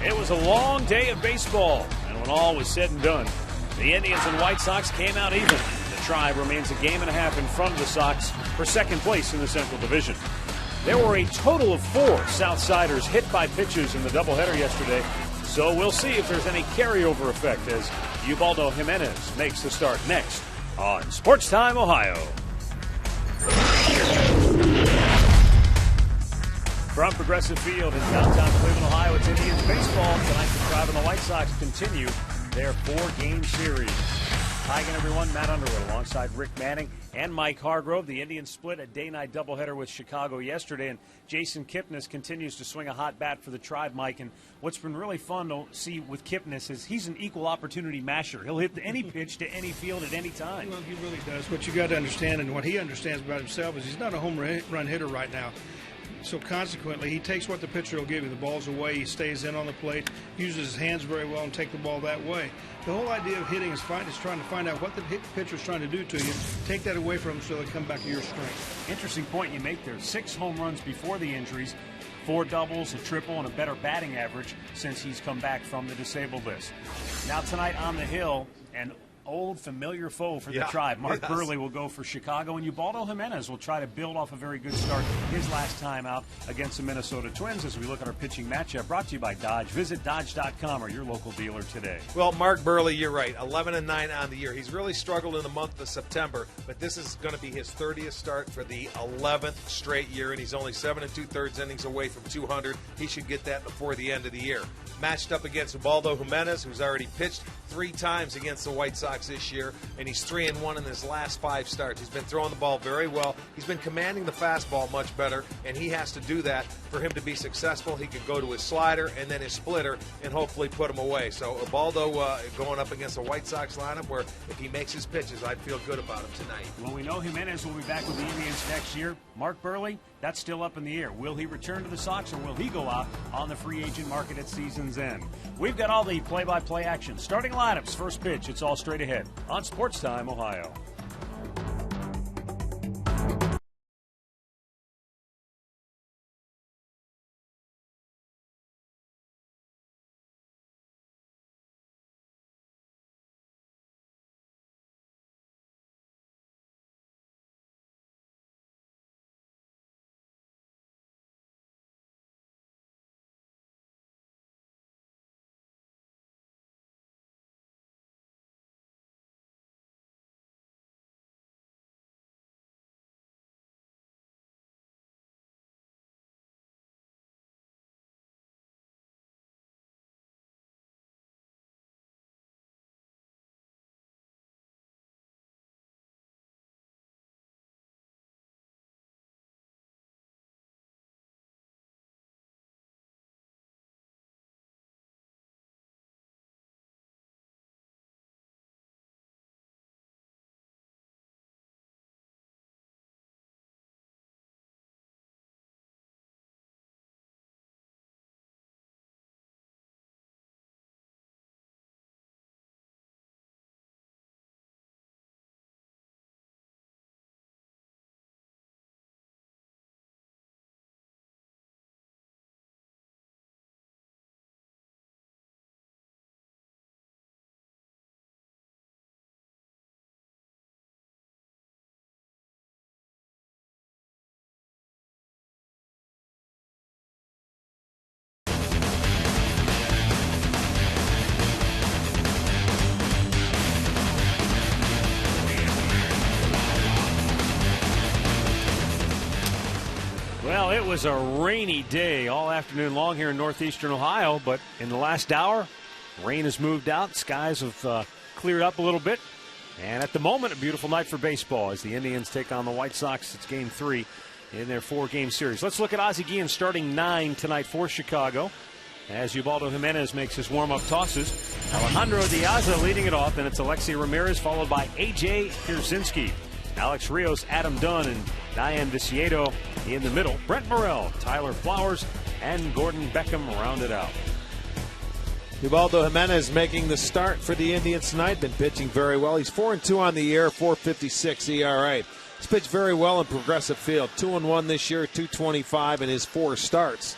It was a long day of baseball, and when all was said and done, the Indians and White Sox came out even. The Tribe remains a game and a half in front of the Sox for second place in the Central Division. There were a total of 4 Southsiders hit by pitches in the doubleheader yesterday, so we'll see if there's any carryover effect as Ubaldo Jimenez makes the start next on Sports Time Ohio. From Progressive Field in downtown Cleveland, Ohio, it's Indians baseball. Tonight, the Tribe and the White Sox continue their 4-game series. Hi again, everyone. Matt Underwood alongside Rick Manning and Mike Hargrove. The Indians split a day-night doubleheader with Chicago yesterday, and Jason Kipnis continues to swing a hot bat for the Tribe, Mike. And what's been really fun to see with Kipnis is he's an equal opportunity masher. He'll hit any pitch to any field at any time. Well, he really does. What you got to understand, and what he understands about himself, is he's not a home run hitter right now. So consequently, he takes what the pitcher will give you. The ball's away, he stays in on the plate, uses his hands very well and take the ball that way. The whole idea of hitting is trying to find out what the pitcher's trying to do to you, take that away from him so they come back to your strength. Interesting point you make there. 6 home runs before the injuries, 4 doubles, a triple, and a better batting average since he's come back from the disabled list. Now tonight on the Hill, an old familiar foe for the Tribe. Mark Burley will go for Chicago, and Ubaldo Jimenez will try to build off a very good start his last time out against the Minnesota Twins as we look at our pitching matchup brought to you by Dodge. Visit Dodge.com or your local dealer today. Well, Mark Burley, you're right. 11-9 on the year. He's really struggled in the month of September, but this is going to be his 30th start for the 11th straight year, and he's only 7 2/3 innings away from 200. He should get that before the end of the year. Matched up against Ubaldo Jimenez, who's already pitched 3 times against the White Sox this year, and he's 3-1 in his last 5 starts. He's been throwing the ball very well. He's been commanding the fastball much better, and he has to do that for him to be successful. He could go to his slider and then his splitter and hopefully put him away. So Ubaldo going up against a White Sox lineup where if he makes his pitches, I'd feel good about him tonight. Well, we know Jimenez will be back with the Indians next year. Mark Burley, that's still up in the air. Will he return to the Sox or will he go out on the free agent market at season's end? We've got all the play-by-play action. Starting lineups, first pitch, it's all straight ahead on Sports Time Ohio. Well, it was a rainy day all afternoon long here in northeastern Ohio, but in the last hour, rain has moved out. Skies have cleared up a little bit. And at the moment, a beautiful night for baseball as the Indians take on the White Sox. It's Game 3 in their 4-game series. Let's look at Ozzie Guillen starting 9 tonight for Chicago as Ubaldo Jimenez makes his warm-up tosses. Alejandro Diaz leading it off, and it's Alexei Ramirez followed by A.J. Pierzynski. Alex Rios, Adam Dunn, and Diane Viciedo in the middle. Brent Morrell, Tyler Flowers, and Gordon Beckham rounded out. Ubaldo Jimenez making the start for the Indians tonight. Been pitching very well. He's 4-2 on the year, 4.56 ERA. He's pitched very well in Progressive Field. 2-1 this year, 2.25 in his 4 starts.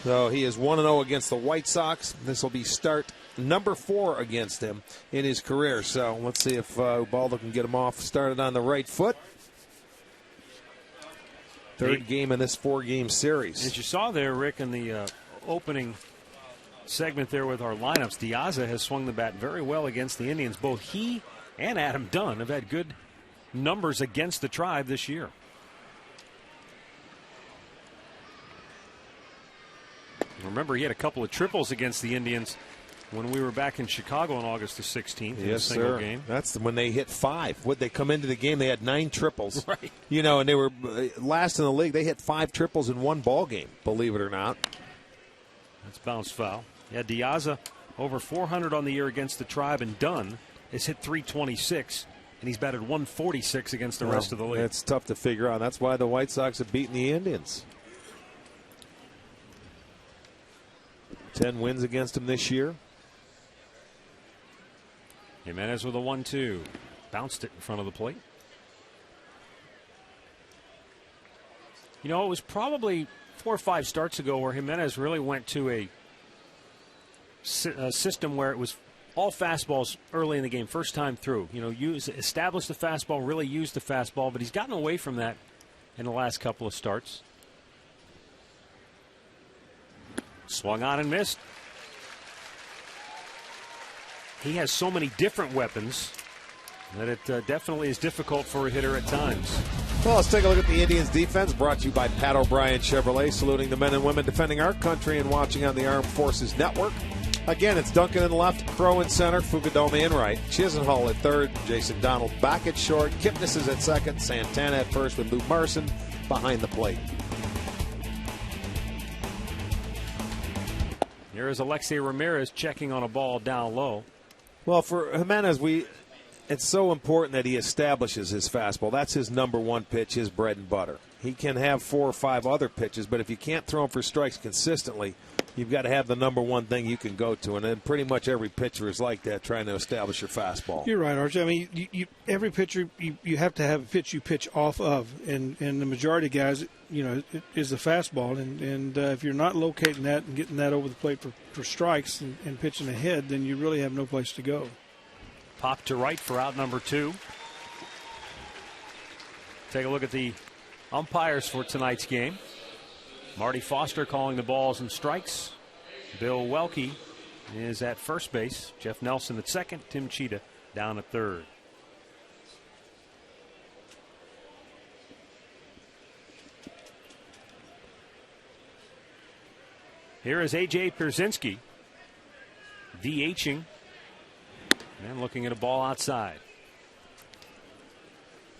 So he is 1-0 against the White Sox. This will be start number 4 against him in his career. So let's see if Ubaldo can get him off started on the right foot. Third game in this 4-game series. As you saw there, Rick, in the opening segment there with our lineups, Diaza has swung the bat very well against the Indians. Both he and Adam Dunn have had good numbers against the Tribe this year. Remember, he had a couple of triples against the Indians when we were back in Chicago on August the 16th in a single game. That's when they hit 5. Would they come into the game? They had 9 triples. Right. You know, and they were last in the league. They hit 5 triples in one ball game, believe it or not. That's bounced foul. Yeah, Diaza over 400 on the year against the Tribe, and Dunn has hit 326, and he's batted 146 against the rest of the league. It's tough to figure out. That's why the White Sox have beaten the Indians. 10 wins against them this year. Jimenez with a 1-2. Bounced it in front of the plate. You know, it was probably 4 or 5 starts ago where Jimenez really went to a system where it was all fastballs early in the game, first time through. You know, establish the fastball, really use the fastball, but he's gotten away from that in the last couple of starts. Swung on and missed. He has so many different weapons that it definitely is difficult for a hitter at times. Well, let's take a look at the Indians' defense, brought to you by Pat O'Brien Chevrolet, saluting the men and women defending our country and watching on the Armed Forces Network. Again, it's Duncan in left, Crow in center, Fukudome in right, Chisenhall at third, Jason Donald back at short, Kipnis is at second, Santana at first with Lou Marson behind the plate. Here is Alexei Ramirez checking on a ball down low. Well, for Jimenez, it's so important that he establishes his fastball. That's his number one pitch, his bread and butter. He can have 4 or 5 other pitches, but if you can't throw him for strikes consistently, you've got to have the number one thing you can go to. And then pretty much every pitcher is like that, trying to establish your fastball. You're right, Archie. I mean, every pitcher, you have to have a pitch you pitch off of. And the majority of guys, you know, it is the fastball. And if you're not locating that and getting that over the plate for strikes and pitching ahead, then you really have no place to go. Pop to right for out number 2. Take a look at the umpires for tonight's game. Marty Foster calling the balls and strikes. Bill Welke is at first base. Jeff Nelson at second. Tim Cheetah down at third. Here is A.J. Pierzynski DHing and looking at a ball outside.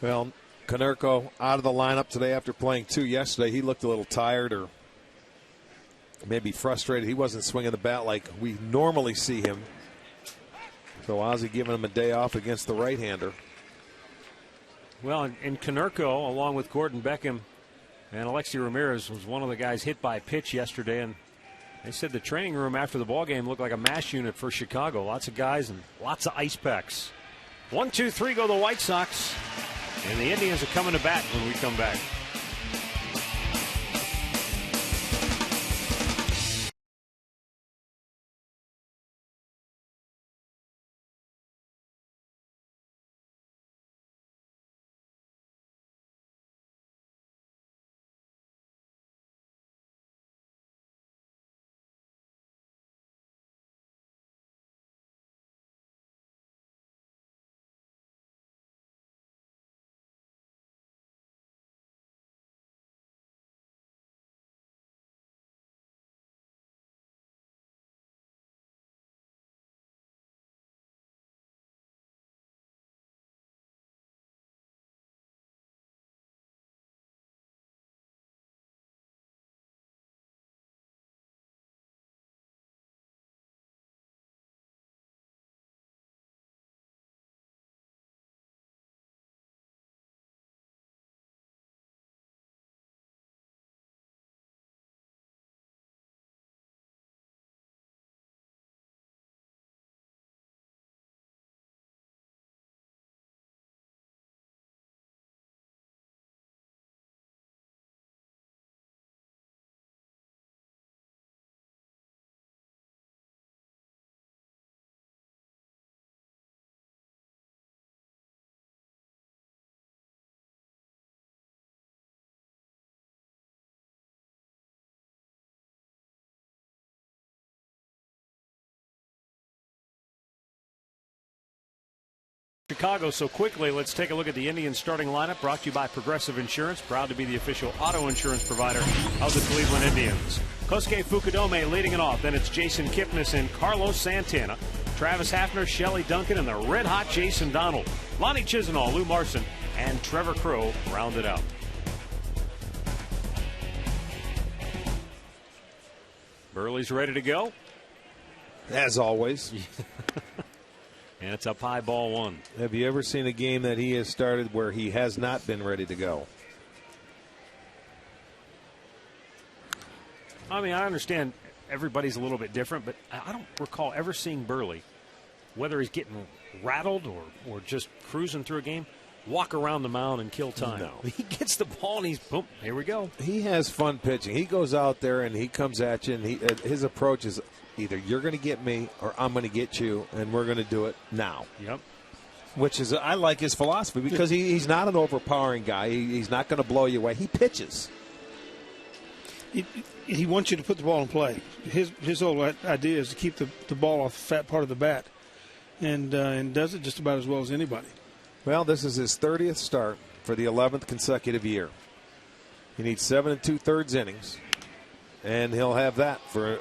Well, Konerko out of the lineup today after playing 2 yesterday. He looked a little tired or maybe frustrated. He wasn't swinging the bat like we normally see him. So Ozzie giving him a day off against the right-hander. Well, and Konerko, along with Gordon Beckham and Alexei Ramirez, was one of the guys hit by a pitch yesterday. And they said the training room after the ball game looked like a mass unit for Chicago. Lots of guys and lots of ice packs. 1, 2, 3 go the White Sox. And the Indians are coming to bat when we come back. Chicago so quickly, let's take a look at the Indians starting lineup, brought to you by Progressive Insurance, proud to be the official auto insurance provider of the Cleveland Indians. Kosuke Fukudome leading it off. Then it's Jason Kipnis and Carlos Santana. Travis Hafner, Shelley Duncan, and the red-hot Jason Donald. Lonnie Chisenhall, Lou Marson, and Trevor Crowe round it out. Burley's ready to go. As always. And it's up high, ball one. Have you ever seen a game that he has started where he has not been ready to go? I mean, I understand everybody's a little bit different, but I don't recall ever seeing Burley, whether he's getting rattled or just cruising through a game, walk around the mound and kill time. No. He gets the ball and he's, boom, here we go. He has fun pitching. He goes out there and he comes at you, and his approach is either you're going to get me or I'm going to get you, and we're going to do it now. Yep. Which is, I like his philosophy because he's not an overpowering guy. He's not going to blow you away. He pitches. He wants you to put the ball in play. His whole idea is to keep the ball off the fat part of the bat, and does it just about as well as anybody. Well, this is his 30th start for the 11th consecutive year. He needs 7 2/3 innings, and he'll have that for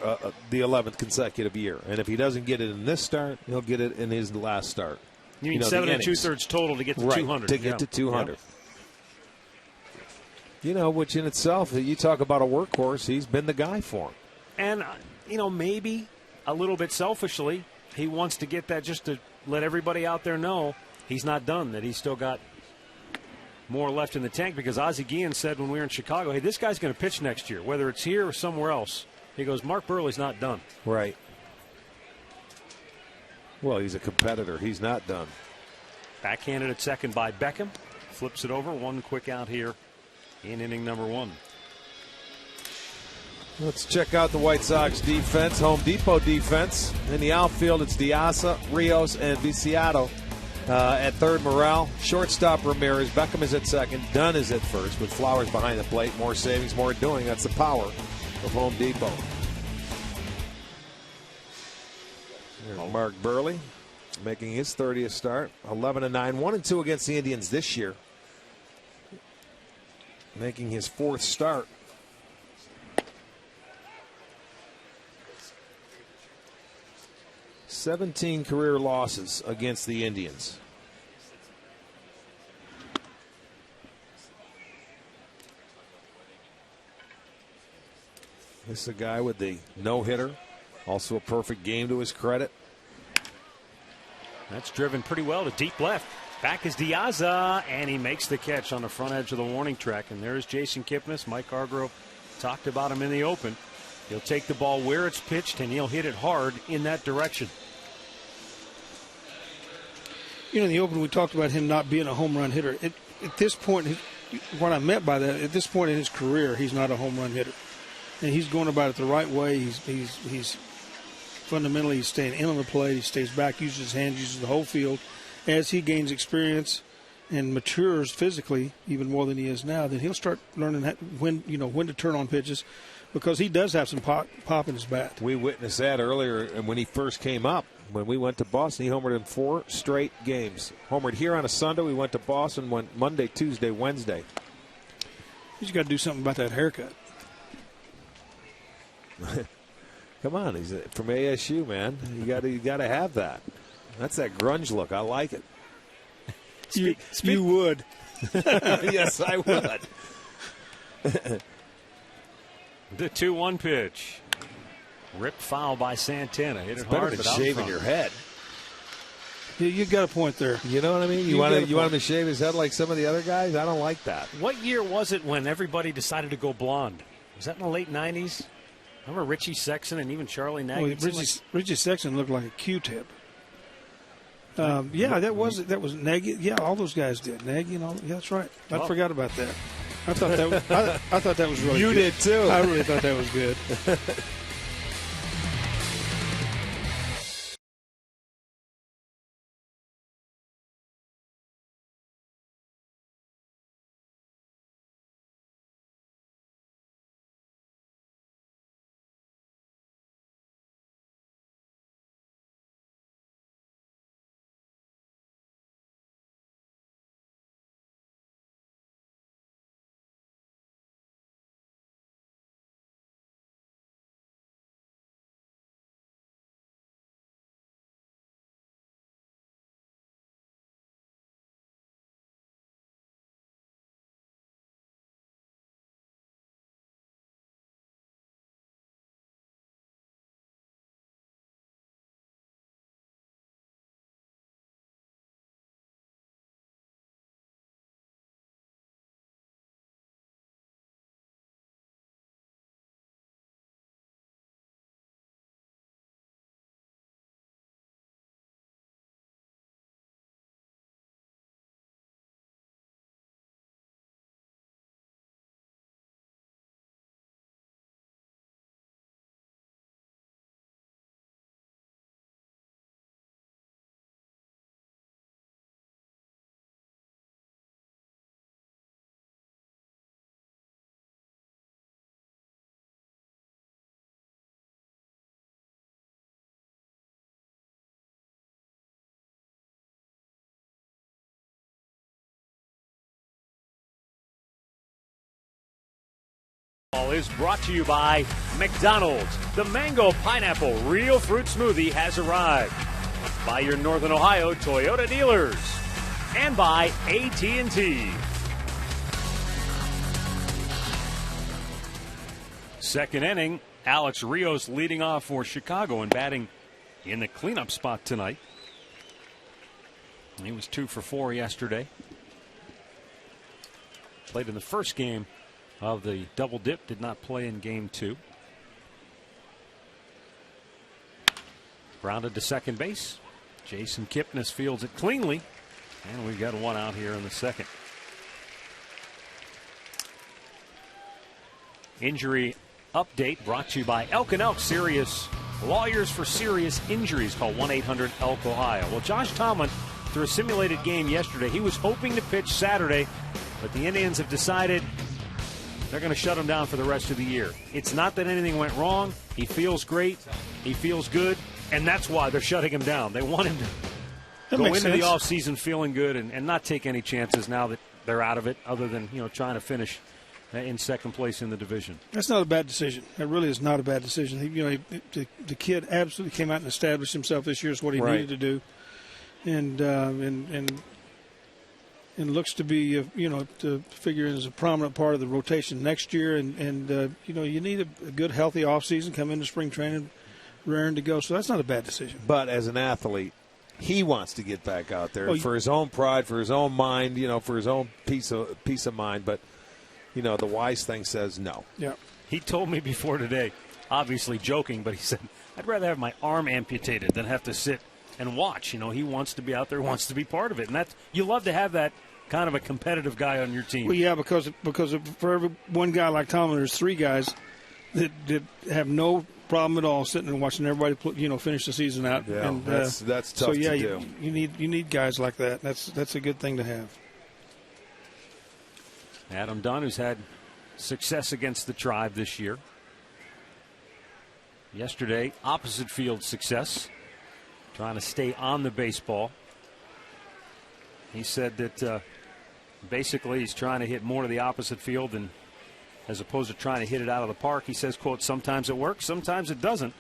the 11th consecutive year. And if he doesn't get it in this start, he'll get it in his last start. You mean 7 2/3 total to get to 200. To get to 200. Yep. You know, which in itself, you talk about a workhorse, he's been the guy for him. And, maybe a little bit selfishly, he wants to get that just to let everybody out there know he's not done, that he's still got more left in the tank, because Ozzie Guillen said when we were in Chicago, hey, this guy's going to pitch next year, whether it's here or somewhere else. He goes, Mark Burley's not done. Right. Well, he's a competitor. He's not done. Backhanded at second by Beckham. Flips it over. One quick out here in inning number one. Let's check out the White Sox defense, Home Depot defense. In the outfield, it's Diasa, Rios, and Viciato. At third, Morale. Shortstop, Ramirez. Beckham is at second. Dunn is at first with Flowers behind the plate. More savings, more doing. That's the power of Home Depot. There's Mark Burley making his 30th start. 11-9, 1-2 against the Indians this year. Making his 4th start. "17 career losses against the Indians. This is a guy with the no-hitter. Also a perfect game to his credit. That's driven pretty well to deep left. Back is Diaza, and he makes the catch on the front edge of the warning track. And there's Jason Kipnis. Mike Hargrove talked about him in the open. He'll take the ball where it's pitched, and he'll hit it hard in that direction. In the open, we talked about him not being a home run hitter. At this point, what I meant by that, at this point in his career, he's not a home run hitter. And he's going about it the right way. He's fundamentally he's staying in on the plate. He stays back, uses his hands, uses the whole field. As he gains experience and matures physically, even more than he is now, then he'll start learning when to turn on pitches, because he does have some pop in his bat. We witnessed that earlier when he first came up. When we went to Boston, he homered in 4 straight games. Homered here on a Sunday. We went to Boston, went Monday, Tuesday, Wednesday. He's got to do something about that haircut. Come on, he's from ASU, man. You got to have that. That's that grunge look. I like it. You would. Yes, I would. The 2-1 pitch. Ripped foul by Santana. Hit it hard, but shaving your head. You got a point there. You know what I mean? You want him to shave his head like some of the other guys? I don't like that. What year was it when everybody decided to go blonde? Was that in the late 90s? Remember Richie Sexton and even Charlie Nagy? Richie Sexton looked like a Q-tip. Yeah, that was Nagy. Yeah, all those guys did. Nagy and all. Yeah, that's right. I forgot about that. I thought that was really good. You did too. I really thought that was good. Ball is brought to you by McDonald's. The Mango Pineapple Real Fruit Smoothie has arrived. By your Northern Ohio Toyota dealers. And by AT&T. Second inning, Alex Rios leading off for Chicago and batting in the cleanup spot tonight. He was 2 for 4 yesterday. Played in the first game of the double dip, did not play in game 2. Grounded to second base. Jason Kipnis fields it cleanly, and we've got one out here in the second. Injury update brought to you by Elk and Elk Serious Lawyers for Serious Injuries. Call 1-800-ELK-OHIO. Well, Josh Tomlin, through a simulated game yesterday, he was hoping to pitch Saturday, but the Indians have decided they're going to shut him down for the rest of the year. It's not that anything went wrong. He feels great. He feels good, and that's why they're shutting him down. They want him to go into the offseason feeling good and not take any chances now that they're out of it, other than trying to finish in second place in the division. That's not a bad decision. That really is not a bad decision. The kid absolutely came out and established himself this year. Is what he needed to do, and looks to be to figure in as a prominent part of the rotation next year. And you need a good healthy offseason, come into spring training raring to go. So that's not a bad decision. But as an athlete, he wants to get back out there for his own pride, for his own mind, for his own peace of mind. But the wise thing says no. Yeah. He told me before today, obviously joking, but he said, I'd rather have my arm amputated than have to sit and watch. He wants to be out there, wants to be part of it. And you love to have that kind of a competitive guy on your team. Well, yeah, because for every one guy like Tomlin, there's 3 guys that have no problem at all sitting and watching everybody finish the season out. Yeah, and, that's tough to do. You need guys like that. That's a good thing to have. Adam Dunn, who's had success against the Tribe this year. Yesterday, opposite field success, trying to stay on the baseball. He said that basically he's trying to hit more to the opposite field than as opposed to trying to hit it out of the park. He says, quote, sometimes it works, sometimes it doesn't.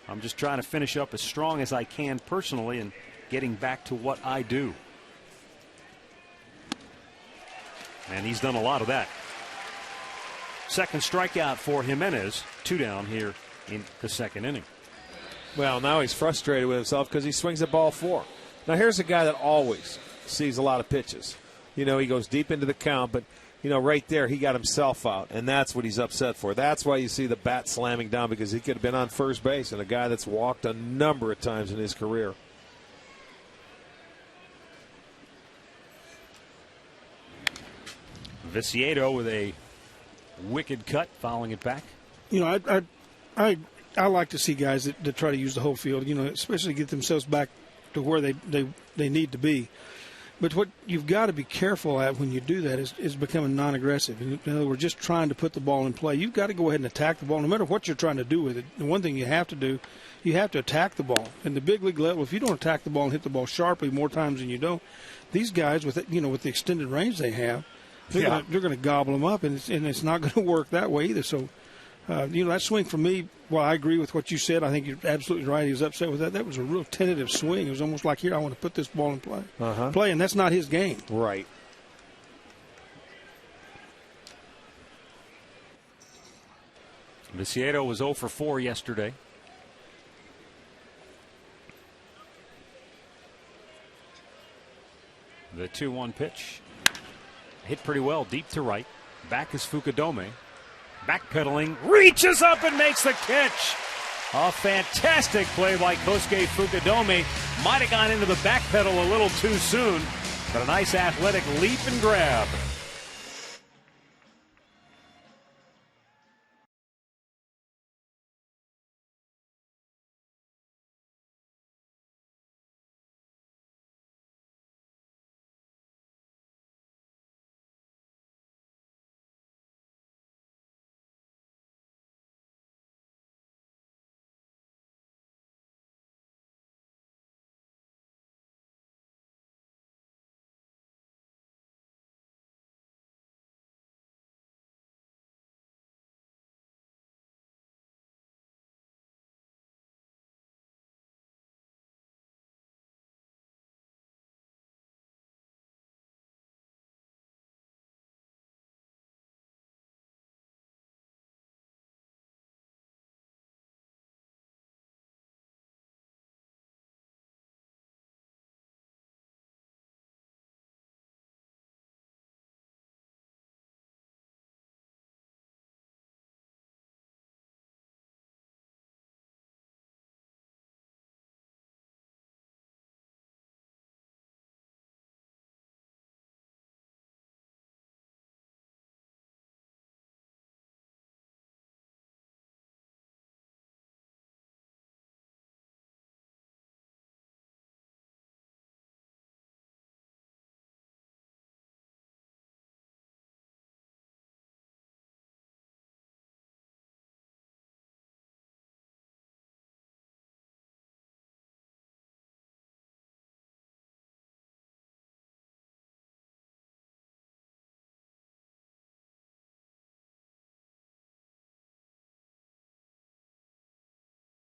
I'm just trying to finish up as strong as I can personally and getting back to what I do. And he's done a lot of that. Second strikeout for Jimenez. 2 down here in the second inning. Well, now he's frustrated with himself because he swings the ball 4. Now, here's a guy that always sees a lot of pitches. He goes deep into the count, but, right there he got himself out, and that's what he's upset for. That's why you see the bat slamming down, because he could have been on first base, and a guy that's walked a number of times in his career. Viciedo with a wicked cut, fouling it back. I like to see guys that try to use the whole field, especially get themselves back to where they need to be. But what you've got to be careful at when you do that is becoming non-aggressive. In other words, just trying to put the ball in play. You've got to go ahead and attack the ball, no matter what you're trying to do with it. The one thing you have to do, you have to attack the ball. In the big league level, if you don't attack the ball and hit the ball sharply more times than you don't, these guys with the extended range they have, they're going to gobble them up, and it's not going to work that way either. So, that swing for me, well, I agree with what you said. I think you're absolutely right. He was upset with that. That was a real tentative swing. It was almost like, here, I want to put this ball in play. And that's not his game. Right. Viciedo was 0 for 4 yesterday. The 2-1 pitch. Hit pretty well, deep to right. Back is Fukudome. Backpedaling, reaches up and makes the catch. A fantastic play by Kosuke Fukudome. Might have gone into the back pedal a little too soon, but a nice athletic leap and grab.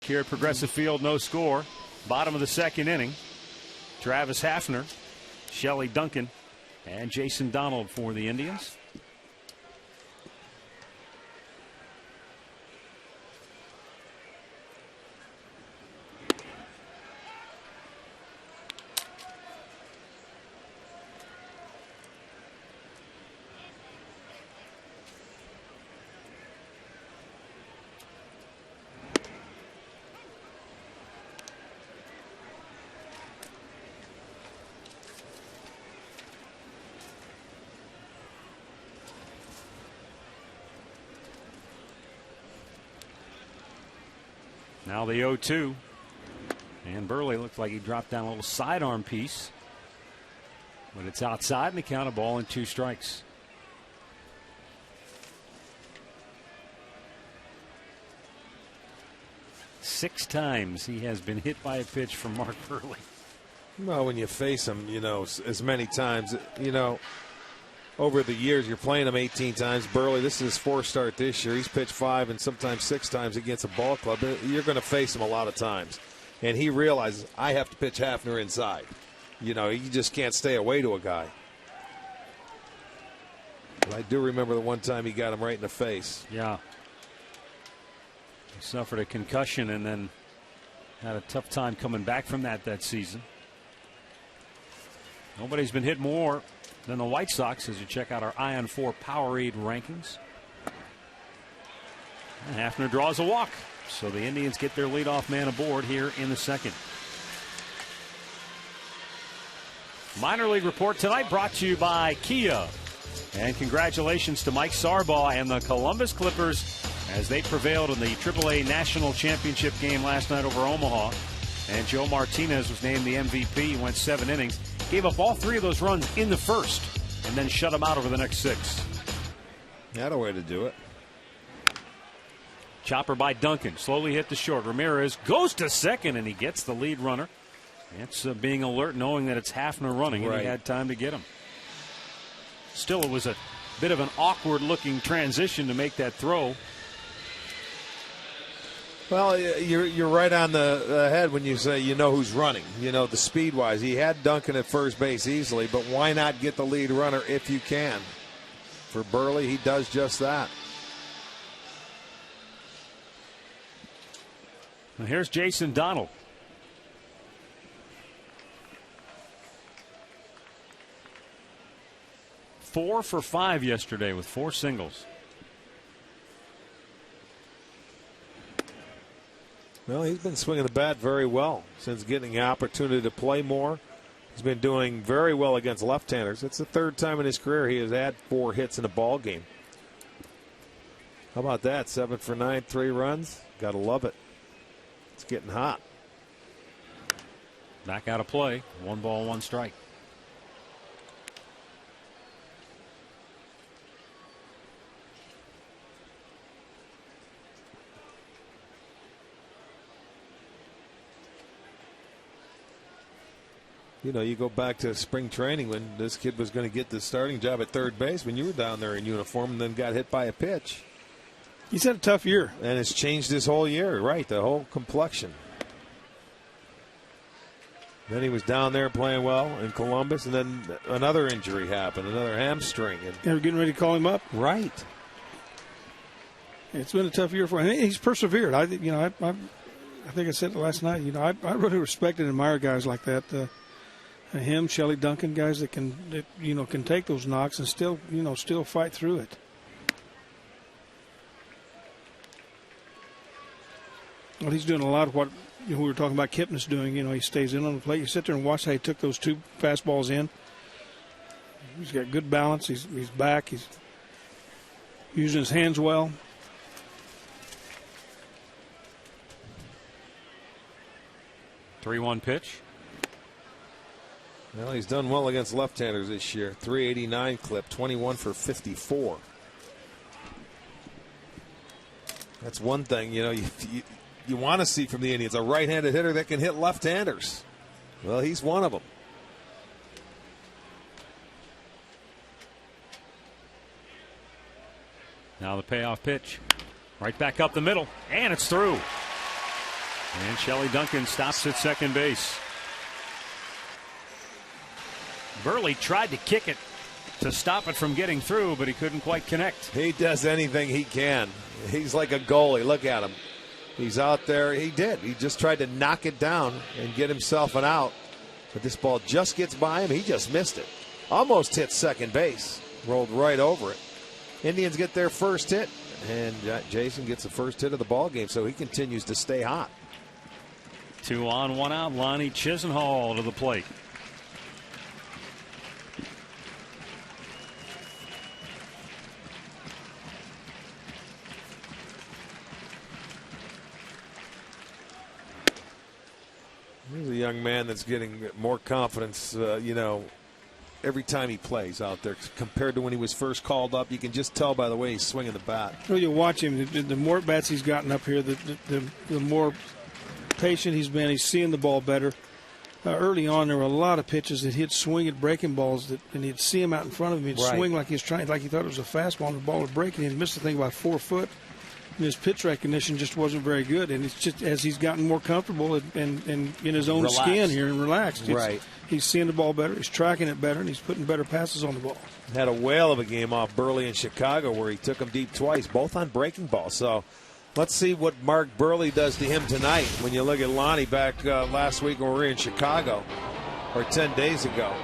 Here at Progressive Field, no score. Bottom of the second inning. Travis Hafner, Shelly Duncan, and Jason Donald for the Indians. Now the 0-2. And Burley looked like he dropped down a little sidearm piece. But it's outside and the count, a ball and 2 strikes. Six times he has been hit by a pitch from Mark Burley. Well, when you face him, as many times, over the years, you're playing him 18 times. Burley, this is his 4th start this year. He's pitched 5 and sometimes 6 times against a ball club. You're going to face him a lot of times. And he realizes, I have to pitch Hafner inside. You just can't stay away to a guy. But I do remember the one time he got him right in the face. Yeah. He suffered a concussion and then had a tough time coming back from that season. Nobody's been hit more than the White Sox as you check out our Ion 4 Powerade rankings. And Hafner draws a walk, so the Indians get their leadoff man aboard here in the second. Minor league report tonight brought to you by Kia. And congratulations to Mike Sarbaugh and the Columbus Clippers as they prevailed in the AAA National Championship game last night over Omaha. And Joe Martinez was named the MVP. He went 7 innings. Gave up all 3 of those runs in the first and then shut them out over the next 6. That's a way to do it. Chopper by Duncan. Slowly hit the short. Ramirez goes to second and he gets the lead runner. It's being alert knowing that it's Hafner running and he had time to get him. Still, it was a bit of an awkward looking transition to make that throw. Well, you're right on the head when you say who's running. The speed-wise. He had Duncan at first base easily, but why not get the lead runner if you can? For Burley, he does just that. Well, here's Jason Donald. Four for 5 yesterday with 4 singles. Well, he's been swinging the bat very well since getting the opportunity to play more. He's been doing very well against left-handers. It's the 3rd time in his career he has had 4 hits in a ball game. How about that? 7 for 9, 3 runs. Gotta love it. It's getting hot. Back out of play. 1 ball, 1 strike. You go back to spring training when this kid was going to get the starting job at third base when you were down there in uniform and then got hit by a pitch. He's had a tough year. And it's changed his whole year, right? The whole complexion. Then he was down there playing well in Columbus, and then another injury happened, another hamstring. And they were getting ready to call him up. Right. It's been a tough year for him. He's persevered. I think I said it last night. I really respect and admire guys like that. Him, Shelly Duncan, guys that can take those knocks and still fight through it. Well, he's doing a lot of what we were talking about Kipnis doing. He stays in on the plate. You sit there and watch how he took those 2 fastballs in. He's got good balance. He's back. He's using his hands well. (3-1) pitch. Well, he's done well against left-handers this year. 389 clip, 21 for 54. That's one thing, you want to see from the Indians, a right-handed hitter that can hit left-handers. Well, he's one of them. Now the payoff pitch. Right back up the middle, and it's through. And Shelley Duncan stops at second base. Burley tried to kick it to stop it from getting through, but he couldn't quite connect. He does anything he can. He's like a goalie. Look at him. He's out there. He did. He just tried to knock it down and get himself an out. But this ball just gets by him. He just missed it. Almost hit second base. Rolled right over it. Indians get their first hit. And Jason gets the first hit of the ball game, so he continues to stay hot. 2 on, 1 out. Lonnie Chisenhall to the plate. He's a young man that's getting more confidence, every time he plays out there compared to when he was first called up. You can just tell by the way he's swinging the bat. Well, you watch him. The more bats he's gotten up here, the more patient he's been. He's seeing the ball better. Early on, there were a lot of pitches that he'd swing at breaking balls, and he'd see him out in front of him. He'd swing like he thought it was a fastball, and the ball would break, and he'd miss the thing about 4 foot. And his pitch recognition just wasn't very good. And it's just as he's gotten more comfortable and in his own skin here and relaxed. He's seeing the ball better. He's tracking it better, and he's putting better passes on the ball. Had a whale of a game off Burley in Chicago where he took him deep twice, both on breaking balls. So let's see what Mark Burley does to him tonight. When you look at Lonnie back last week when we were in Chicago, or 10 days ago,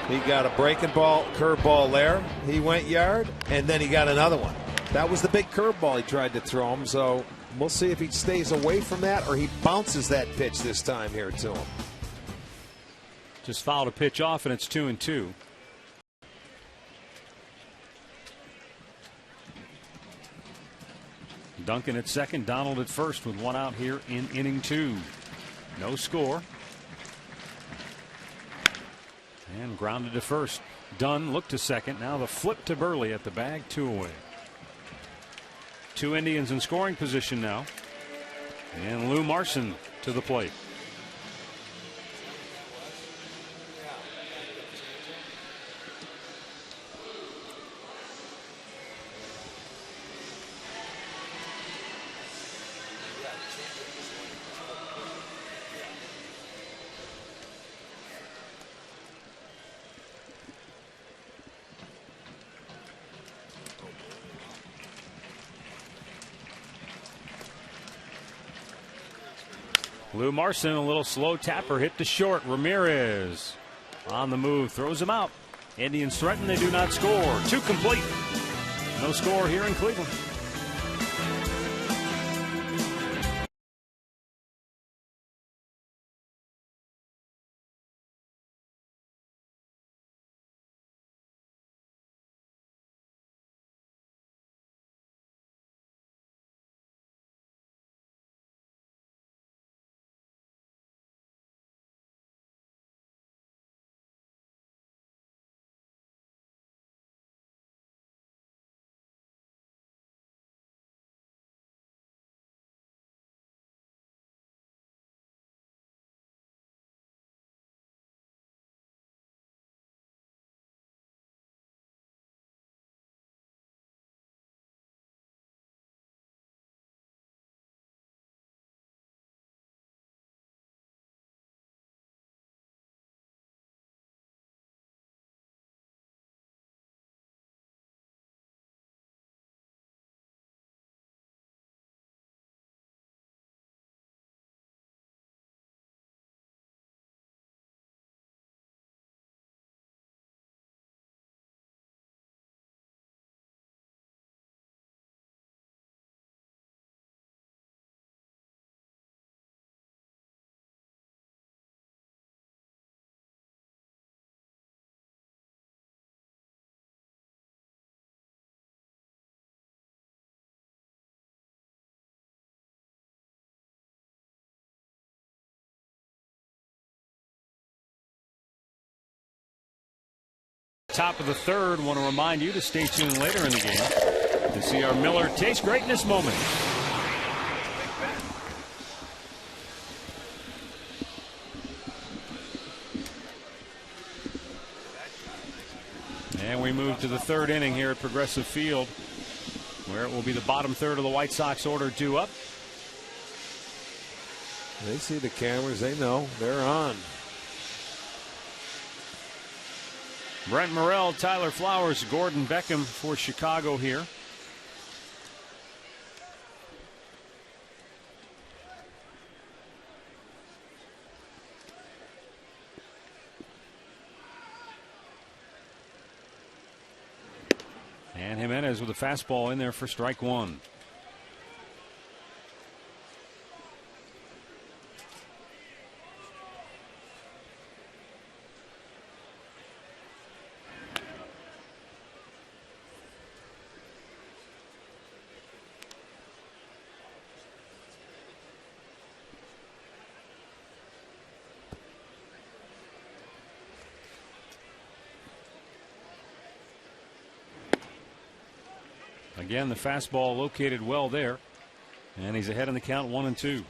he got a breaking ball, curveball there. He went yard, and then he got another one. That was the big curveball he tried to throw him, so we'll see if he stays away from that or he bounces that pitch this time here to him. Just fouled a pitch off, and it's 2-2. Duncan at second, Donald at first with 1 out here in inning 2. No score. And grounded to first. Dunn looked to second. Now the flip to Burley at the bag, 2 away. 2 Indians in scoring position now. And Lou Marson to the plate. Lou Marson, a little slow tapper, hit to short. Ramirez on the move, throws him out. Indians threaten, they do not score. 2 complete. No score here in Cleveland. Top of the third. Want to remind you to stay tuned later in the game to see our Miller Taste Greatness moment. And we move to the third inning here at Progressive Field, where it will be the bottom third of the White Sox order due up. They see the cameras. They know. They're on. Brent Morrell, Tyler Flowers, Gordon Beckham for Chicago here. And Jimenez with a fastball in there for strike one. Again, the fastball located well there, and he's ahead in the count, 1-2.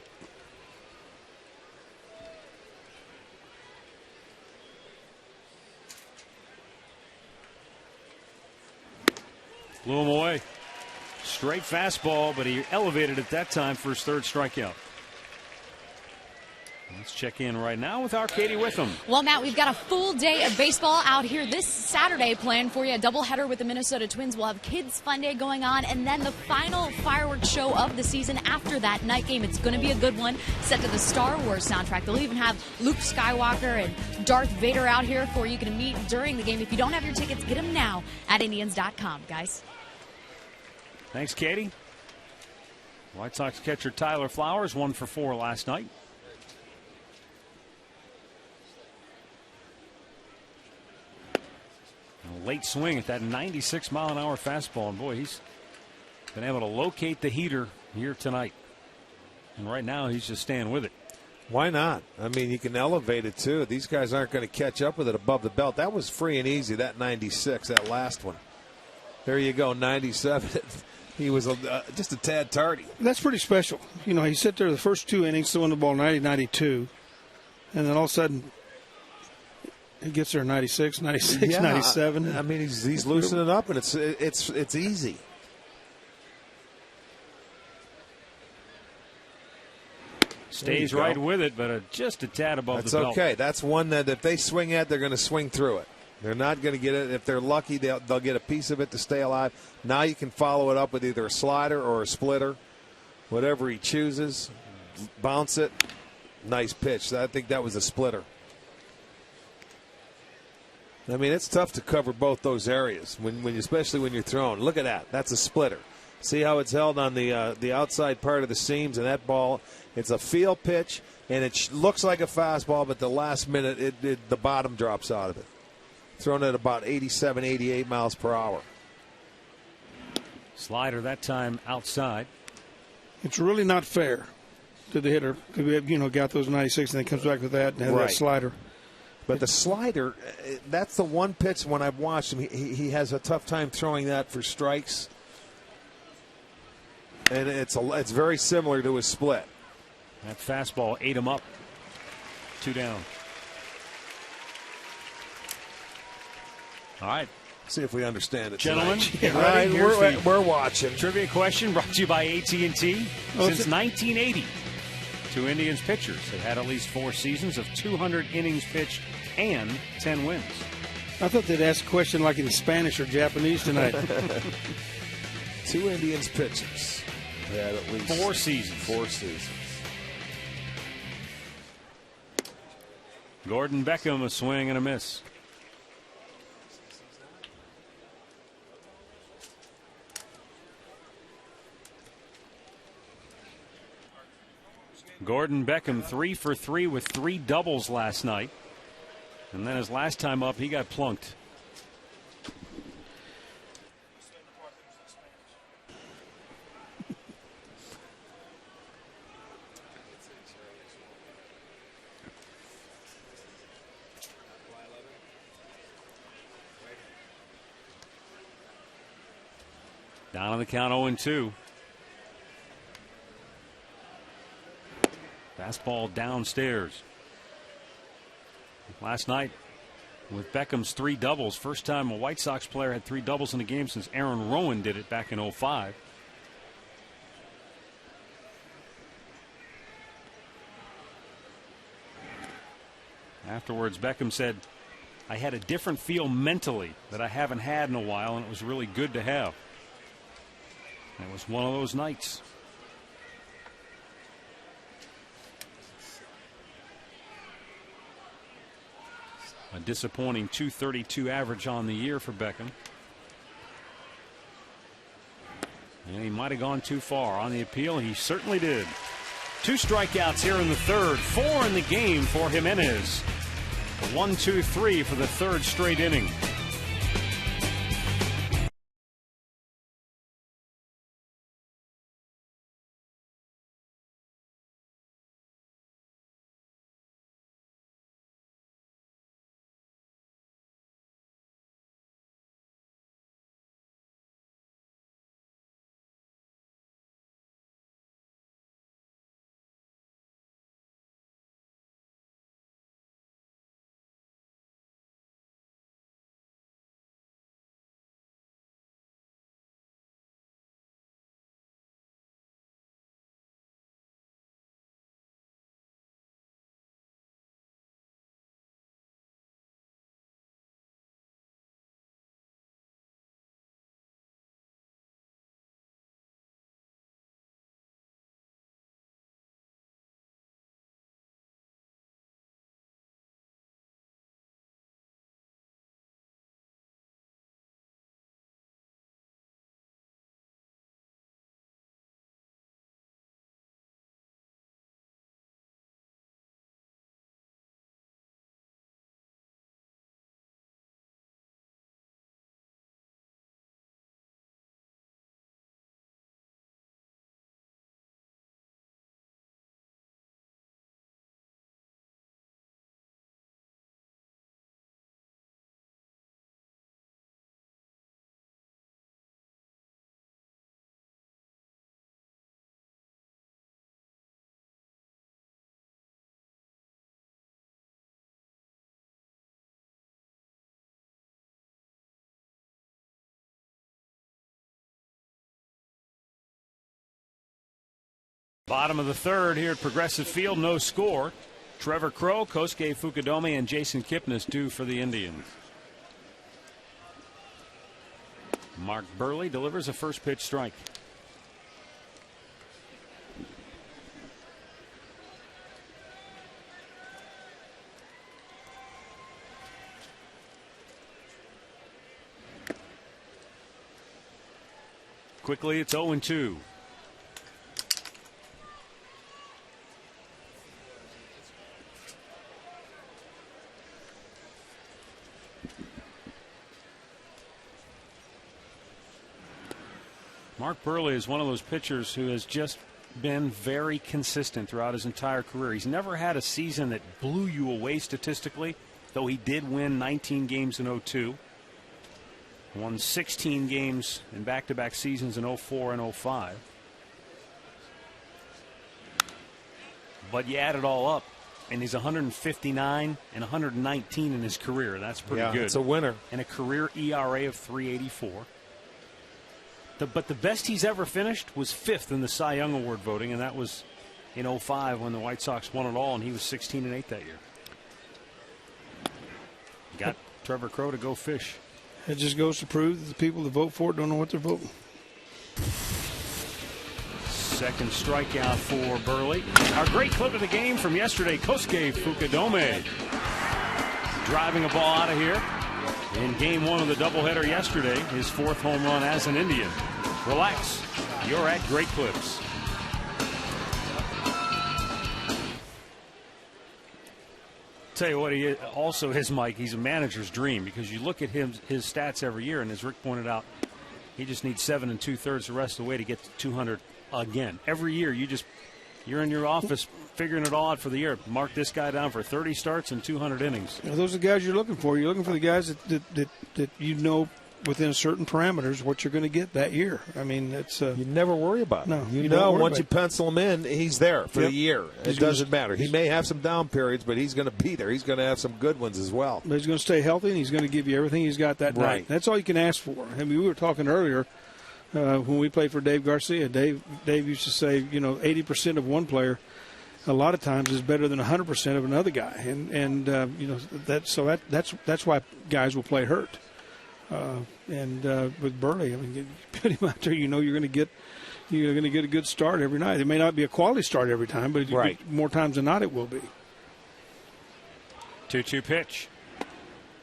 Blew him away. Straight fastball, but he elevated it that time for his third strikeout. Let's check in right now with our Katie Witham. Well, Matt, we've got a full day of baseball out here this Saturday planned for you. A doubleheader with the Minnesota Twins. We'll have Kids Fun Day going on, and then the final fireworks show of the season after that night game. It's going to be a good one, set to the Star Wars soundtrack. They'll even have Luke Skywalker and Darth Vader out here for you to meet during the game. If you don't have your tickets, get them now at Indians.com, guys. Thanks, Katie. White Sox catcher Tyler Flowers, 1 for 4 last night. A late swing at that 96-mile-an-hour fastball, and boy, he's been able to locate the heater here tonight. And right now, he's just staying with it. Why not? I mean, you can elevate it too. These guys aren't going to catch up with it above the belt. That was free and easy, that 96, that last one. There you go, 97. He was just a tad tardy. That's pretty special. You know, he sat there the first 2 innings throwing the ball 90-92, and then all of a sudden he gets there 96, 96, yeah, 97. I mean, he's loosening up, and it's easy. Stays right with it, but just a tad above the belt. That's okay. That's one that if they swing at, they're going to swing through it. They're not going to get it. If they're lucky, they'll get a piece of it to stay alive. Now you can follow it up with either a slider or a splitter, whatever he chooses. Bounce it. Nice pitch. I think that was a splitter. I mean, it's tough to cover both those areas, especially when you're throwing. Look at that. That's a splitter. See how it's held on the outside part of the seams, and that ball, it's a field pitch, and it looks like a fastball, but the last minute, the bottom drops out of it. Thrown at about 87, 88 miles per hour. Slider that time outside. It's really not fair to the hitter because we have, got those 96 and then comes back with that and has that slider. But the slider, that's the one pitch when I've watched him, he has a tough time throwing that for strikes. And it's very similar to his split. That fastball ate him up. 2 down. All right. See if we understand it, gentlemen. We're watching. Trivia question brought to you by AT&T. Since 1980, 2 Indians pitchers have had at least 4 seasons of 200 innings pitched and 10 wins. I thought they'd ask a question like in Spanish or Japanese tonight. 2 Indians pitchers had at least 4 seasons. 4 seasons. Gordon Beckham, a swing and a miss. Gordon Beckham 3 for 3 with 3 doubles last night. And then his last time up, he got plunked. Down on the count 0-2. Fastball downstairs. Last night with Beckham's 3 doubles. First time a White Sox player had 3 doubles in a game since Aaron Rowan did it back in 2005. Afterwards, Beckham said, "I had a different feel mentally that I haven't had in a while, and it was really good to have." It was one of those nights. A disappointing .232 average on the year for Beckham. And he might have gone too far on the appeal, and he certainly did. 2 strikeouts here in the third, 4 in the game for Jimenez. 1-2-3 for the third straight inning. Bottom of the third here at Progressive Field, no score. Trevor Crowe, Kosuke Fukudome, and Jason Kipnis due for the Indians. Mark Burley delivers a first pitch strike. Quickly, it's 0-2. Mark Burley is one of those pitchers who has just been very consistent throughout his entire career. He's never had a season that blew you away statistically, though he did win 19 games in 02. Won 16 games in back-to-back seasons in 04 and 05. But you add it all up, and he's 159 and 119 in his career. That's pretty good. It's a winner. And a career ERA of 3.84. But the best he's ever finished was 5th in the Cy Young Award voting, and that was in 05 when the White Sox won it all, and he was 16-8 that year. Got Trevor Crowe to go fish. It just goes to prove that the people that vote for it don't know what they're voting. Second strikeout for Burley. Our great clip of the game from yesterday, Kosuke Fukudome driving a ball out of here. In game 1 of the doubleheader yesterday, his 4th home run as an Indian. Relax. You're at Great Clips. Tell you what, he also his Mike. He's a manager's dream because you look at his stats every year, and as Rick pointed out, he just needs 7 2/3 the rest of the way to get to 200 again. Every year, you're in your office figuring it all out for the year. Mark this guy down for 30 starts and 200 innings. You know, those are the guys you're looking for. You're looking for the guys that you know within certain parameters what you're going to get that year. I mean, it's you never worry about it. No, you know, once you pencil him in, he's there for the year. It doesn't matter. He may have some down periods, but he's going to be there. He's going to have some good ones as well. But he's going to stay healthy, and he's going to give you everything he's got that night. That's all you can ask for. I mean, we were talking earlier when we played for Dave Garcia. Dave used to say, 80% of one player a lot of times is better than 100% of another guy, and that's why guys will play hurt. With Burley, I mean, you put him out there, you're going to get a good start every night. It may not be a quality start every time, but more times than not, it will be. 2-2 pitch.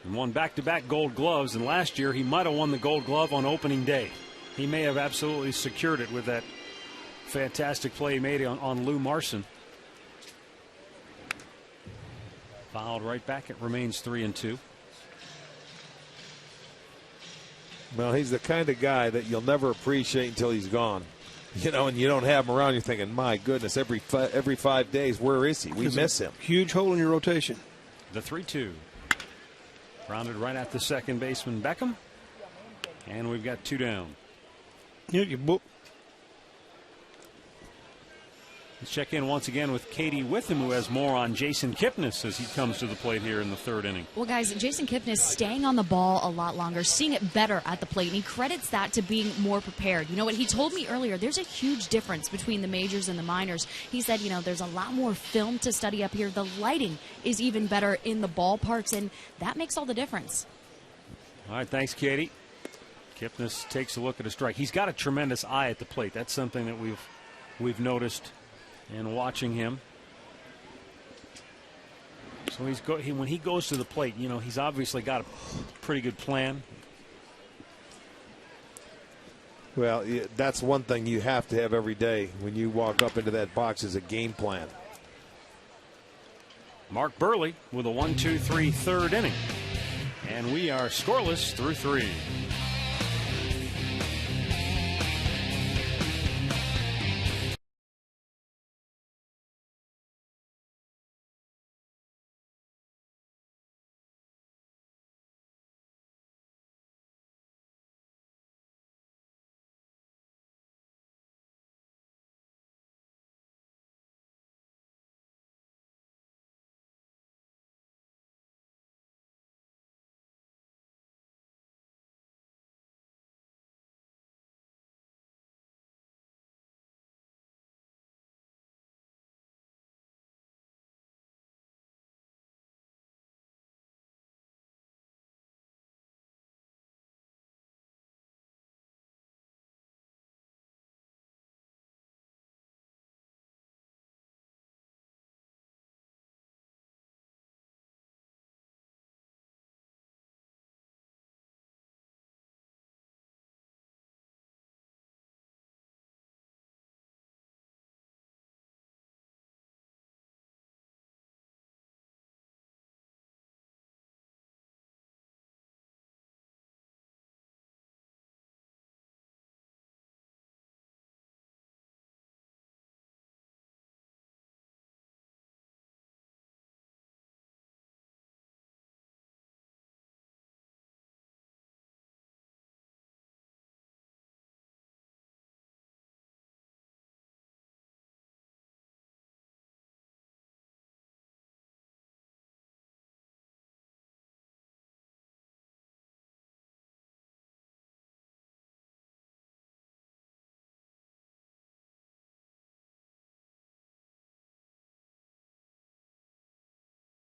And won back-to-back Gold Gloves, and last year he might have won the Gold Glove on opening day. He may have absolutely secured it with that fantastic play he made on Lou Marson. Fouled right back. It remains 3-2. Well, he's the kind of guy that you'll never appreciate until he's gone. You know, and you don't have him around. You're thinking, my goodness, every 5 days, where is he? We miss him. Huge hole in your rotation. The 3-2. Rounded right at the second baseman, Beckham. And we've got 2 down. Let's check in once again with Katie Witham, who has more on Jason Kipnis as he comes to the plate here in the 3rd inning. Well, guys, Jason Kipnis staying on the ball a lot longer, seeing it better at the plate, and he credits that to being more prepared. You know what? He told me earlier there's a huge difference between the majors and the minors. He said, there's a lot more film to study up here. The lighting is even better in the ballparks, and that makes all the difference. All right, thanks, Katie. Kipnis takes a look at a strike. He's got a tremendous eye at the plate. That's something that we've noticed in watching him. So when he goes to the plate, he's obviously got a pretty good plan. Well, that's one thing you have to have every day when you walk up into that box is a game plan. Mark Burley with a 1-2-3 3rd inning. And we are scoreless through 3.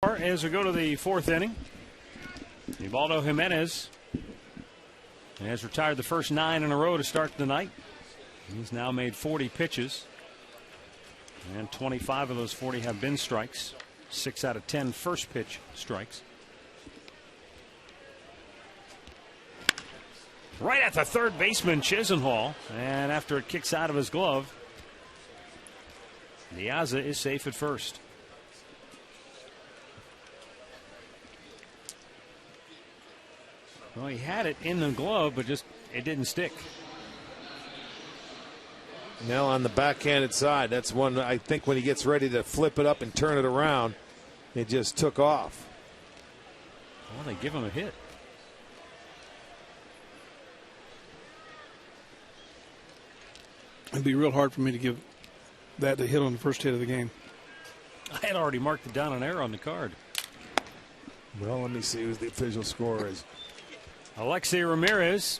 As we go to the 4th inning, Ubaldo Jimenez has retired the first 9 in a row to start the night. He's now made 40 pitches, and 25 of those 40 have been strikes. 6 out of 10 first pitch strikes. Right at the third baseman, Chisenhall, and after it kicks out of his glove, Diaza is safe at first. Well, he had it in the glove, but it didn't stick. Now on the backhanded side, that's one I think when he gets ready to flip it up and turn it around, it just took off. Well, they give him a hit. It'd be real hard for me to give that a hit on the first hit of the game. I had already marked it down an error on the card. Well, let me see who the official score is. Alexei Ramirez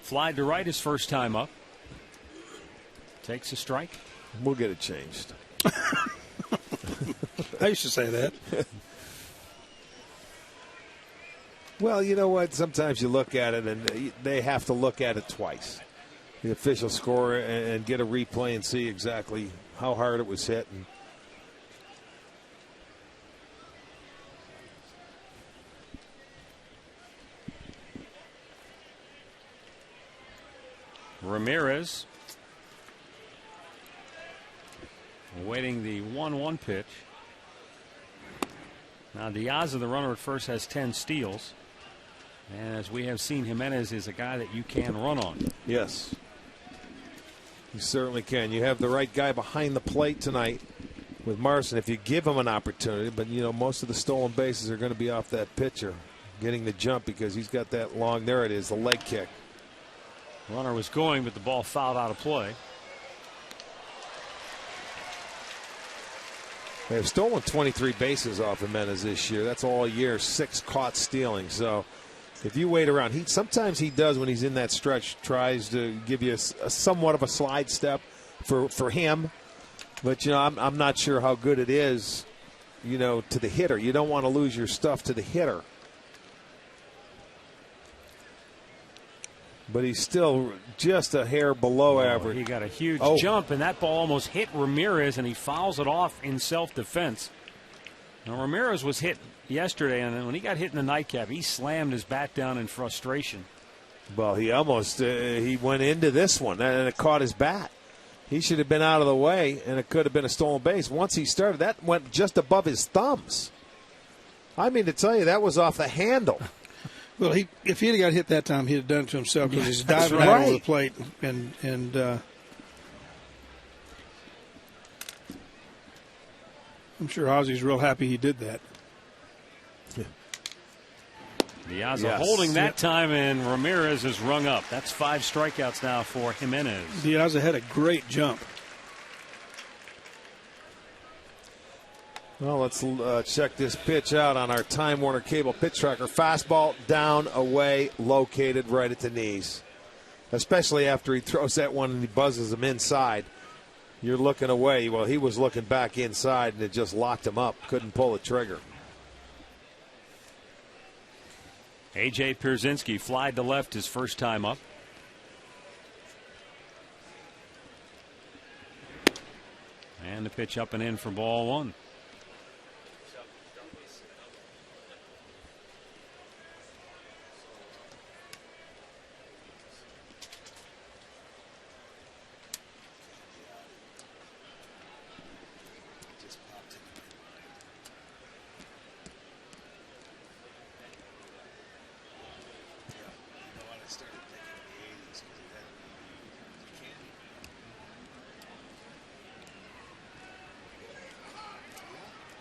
flied to right his first time up. Takes a strike. We'll get it changed. I used to say that. Well, you know what? Sometimes you look at it, and they have to look at it twice. The official score and get a replay and see exactly how hard it was hit. And Ramirez awaiting the 1-1 pitch. Now Diaz, the runner at first, has 10 steals. And as we have seen, Jimenez is a guy that you can run on. yes, you certainly can. You have the right guy behind the plate tonight with Marson if you give him an opportunity. But, you know, most of the stolen bases are going to be off that pitcher getting the jump because he's got that long, there it is, the leg kick. Runner was going, but the ball fouled out of play. They've stolen 23 bases off Jimenez this year. That's all year, 6 caught stealing. So if you wait around, sometimes he does when he's in that stretch, tries to give you a somewhat of a slide step for him. But, you know, I'm not sure how good it is, you know, to the hitter. You don't want to lose your stuff to the hitter. But he's still just a hair below average. He got a huge jump, and that ball almost hit Ramirez, and he fouls it off in self-defense. Now, Ramirez was hit yesterday, and when he got hit in the nightcap, he slammed his bat down in frustration. Well, he almost he went into this one, and it caught his bat. He should have been out of the way, and it could have been a stolen base. Once he started, that went just above his thumbs. I mean, to tell you, that was off the handle. Well, if he'd have got hit that time, he'd have done it to himself because he's diving right. out over the plate. And I'm sure Ozzy's real happy he did that. Diaz holding that time, and Ramirez is rung up. That's 5 strikeouts now for Jimenez. Diaz had a great jump. Well, let's check this pitch out on our Time Warner Cable pitch tracker. Fastball down, away, located right at the knees. Especially after he throws that one and he buzzes him inside. You're looking away. Well, he was looking back inside, and it just locked him up. Couldn't pull the trigger. A.J. Pierzynski flied to left his first time up. And the pitch up and in for ball 1.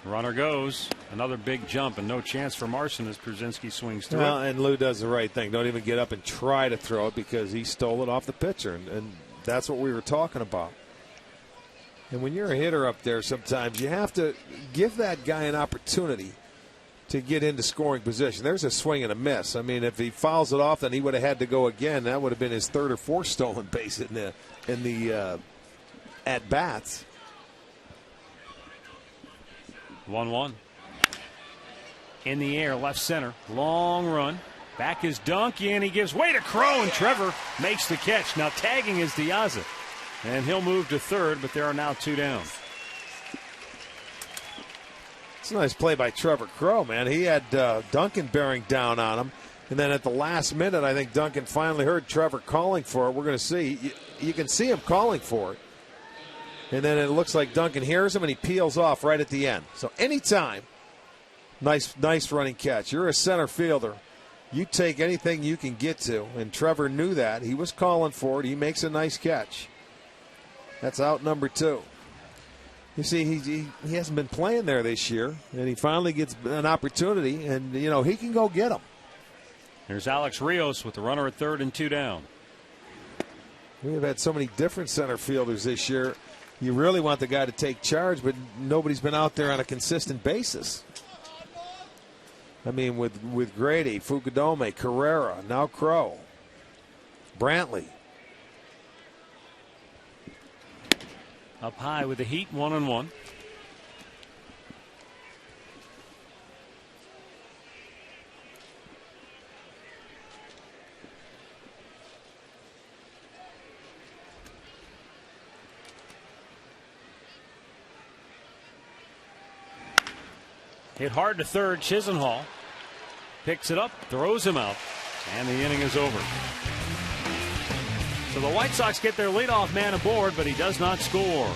Runner goes. Another big jump and no chance for Marson as Pierzynski swings through. Well, and Lou does the right thing. Don't even get up and try to throw it because he stole it off the pitcher. And that's what we were talking about. And when you're a hitter up there, sometimes you have to give that guy an opportunity to get into scoring position. There's a swing and a miss. I mean, if he fouls it off, then he would have had to go again. That would have been his 3rd or 4th stolen base in the at bats. 1-1. In the air, left center. Long run. Back is Dunk, and he gives way to Crow, and Trevor makes the catch. Now tagging is Diaz. And he'll move to 3rd, but there are now 2 down. It's a nice play by Trevor Crow, man. He had Duncan bearing down on him. And then at the last minute, I think Duncan finally heard Trevor calling for it. We're going to see. You can see him calling for it. And then it looks like Duncan hears him, and he peels off right at the end. So anytime, nice running catch. You're a center fielder. You take anything you can get to, and Trevor knew that. He was calling for it. He makes a nice catch. That's out number 2. You see, he hasn't been playing there this year, and he finally gets an opportunity, and, you know, he can go get him. Here's Alex Rios with the runner at 3rd and 2 down. We have had so many different center fielders this year. You really want the guy to take charge, but nobody's been out there on a consistent basis. I mean, with Grady, Fukudome, Carrera, now Crow, Brantley. up high with the Heat, 1-1. Hit hard to third. Chisenhall picks it up, throws him out, and the inning is over. So the White Sox get their leadoff man aboard, but he does not score.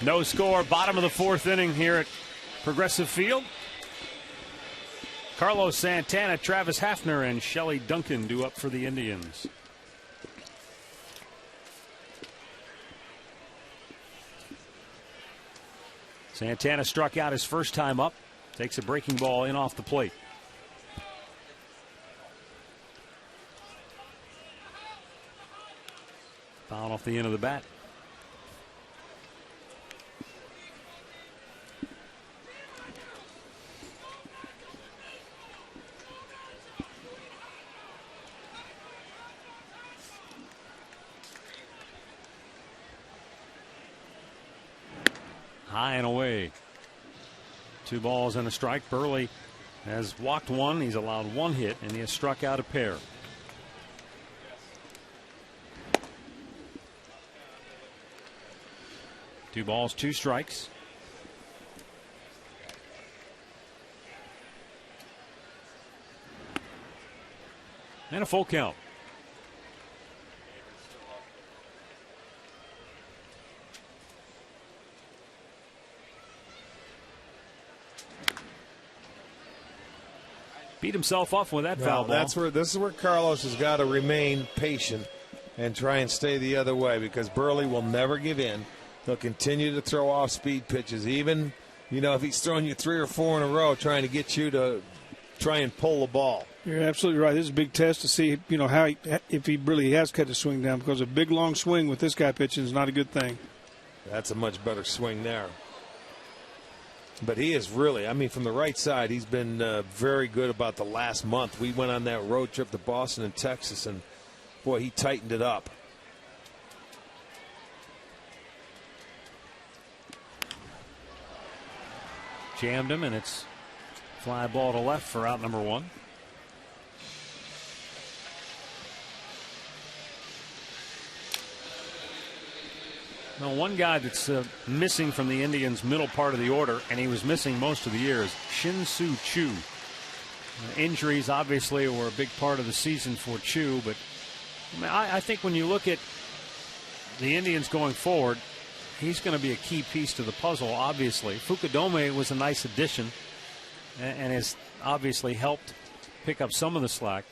No score, bottom of the fourth inning here at Progressive Field. Carlos Santana, Travis Hafner, and Shelley Duncan due up for the Indians. Santana struck out his first time up. Takes a breaking ball in off the plate. Foul off the end of the bat. High and away. 2 balls and a strike. Burley has walked one. He's allowed 1 hit, and he has struck out a pair. Two balls, 2 strikes. And a full count. Beat himself off with that foul ball. This is where Carlos has got to remain patient and try and stay the other way, because Burley will never give in. He'll continue to throw off speed pitches, even if he's throwing you 3 or 4 in a row, trying to get you to try and pull the ball. You're absolutely right. This is a big test to see how if he really has cut the swing down, because a big long swing with this guy pitching is not a good thing. That's a much better swing there. But he is really, from the right side, he's been very good about the last month. We went on that road trip to Boston and Texas, and, boy, he tightened it up. Jammed him, and it's fly ball to left for out number 1. Now, one guy that's missing from the Indians' middle part of the order, and he was missing most of the year, is Shin-Soo Choo. Injuries obviously were a big part of the season for Choo, but I think when you look at the Indians going forward, he's going to be a key piece to the puzzle, obviously. Fukudome was a nice addition and has obviously helped pick up some of the slack.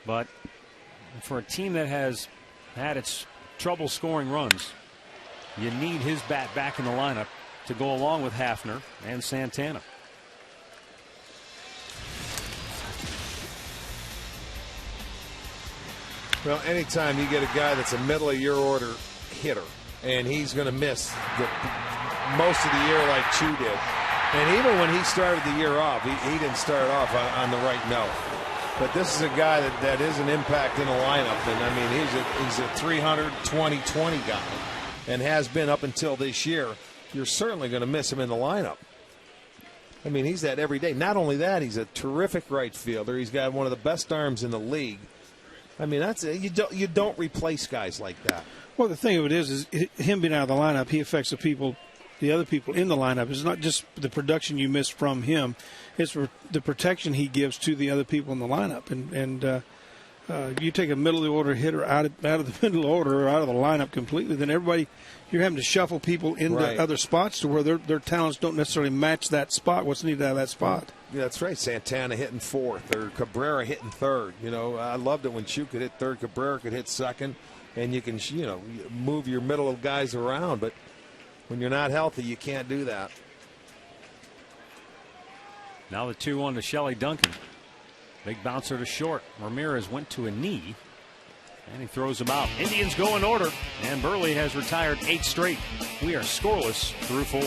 But for a team that has had its trouble scoring runs, you need his bat back in the lineup to go along with Hafner and Santana. Well, anytime you get a guy that's a middle of your order hitter, and he's going to miss most of the year like Chu did, and even when he started the year off, he didn't start off on the right note. But this is a guy that is an impact in the lineup, and I mean he's a 320-20 guy, and has been up until this year. You're certainly going to miss him in the lineup. I mean, he's that every day. Not only that, he's a terrific right fielder. He's got one of the best arms in the league. I mean, that's you don't replace guys like that. Well, the thing of it is him being out of the lineup, he affects the other people in the lineup. It's not just the production you miss from him; it's the protection he gives to the other people in the lineup. And you take a middle of the order hitter out of the middle order or out of the lineup completely, then everybody, you're having to shuffle people into other spots to where their talents don't necessarily match that spot. What's needed out of that spot? Yeah, that's right. Santana hitting fourth or Cabrera hitting third. You know, I loved it when Chu could hit third, Cabrera could hit second, and you can move your middle of guys around. But when you're not healthy, you can't do that. Now the 2-1 to Shelley Duncan. Big bouncer to short. Ramirez went to a knee, and he throws him out. Indians go in order, and Burley has retired 8 straight. We are scoreless through 4.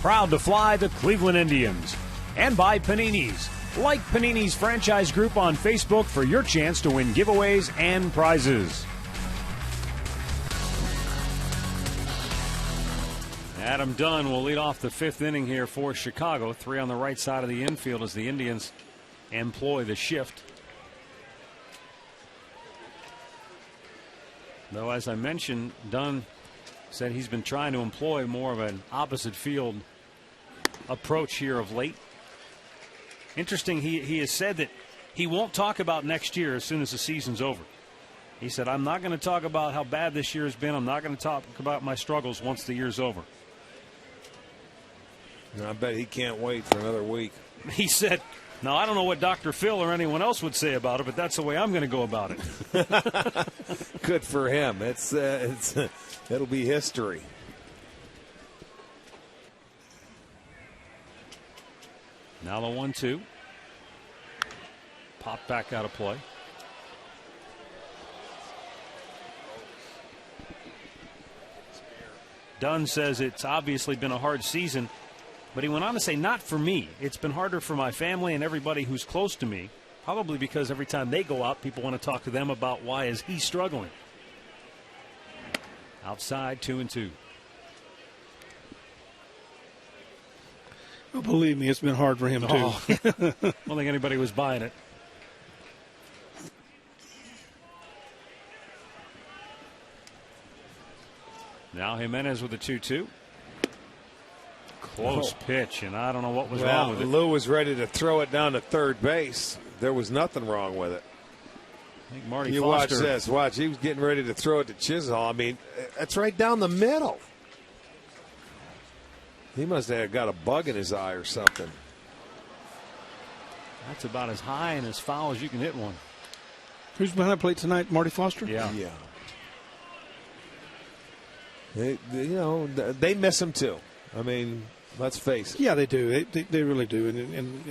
Proud to fly the Cleveland Indians. And by Panini's. Like Panini's franchise group on Facebook for your chance to win giveaways and prizes. Adam Dunn will lead off the 5th inning here for Chicago. 3 on the right side of the infield as the Indians employ the shift. Though, as I mentioned, Dunn said he's been trying to employ more of an opposite field approach here of late. Interesting, he has said that he won't talk about next year as soon as the season's over. He said, I'm not going to talk about how bad this year has been. I'm not going to talk about my struggles once the year's over. I bet he can't wait for another week. He said, now, I don't know what Dr. Phil or anyone else would say about it, but that's the way I'm going to go about it. Good for him. It'll be history. Now the 1-2. Popped back out of play. Dunn says it's obviously been a hard season, but he went on to say, not for me. It's been harder for my family and everybody who's close to me, probably because every time they go out, people want to talk to them about why is he struggling. Outside, 2-2. Oh, believe me, it's been hard for him, too. Oh. I don't think anybody was buying it. Now Jimenez with a 2-2. Close pitch, and I don't know what was wrong with it. Lou was ready to throw it down to third base. There was nothing wrong with it. I think Marty You Foster. watch this. Watch. He was getting ready to throw it to Chisholm. I mean, that's right down the middle. He must have got a bug in his eye or something. That's about as high and as foul as you can hit one. Who's behind the plate tonight? Marty Foster? Yeah. Yeah. They miss him too. I mean, let's face it. Yeah, they do. They really do. And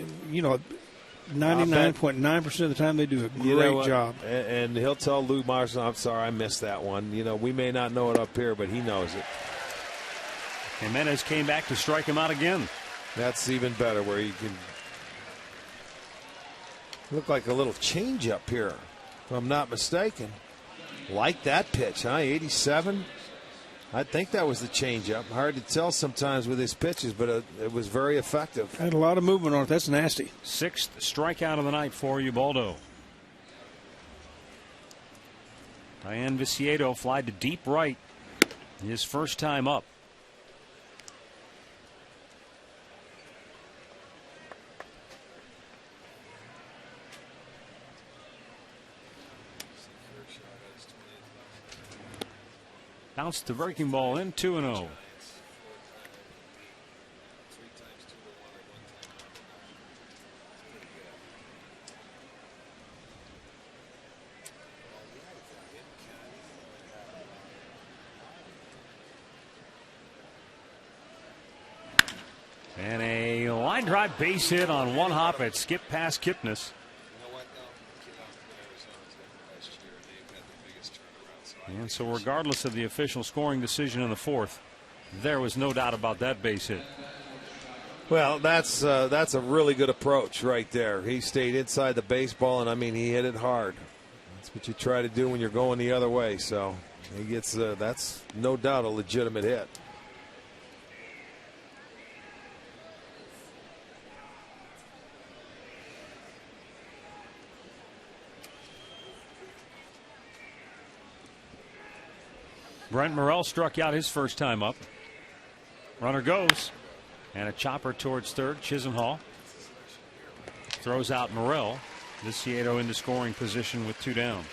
99.9% of the time they do a great job. And he'll tell Lou Marshall, I'm sorry, I missed that one. We may not know it up here, but he knows it. Jimenez came back to strike him out again. That's even better, where you can look like a little change up here, if I'm not mistaken. Like that pitch, huh? 87. I think that was the changeup. Hard to tell sometimes with his pitches, but it was very effective. Had a lot of movement on it. That's nasty. 6th strikeout of the night for Ubaldo. Diane Viciedo fly to deep right. His first time up. Bounced the breaking ball in, 2-0. And a line drive base hit on one hop. It skipped past Kipnis. And so regardless of the official scoring decision in the 4th, there was no doubt about that base hit. Well, that's a really good approach right there. He stayed inside the baseball, and I mean, he hit it hard. That's what you try to do when you're going the other way. So he gets that's no doubt a legitimate hit. Brent Morrell struck out his first time up. Runner goes. And a chopper towards third. Chisenhall throws out Morrell. Viciedo into scoring position with 2 down.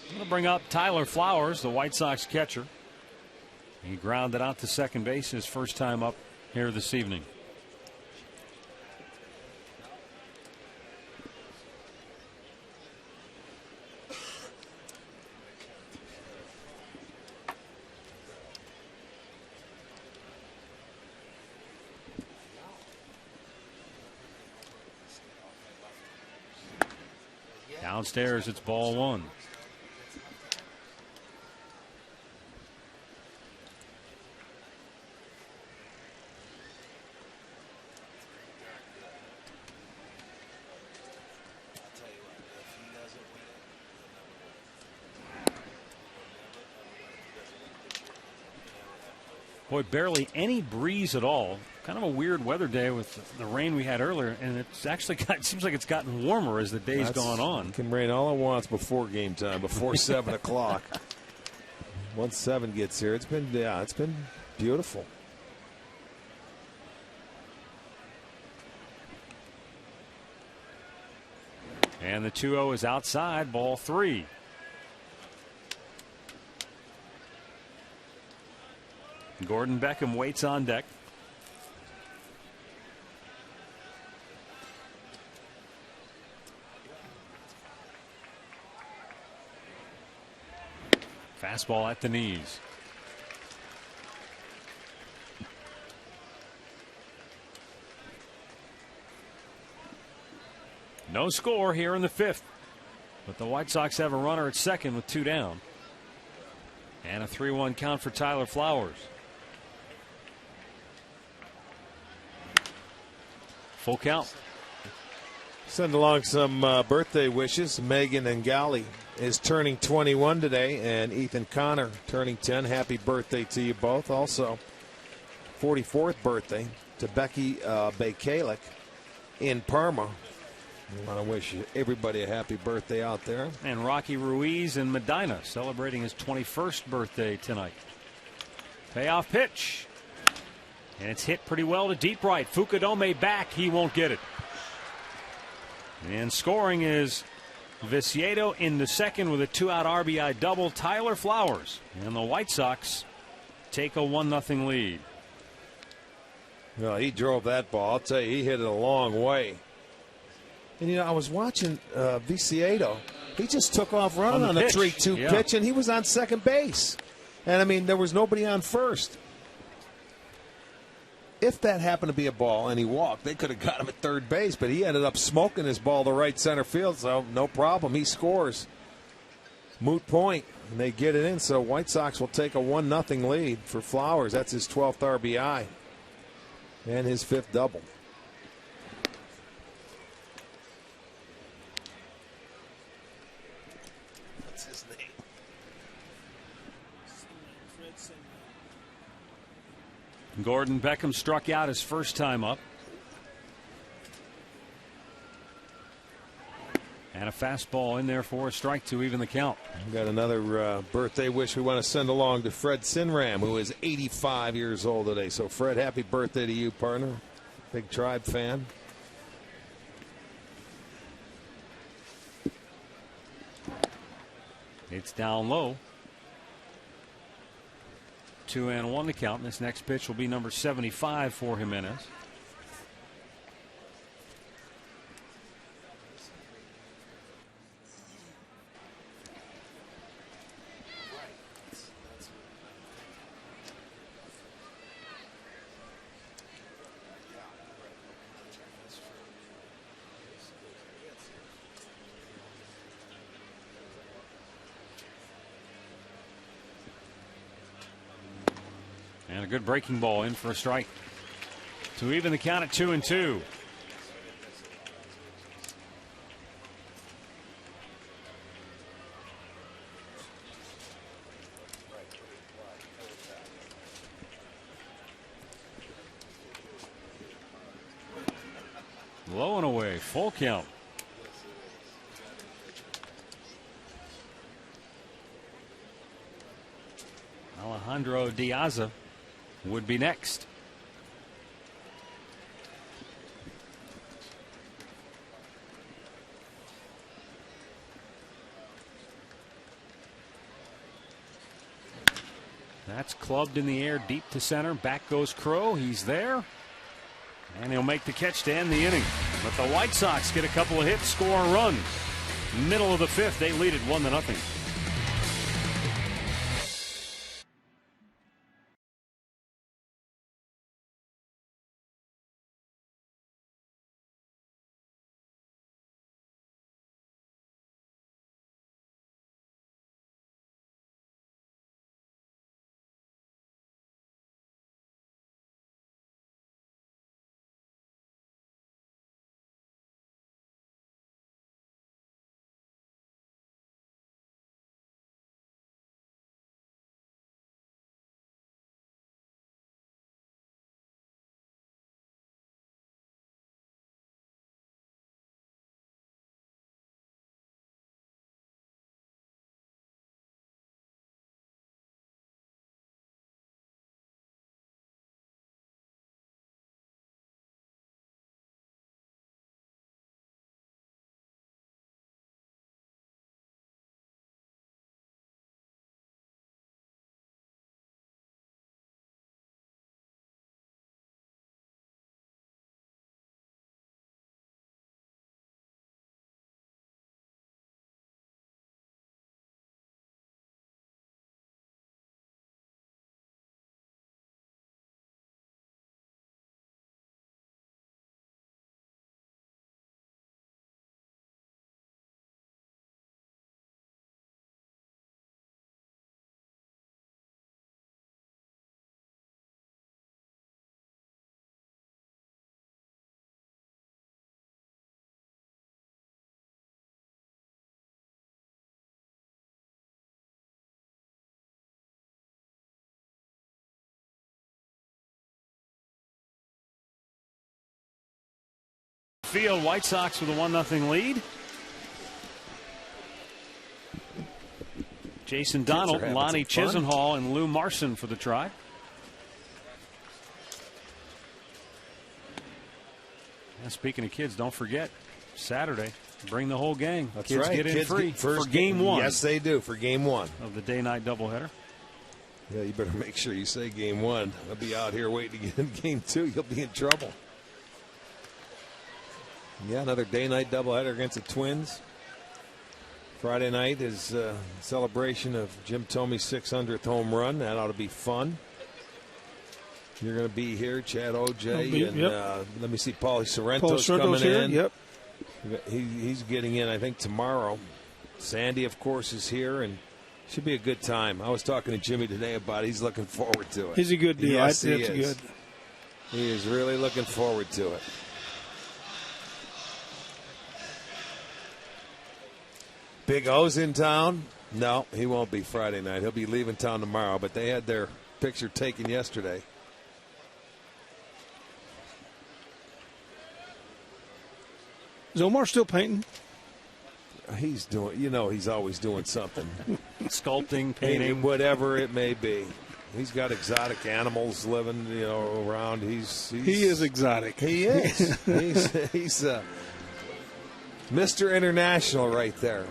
I'm going to bring up Tyler Flowers, the White Sox catcher. He grounded out to second base his first time up here this evening. Downstairs, it's ball 1. Boy, barely any breeze at all. Kind of a weird weather day with the rain we had earlier, and it's actually it seems like it's gotten warmer as the day's gone on. It can rain all it wants before game time, before 7 o'clock. Once 7 gets here, it's been beautiful. And the 2-0 is outside, ball 3. Gordon Beckham waits on deck. Fastball at the knees. No score here in the 5th. But the White Sox have a runner at second with 2 down. And a 3-1 count for Tyler Flowers. Full count. Send along some birthday wishes. Megan and Gali is turning 21 today, and Ethan Connor turning 10. Happy birthday to you both. Also, 44th birthday to Becky Bakalik in Parma. I want to wish everybody a happy birthday out there. And Rocky Ruiz in Medina celebrating his 21st birthday tonight. Payoff pitch. And it's hit pretty well to deep right. Fukudome back. He won't get it. And scoring is Viciedo in the second with a 2-out RBI double. Tyler Flowers. And the White Sox take a 1-0 lead. Well, he drove that ball. I'll tell you, he hit it a long way. And, I was watching Viciedo. He just took off running on the 3-2 pitch, and he was on second base. And, there was nobody on first. If that happened to be a ball and he walked, they could have got him at third base, but he ended up smoking his ball to right center field, so no problem. He scores. Moot point, and they get it in, so White Sox will take a 1-0 lead for Flowers. That's his 12th RBI and his 5th double. Gordon Beckham struck out his first time up. And a fastball in there for a strike to even the count. We've got another birthday wish we want to send along to Fred Sinram, who is 85 years old today. So, Fred, happy birthday to you, partner. Big Tribe fan. It's down low. 2-1 to count. This next pitch will be number 75 for Jimenez. And a good breaking ball in for a strike to even the count at 2-2. Low and away, full count. Alejandro Diaza would be next. That's clubbed in the air deep to center. Back goes Crow. He's there. And he'll make the catch to end the inning. But the White Sox get a couple of hits, score a run. Middle of the 5th, they lead it 1-0. Field. White Sox with a 1-0 lead. Jason Donald, Lonnie Chisenhall, and Lou Marson for the try. And speaking of kids, don't forget, Saturday, bring the whole gang. That's kids right. get in Kids free for game one. Yes, they do, for game one of the day-night doubleheader. Yeah, you better make sure you say game one. I'll be out here waiting to get in game two. You'll be in trouble. Yeah, another day-night doubleheader against the Twins. Friday night is a celebration of Jim Thome's 600th home run. That ought to be fun. You're going to be here, Chad OJ, and let me see, Paulie Sorrento's coming in. Yep. He's getting in, I think, tomorrow. Sandy, of course, is here, and should be a good time. I was talking to Jimmy today about it. He's looking forward to it. He's a good deal. Yes, he is. Good. He is really looking forward to it. Big O's in town. No, he won't be Friday night. He'll be leaving town tomorrow, but they had their picture taken yesterday. Is Omar still painting? He's doing, he's always doing something. Sculpting, painting. Whatever it may be. He's got exotic animals living, around. He is exotic. He is. he's Mr. International right there.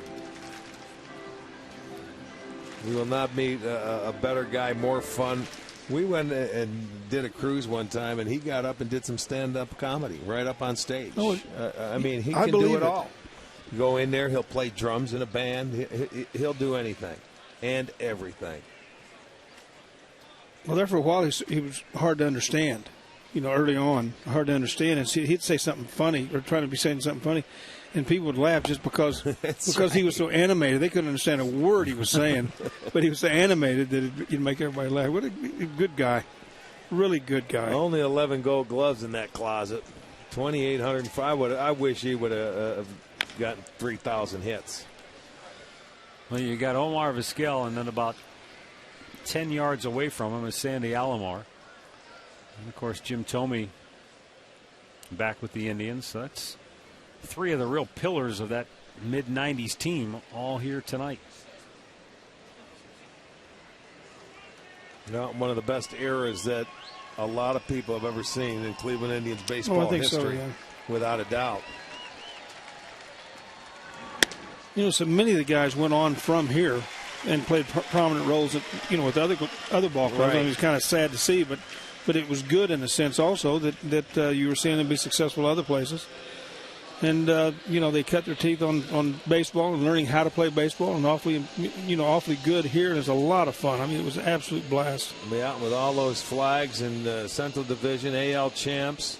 We will not meet a better guy, more fun. We went and did a cruise one time, and he got up and did some stand-up comedy right up on stage. Oh, he can do it all. Go in there, he'll play drums in a band. He'll do anything and everything. Well, there for a while, he was hard to understand. Early on, hard to understand. And he'd say something funny or trying to be saying something funny, and people would laugh just because he was so animated. They couldn't understand a word he was saying, but he was so animated that it'd make everybody laugh. What a good guy. Really good guy. Only 11 gold gloves in that closet. 2,805. I wish he would have gotten 3,000 hits. Well, you got Omar Vizquel, and then about 10 yards away from him is Sandy Alomar. And, of course, Jim Thome back with the Indians. So that's three of the real pillars of that mid-'90s team all here tonight. One of the best eras that a lot of people have ever seen in Cleveland Indians baseball history, without a doubt. So many of the guys went on from here and played prominent roles, with other ball clubs. Right. I mean, it's kind of sad to see, but it was good in a sense also that you were seeing them be successful other places. And they cut their teeth on baseball and learning how to play baseball, and awfully good here. And it's a lot of fun. I mean, it was an absolute blast. Yeah, with all those flags in the Central Division, AL champs,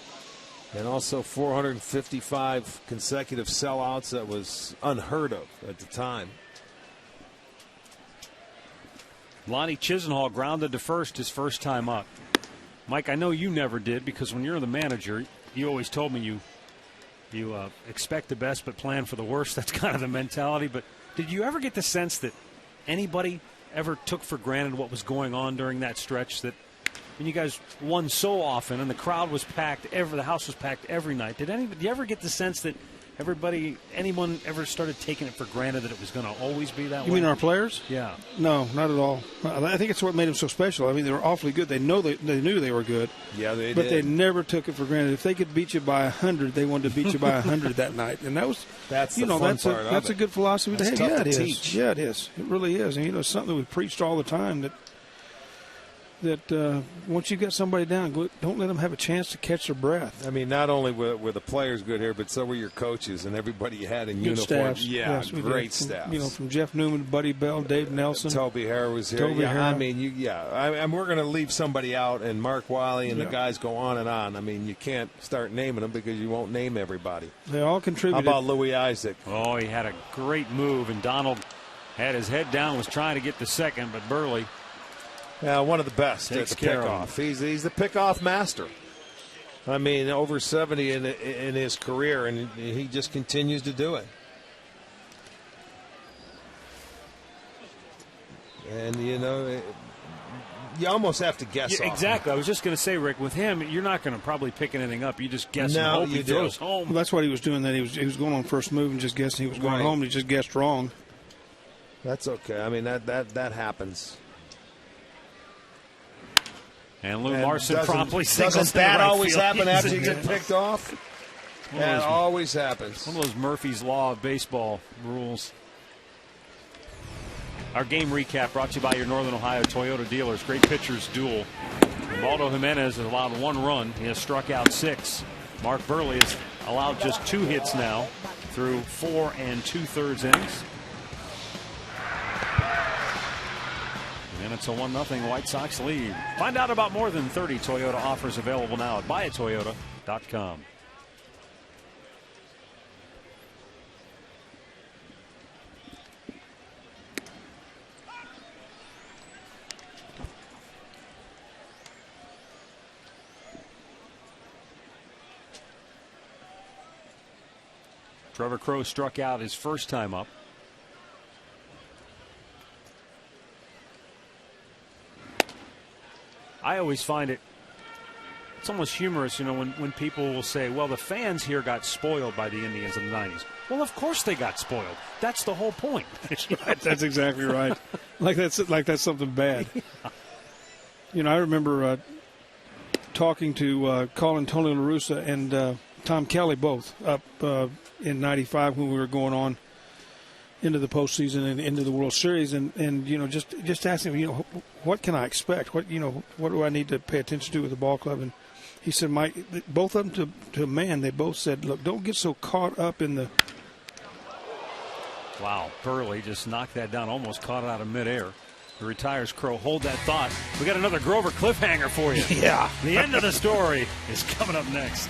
and also 455 consecutive sellouts. That was unheard of at the time. Lonnie Chisenhall grounded to first his first time up. Mike, I know you never did, because when you're the manager, you always told me you expect the best but plan for the worst. That's kind of the mentality. But did you ever get the sense that anybody ever took for granted what was going on during that stretch? That when you guys won so often and the crowd was packed, the house was packed every night. Did you ever get the sense that anyone ever started taking it for granted that it was going to always be that way? You mean our players? Yeah. No, not at all. I think it's what made them so special. I mean, they were awfully good. They knew they were good. Yeah, they did. But they never took it for granted. If they could beat you by 100, they wanted to beat you by 100 that night. And that's the fun part of it. That's a good philosophy to have. Yeah, it is. Yeah, it is. It really is. And it's something that we preached all the time, that once you get somebody down, don't let them have a chance to catch their breath. I mean, not only were the players good here, but so were your coaches and everybody you had in uniform. Staffs. Yeah, yes, great staff. From Jeff Newman, Buddy Bell, Dave Nelson. Toby Hare was here. I mean, and we're going to leave somebody out, and Mark Wiley and the guys go on and on. I mean, you can't start naming them because you won't name everybody. They all contributed. How about Louis Isaac? Oh, he had a great move, and Donald had his head down, was trying to get the second, but Burley. Yeah, one of the best at the pickoff. He's the pickoff master. I mean, over 70 in his career, and he just continues to do it. And You almost have to guess. Exactly. I was just going to say, Rick, with him, you're not going to probably pick anything up. You just guess and hope he throws home. Well, that's what he was doing. That he was going on first move and just guessing he was going home. And he just guessed wrong. That's okay. I mean, that happens. And Lou Larson promptly singles. Doesn't that always happen after you get picked off? That always happens. One of those Murphy's Law of baseball rules. Our game recap brought to you by your Northern Ohio Toyota dealers. Great pitchers duel. Ubaldo Jimenez has allowed 1 run. He has struck out 6. Mark Burley has allowed just 2 hits now through 4 2/3 innings. And it's a 1-0 White Sox lead. Find out about more than 30 Toyota offers available now at buyatoyota.com. Trevor Crowe struck out his first time up. I always find it's almost humorous, when people will say, well, the fans here got spoiled by the Indians in the 90s. Well, of course they got spoiled. That's the whole point. Right, that's exactly right. Like that's something bad. I remember talking to Colin Tony La Russa and Tom Kelly both up in '95 when we were going on into the postseason and into the World Series, and just asking him, what can I expect? What do I need to pay attention to with the ball club? And he said, Mike, both of them to a man, they both said, look, don't get so caught up in the. Wow, Burley just knocked that down, almost caught it out of midair. He retires Crowe. Hold that thought. We got another Grover cliffhanger for you. Yeah. The end of the story is coming up next.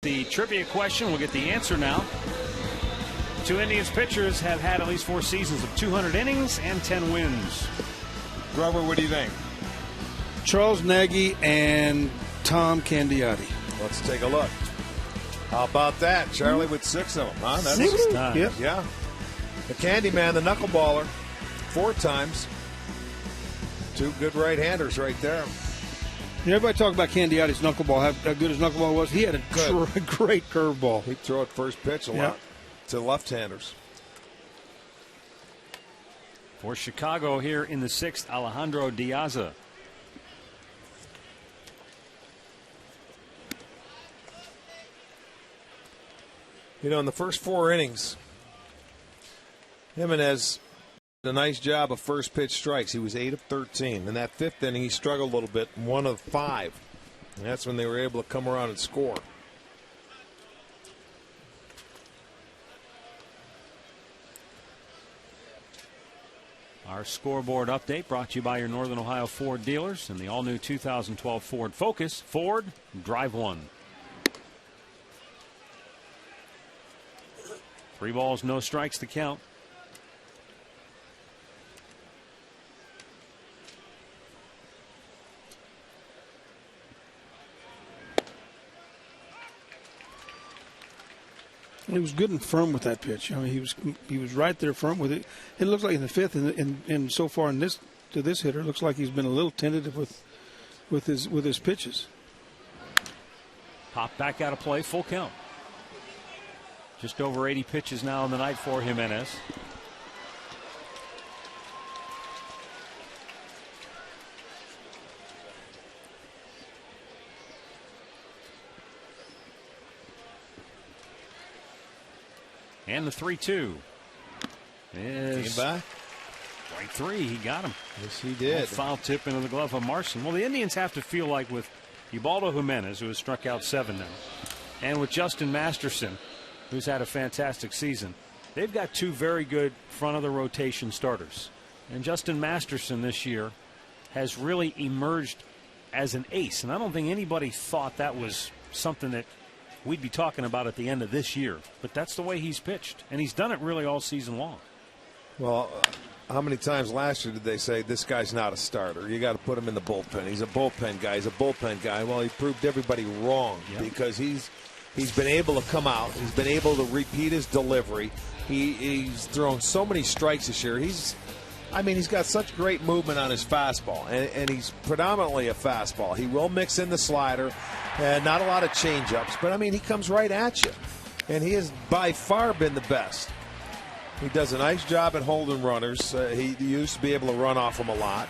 The trivia question, we'll get the answer now. 2 Indians pitchers have had at least 4 seasons of 200 innings and 10 wins. Grover, what do you think? Charles Nagy and Tom Candiotti. Let's take a look. How about that? Charlie with 6 of them, huh? That's 6 times. Yep. Yeah. The Candyman, the knuckleball, 4 times. 2 good right-handers right there. Everybody talk about Candiotti's knuckleball, how good his knuckleball was. He had a great curveball. He'd throw it first pitch a lot to left-handers. For Chicago here in the 6th, Alejandro Diaza. In the first 4 innings, Jimenez did a nice job of first pitch strikes. He was 8 of 13. In that 5th inning, he struggled a little bit, 1 of 5. And that's when they were able to come around and score. Our scoreboard update brought to you by your Northern Ohio Ford dealers and the all-new 2012 Ford Focus. Ford, drive one. 3 balls, no strikes to count. He was good and firm with that pitch. I mean, he was right there firm with it. It looks like in the fifth, and so far in this hitter, it looks like he's been a little tentative with his pitches. Pop back out of play, full count. Just over 80 pitches now in the night for Jimenez. And the 3-2 is came by. Right 3. He got him. Yes, he did. Foul tip into the glove of Marson. Well, the Indians have to feel like with Ubaldo Jimenez, who has struck out 7 now, and with Justin Masterson, who's had a fantastic season, they've got 2 very good front of the rotation starters. And Justin Masterson this year has really emerged as an ace. And I don't think anybody thought that was something that we'd be talking about at the end of this year. But that's the way he's pitched. And he's done it really all season long. Well, how many times last year did they say this guy's not a starter? You got to put him in the bullpen. He's a bullpen guy. He's a bullpen guy. Well, he proved everybody wrong because he's been able to come out. He's been able to repeat his delivery. He's thrown so many strikes this year. He's got such great movement on his fastball, and he's predominantly a fastball. He will mix in the slider, and not a lot of changeups, but he comes right at you, and he has by far been the best. He does a nice job at holding runners. He used to be able to run off them a lot.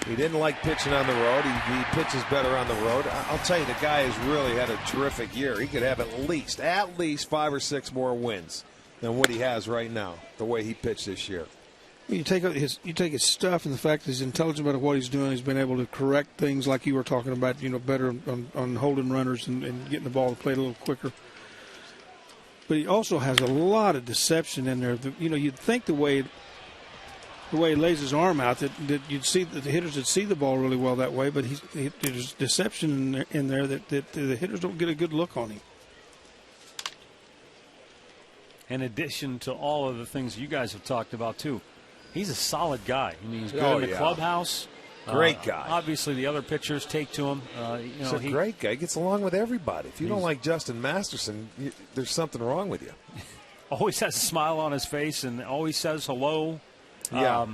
He didn't like pitching on the road. He pitches better on the road. I'll tell you, the guy has really had a terrific year. He could have at least 5 or 6 more wins than what he has right now, the way he pitched this year. You take his stuff and the fact that he's intelligent about what he's doing. He's been able to correct things like you were talking about, better on holding runners and getting the ball to play a little quicker. But he also has a lot of deception in there. You'd think the way he lays his arm out that you'd see that the hitters would see the ball really well that way. But there's deception in there that the hitters don't get a good look on him. In addition to all of the things you guys have talked about too, he's a solid guy. He's good in the clubhouse. Great guy. Obviously, the other pitchers take to him. He's a great guy. He gets along with everybody. If you don't like Justin Masterson, there's something wrong with you. Always has a smile on his face and always says hello. Yeah.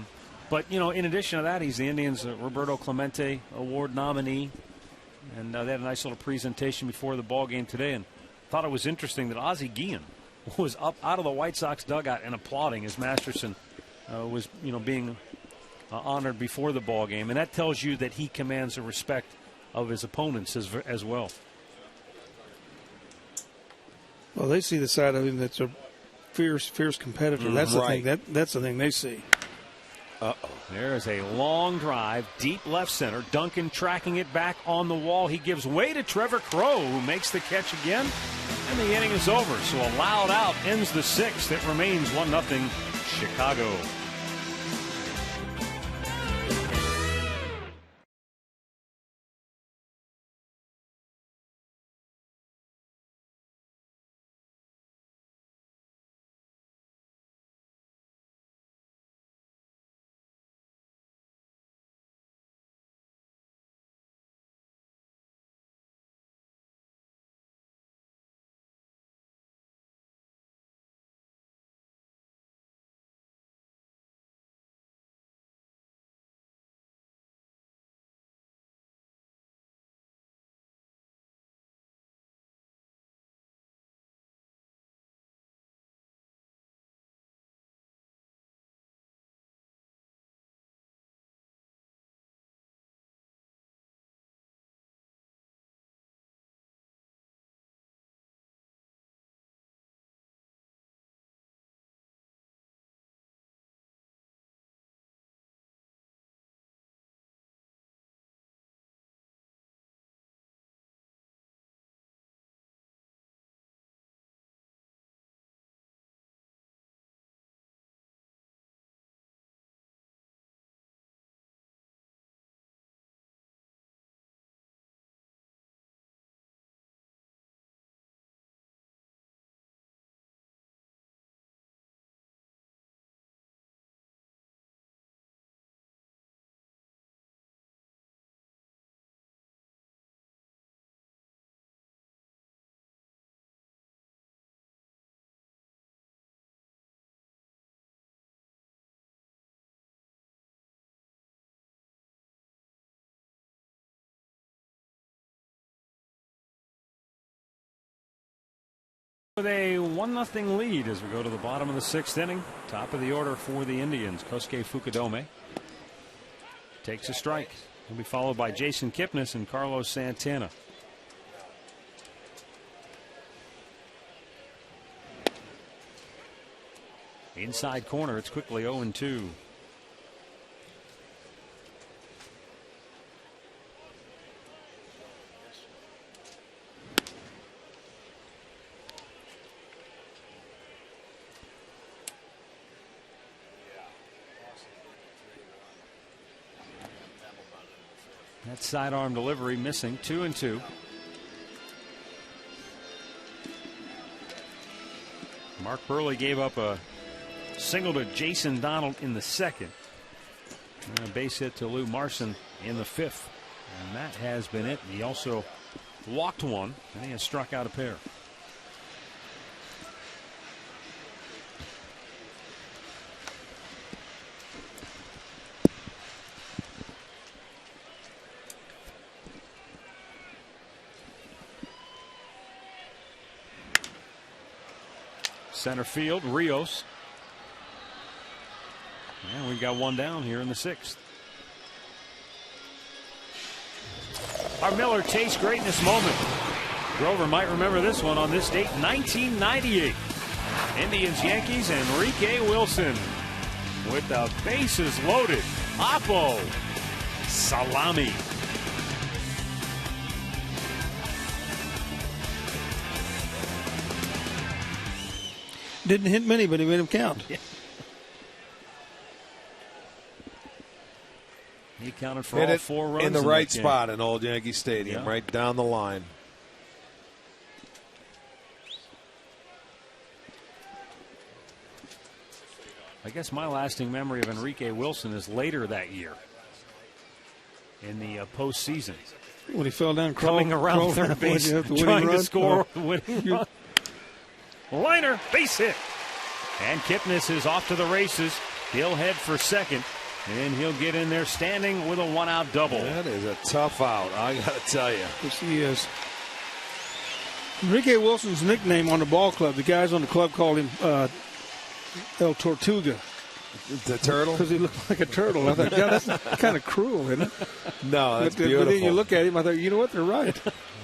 But, in addition to that, he's the Indians' Roberto Clemente Award nominee. And they had a nice little presentation before the ball game today. And thought it was interesting that Ozzie Guillen was up out of the White Sox dugout and applauding as Masterson was, being honored before the ball game, and that tells you that he commands the respect of his opponents as well. Well, they see the side of him that's a fierce competitor. That's the thing. That's the thing they see. There is a long drive, deep left center. Duncan tracking it back on the wall. He gives way to Trevor Crowe, who makes the catch again, and the inning is over. So a loud out ends the 6th. It remains 1-0 Chicago. With a 1-0 lead as we go to the bottom of the 6th inning. Top of the order for the Indians. Kosuke Fukudome takes a strike. He'll be followed by Jason Kipnis and Carlos Santana. Inside corner, it's quickly 0-2. That sidearm delivery missing. 2-2. Mark Burley gave up a single to Jason Donald in the 2nd. And a base hit to Lou Marson in the 5th. And that has been it. He also walked one, and he has struck out a pair. Center field, Rios. And we've got one down here in the 6th. Our Miller tastes greatness moment. Grover might remember this one on this date, 1998. Indians, Yankees, Enrique Wilson with the bases loaded. Oppo. Salami. Didn't hit many, but he made them count. Yeah. He counted for all 4 runs in the right spot in Old Yankee Stadium, yeah. right down the line. I guess my lasting memory of Enrique Wilson is later that year in the postseason. When he fell down, coming around third base, trying to score the winning run. Liner, base hit. And Kipnis is off to the races. He'll head for second, and he'll get in there standing with a 1-out double. That is a tough out, I got to tell you. Yes, he is. Enrique Wilson's nickname on the ball club, the guys on the club called him El Tortuga. The turtle? Because he looked like a turtle. I thought, God, that's kind of cruel, isn't it? No, that's beautiful. But then you look at him, I thought, you know what, they're right.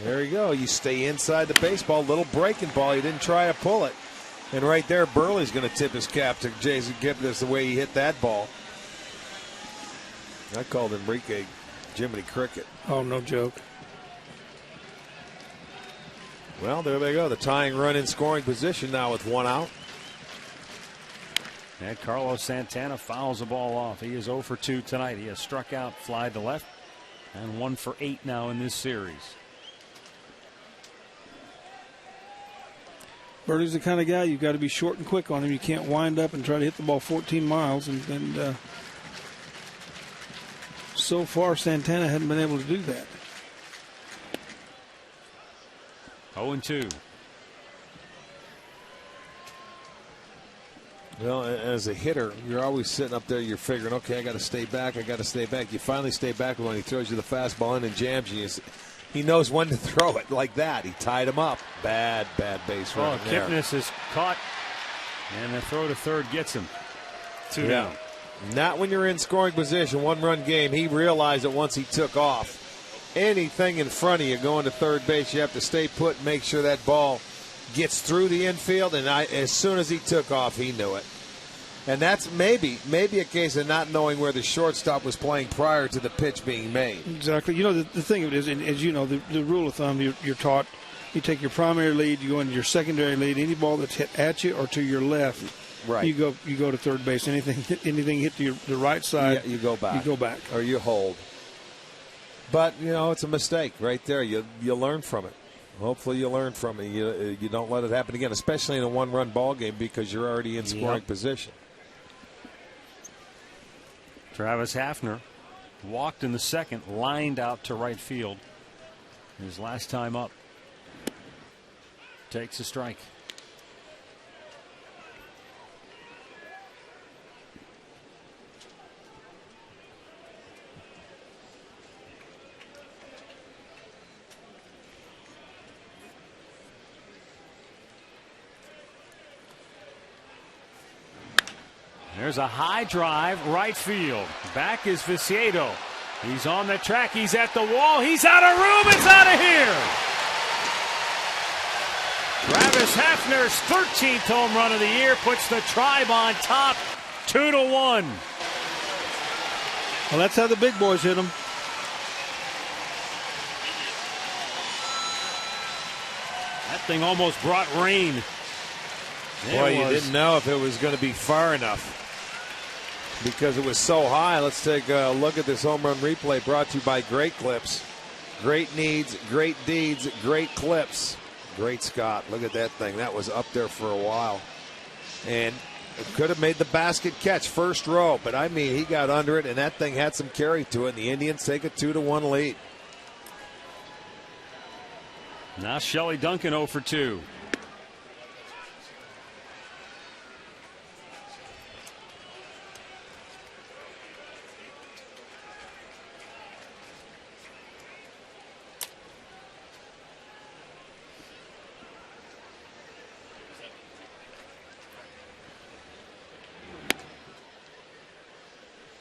There you go. You stay inside the baseball, little breaking ball. You didn't try to pull it. And right there, Burley's going to tip his cap to Jason Kipnis the way he hit that ball. I called Enrique Jiminy Cricket. Oh, no joke. Well, there they go. The tying run in scoring position now with 1 out. And Carlos Santana fouls the ball off. He is 0 for 2 tonight. He has struck out, fly to left, and 1 for 8 now in this series. Burley's the kind of guy you've got to be short and quick on him. You can't wind up and try to hit the ball 14 miles. And so far, Santana hadn't been able to do that. 0-2. Well, as a hitter, you're always sitting up there. You're figuring, okay, I got to stay back. I got to stay back. You finally stay back when he throws you the fastball in and jams you. He knows when to throw it like that. He tied him up. Bad base run. Oh, Kipnis is caught, and the throw to third gets him. 2 down. Not when you're in scoring position. 1-run game. He realized that once he took off. Anything in front of you going to third base, you have to stay put and make sure that ball gets through the infield. And as soon as he took off, he knew it. And that's maybe a case of not knowing where the shortstop was playing prior to the pitch being made. Exactly. You know, the thing of it is, as you know, the rule of thumb, you're taught, you take your primary lead, you go into your secondary lead, any ball that's hit at you or to your left, right, you go to third base. Anything hit to the right side, you go back. You go back. Or you hold. But, you know, it's a mistake right there. You learn from it. Hopefully you learn from it. You don't let it happen again, especially in a 1-run ball game because you're already in scoring position. Travis Hafner walked in the 2nd, lined out to right field. His last time up. Takes a strike. There's a high drive, right field. Back is Viciedo. He's on the track. He's at the wall. He's out of room. It's out of here. Travis Hafner's 13th home run of the year puts the Tribe on top, 2-1. Well, that's how the big boys hit them. That thing almost brought rain. Boy, you didn't know if it was going to be far enough because it was so high. Let's take a look at this home run replay brought to you by Great Clips. Great needs, great deeds, great clips. Great Scott. Look at that thing. That was up there for a while. And it could have made the basket catch first row, but I mean, he got under it, and that thing had some carry to it, and the Indians take a 2-1 lead. Now Shelley Duncan 0 for 2.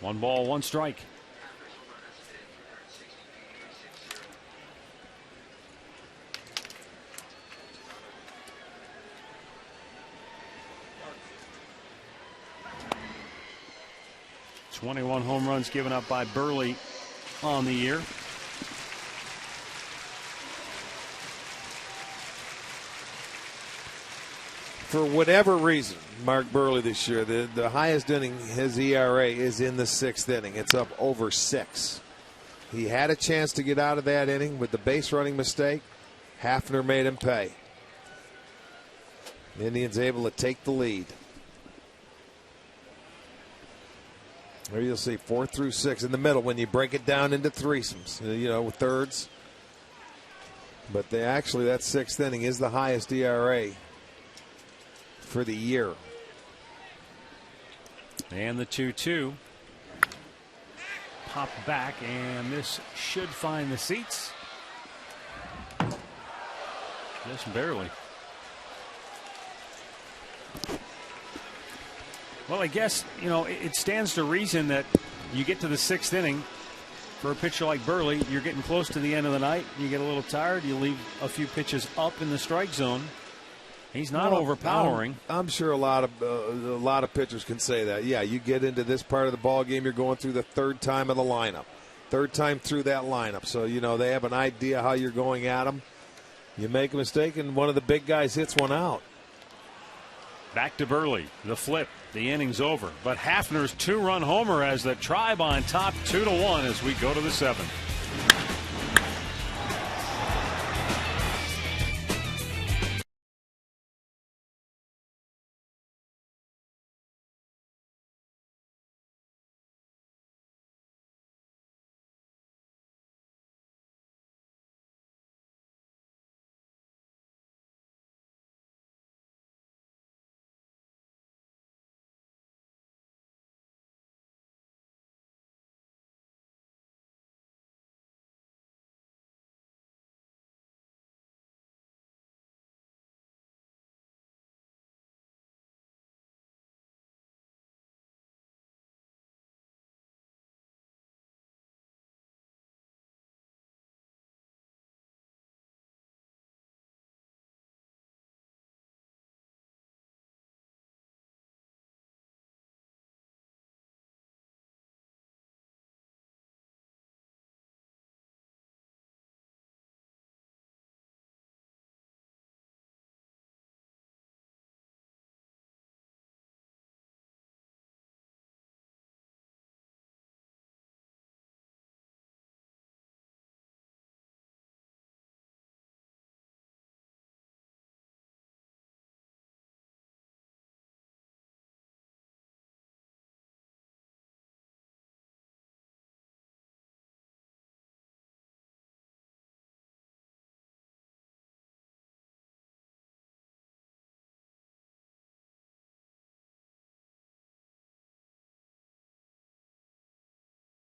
One ball, one strike. .21 home runs given up by Burley on the year. For whatever reason, Mark Burley this year, the highest inning, his ERA is in the 6th inning. It's up over 6. He had a chance to get out of that inning with the base running mistake. Hafner made him pay. The Indians able to take the lead. There you'll see 4 through 6 in the middle when you break it down into threesomes, with thirds. But that 6th inning is the highest ERA for the year. And the 2-2. Pop back, and this should find the seats. Just barely. Well, I guess, it stands to reason that you get to the 6th inning. For a pitcher like Burley, you're getting close to the end of the night. You get a little tired. You leave a few pitches up in the strike zone. He's not overpowering. I'm sure a lot of pitchers can say that. Yeah, you get into this part of the ball game, you're going through the 3rd time of the lineup, 3rd time through that lineup. So they have an idea how you're going at them. You make a mistake, and one of the big guys hits one out. Back to Burley, the flip. The inning's over, but Hafner's 2-run homer has the Tribe on top, 2-1 as we go to the 7th.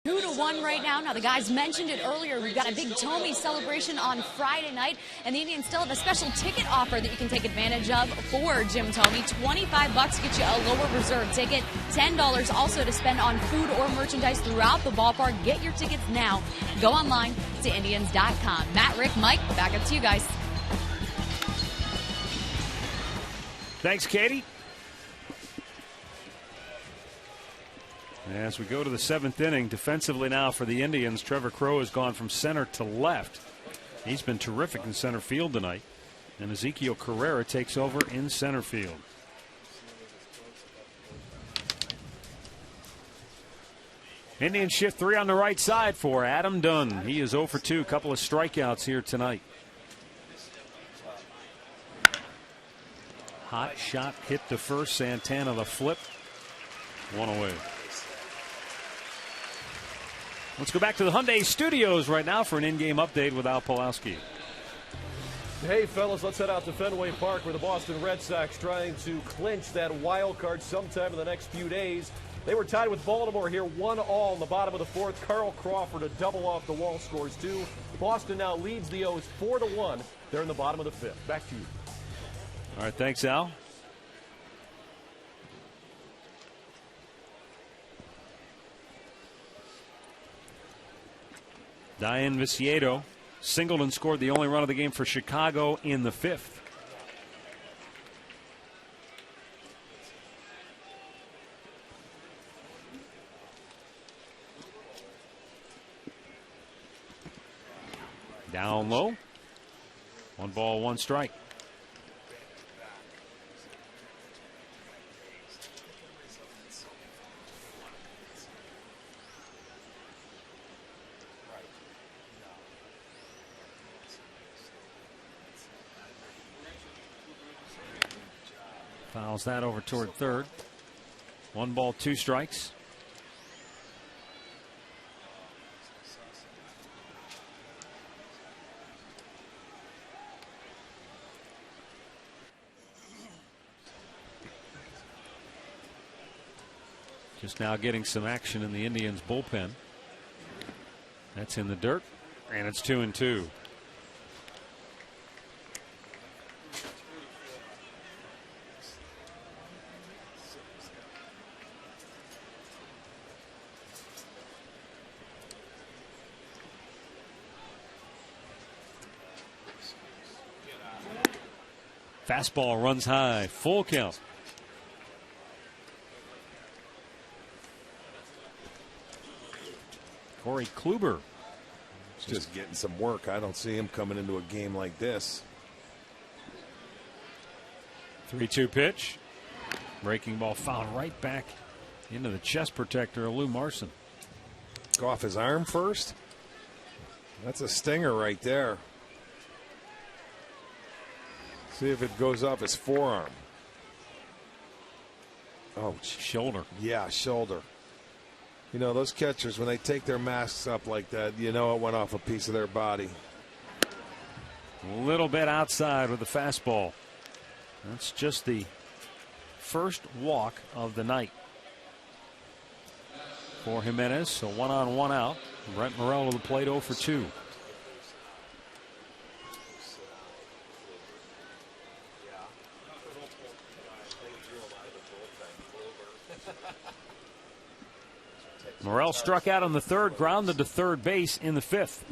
2-1 right now. Now, the guys mentioned it earlier. We've got a big Tommy celebration on Friday night, and the Indians still have a special ticket offer that you can take advantage of for Jim Tomey. $25 gets you a lower reserve ticket. $10 also to spend on food or merchandise throughout the ballpark. Get your tickets now. Go online to Indians.com. Matt, Rick, Mike, back up to you guys. Thanks, Katie. As we go to the 7th inning, defensively now for the Indians, Trevor Crowe has gone from center to left. He's been terrific in center field tonight. And Ezekiel Carrera takes over in center field. Indians shift 3 on the right side for Adam Dunn. He is 0 for 2, couple of strikeouts here tonight. Hot shot hit to first. Santana the flip. 1 away. Let's go back to the Hyundai Studios right now for an in-game update with Al Pawlowski. Hey, fellas, let's head out to Fenway Park where the Boston Red Sox trying to clinch that wild card sometime in the next few days. They were tied with Baltimore here, 1-1 in the bottom of the 4th. Carl Crawford, a double off the wall, scores 2. Boston now leads the O's 4-1. They're in the bottom of the 5th. Back to you. All right, thanks, Al. Diane Viciedo singled and scored the only run of the game for Chicago in the 5th. Down low. 1 ball, 1 strike. Fouls that over toward third. 1 ball, 2 strikes. Just now getting some action in the Indians bullpen. That's in the dirt, and it's 2-2. Fastball runs high, full count. Corey Kluber. Just getting some work. I don't see him coming into a game like this. 3-2 pitch. Breaking ball fouled right back into the chest protector of Lou Marson. Go off his arm first. That's a stinger right there. See if it goes off his forearm. Oh, shoulder. Yeah, shoulder. You know, those catchers, when they take their masks up like that, you know it went off a piece of their body. A little bit outside with the fastball. That's just the first walk of the night for Jimenez. So 1 on, 1 out. Brent Morel to the plate, 0 for 2. Morel struck out on the 3rd, grounded to third base in the 5th.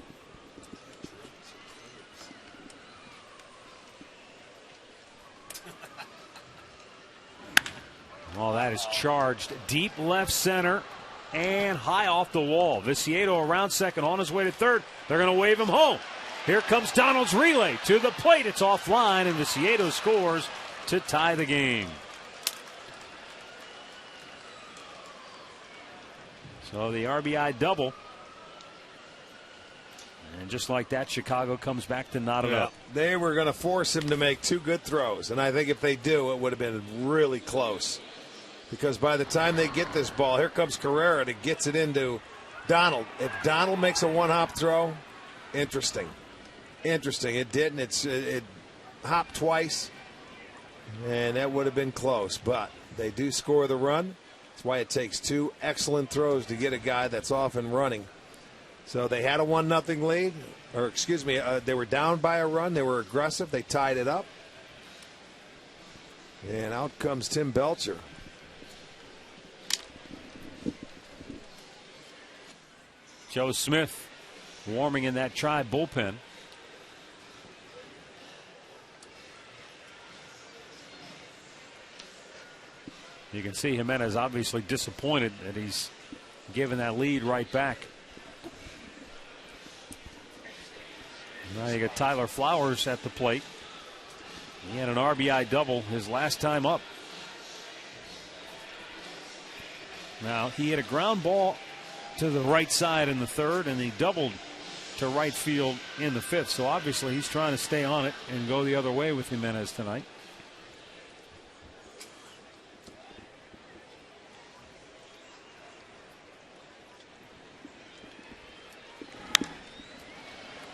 Oh, that is charged deep left center and high off the wall. Viciedo around second, on his way to third. They're going to wave him home. Here comes Donald's relay to the plate. It's offline, and Viciedo scores to tie the game. So the RBI double. And just like that, Chicago comes back to knot it up. They were going to force him to make 2 good throws. And I think if they do, it would have been really close. Because by the time they get this ball, here comes Carrera that gets it into Donald. If Donald makes a 1-hop throw, interesting. Interesting. It didn't. It hopped twice. And that would have been close. But they do score the run. That's why it takes 2 excellent throws to get a guy that's off and running. So they had a 1-0 lead, or excuse me, they were down by a run. They were aggressive. They tied it up. And out comes Tim Belcher. Joe Smith warming in that Tribe bullpen. You can see Jimenez obviously disappointed that he's given that lead right back. Now you got Tyler Flowers at the plate. He had an RBI double his last time up. Now he hit a ground ball to the right side in the third, and he doubled to right field in the fifth. So obviously he's trying to stay on it and go the other way with Jimenez tonight.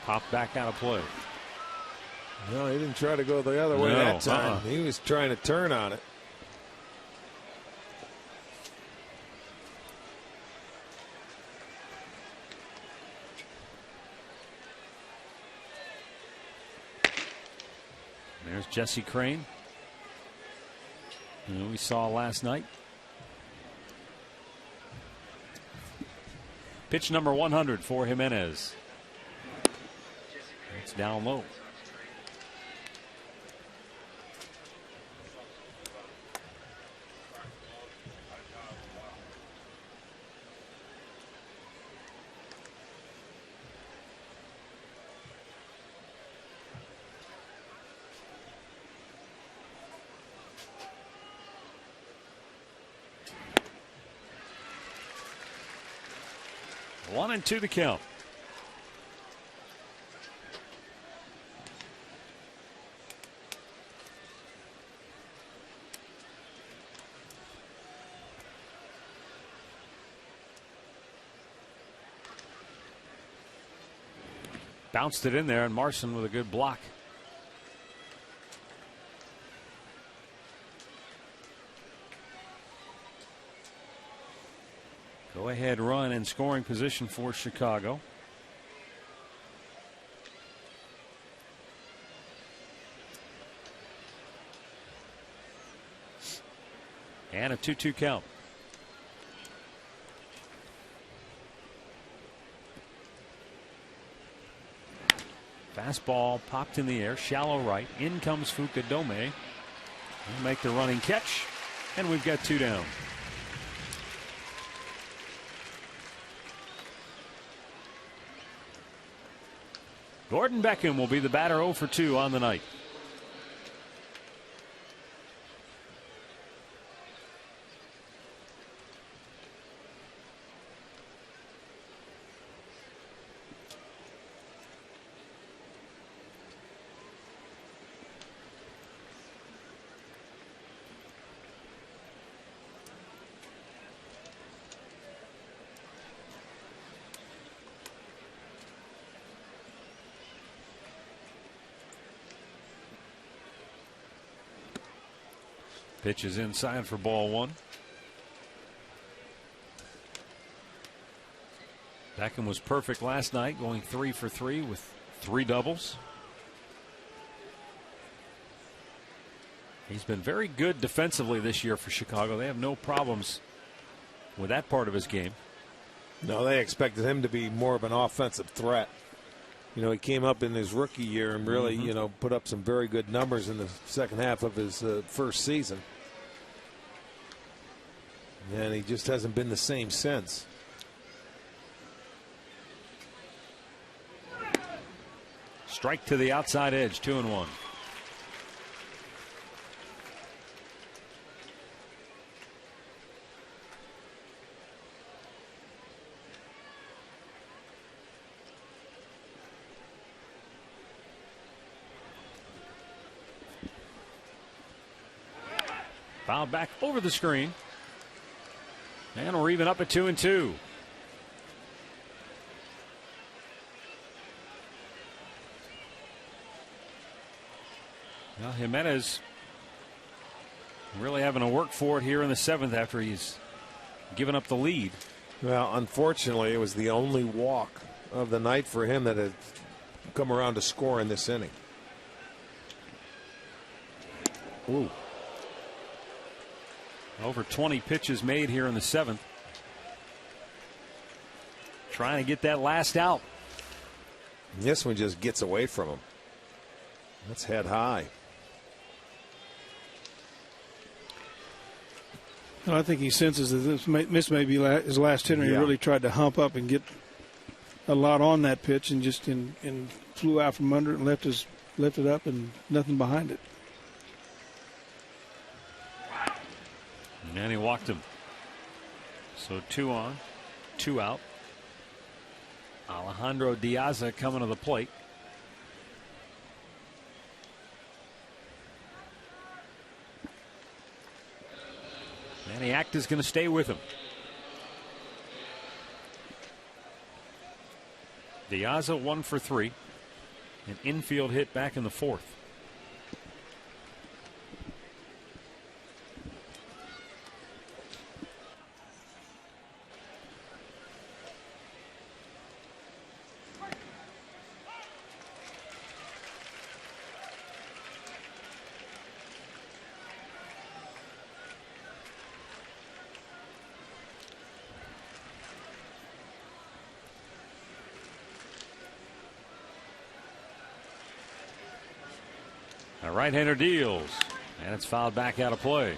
Popped back out of play. No, he didn't try to go the other way that time. He was trying to turn on it. There's Jesse Crane, who we saw last night. Pitch number 100 for Jimenez. It's down low. One and 2 to count. Bounced it in there, and Marson with a good block. Go ahead run in scoring position for Chicago. And a 2-2 count. Fastball popped in the air, shallow right. In comes Fukudome. He'll make the running catch, and we've got 2 down. Gordon Beckham will be the batter 0 for 2 on the night. Pitch is inside for ball 1. Beckham was perfect last night, going 3 for 3 with 3 doubles. He's been very good defensively this year for Chicago. They have no problems with that part of his game. No, they expected him to be more of an offensive threat. You know, he came up in his rookie year and really, you know, put up some very good numbers in the second half of his first season. And he just hasn't been the same since. Strike to the outside edge, 2-1. Fouled back over the screen. And we're even up at 2-2. Well, Jimenez really having to work for it here in the 7th after he's giving up the lead. Well, unfortunately, it was the only walk of the night for him that had come around to score in this inning. Ooh. Over 20 pitches made here in the 7th. Trying to get that last out. This one just gets away from him. That's head high. Well, I think he senses that this may be his last hit, and he really tried to hump up and get a lot on that pitch, and just flew out from under it and lifted up, and nothing behind it. And he walked him. So 2 on, 2 out. Alejandro Diaz coming to the plate. Manny Acta's going to stay with him. Diaz 1 for 3. An infield hit back in the 4th. A right-hander deals, and it's fouled back out of play.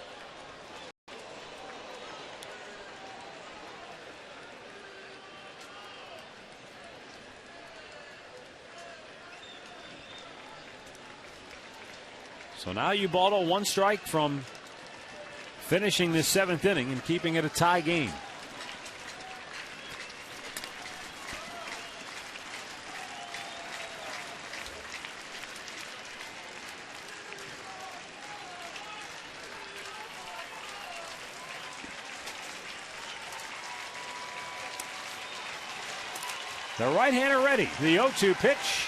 So now Ubaldo 1 strike from finishing this 7th inning and keeping it a tie game. The right-hander ready. The 0-2 pitch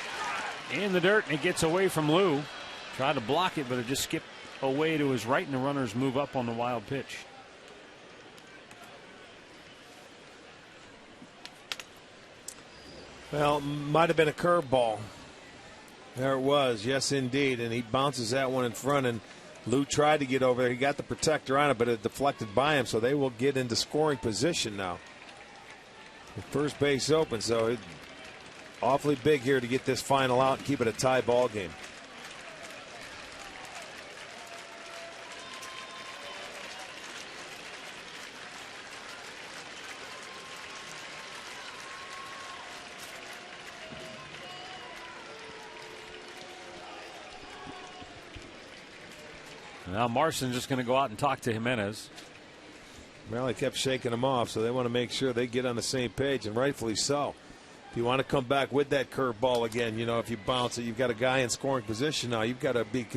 in the dirt, and it gets away from Lou. Tried to block it, but it just skipped away to his right, and the runners move up on the wild pitch. Well, might have been a curveball. There it was, yes, indeed. And he bounces that one in front, and Lou tried to get over there. He got the protector on it, but it deflected by him, so they will get into scoring position now. The first base open, so it's awfully big here to get this final out and keep it a tie ball game. Now Marson's just going to go out and talk to Jimenez. Well, they kept shaking him off, so they want to make sure they get on the same page, and rightfully so. If you want to come back with that curveball again, you know, if you bounce it, you've got a guy in scoring position now. You've got to be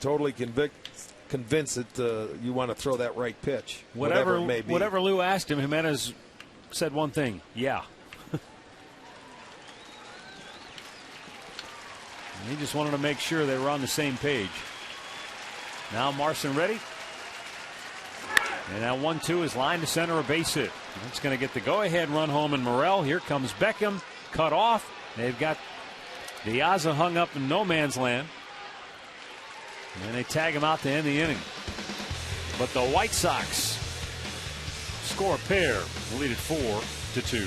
totally convinced that you want to throw that right pitch, whatever it may be. Whatever Lou asked him, Jimenez said one thing, yeah. He just wanted to make sure they were on the same page. Now Marson ready. And that 1-2 is line to center, a base hit. That's going to get the go-ahead run home in Morel. Here comes Beckham, cut off. They've got Diaz hung up in no man's land. And they tag him out to end the inning. But the White Sox score a pair, lead it 4-2.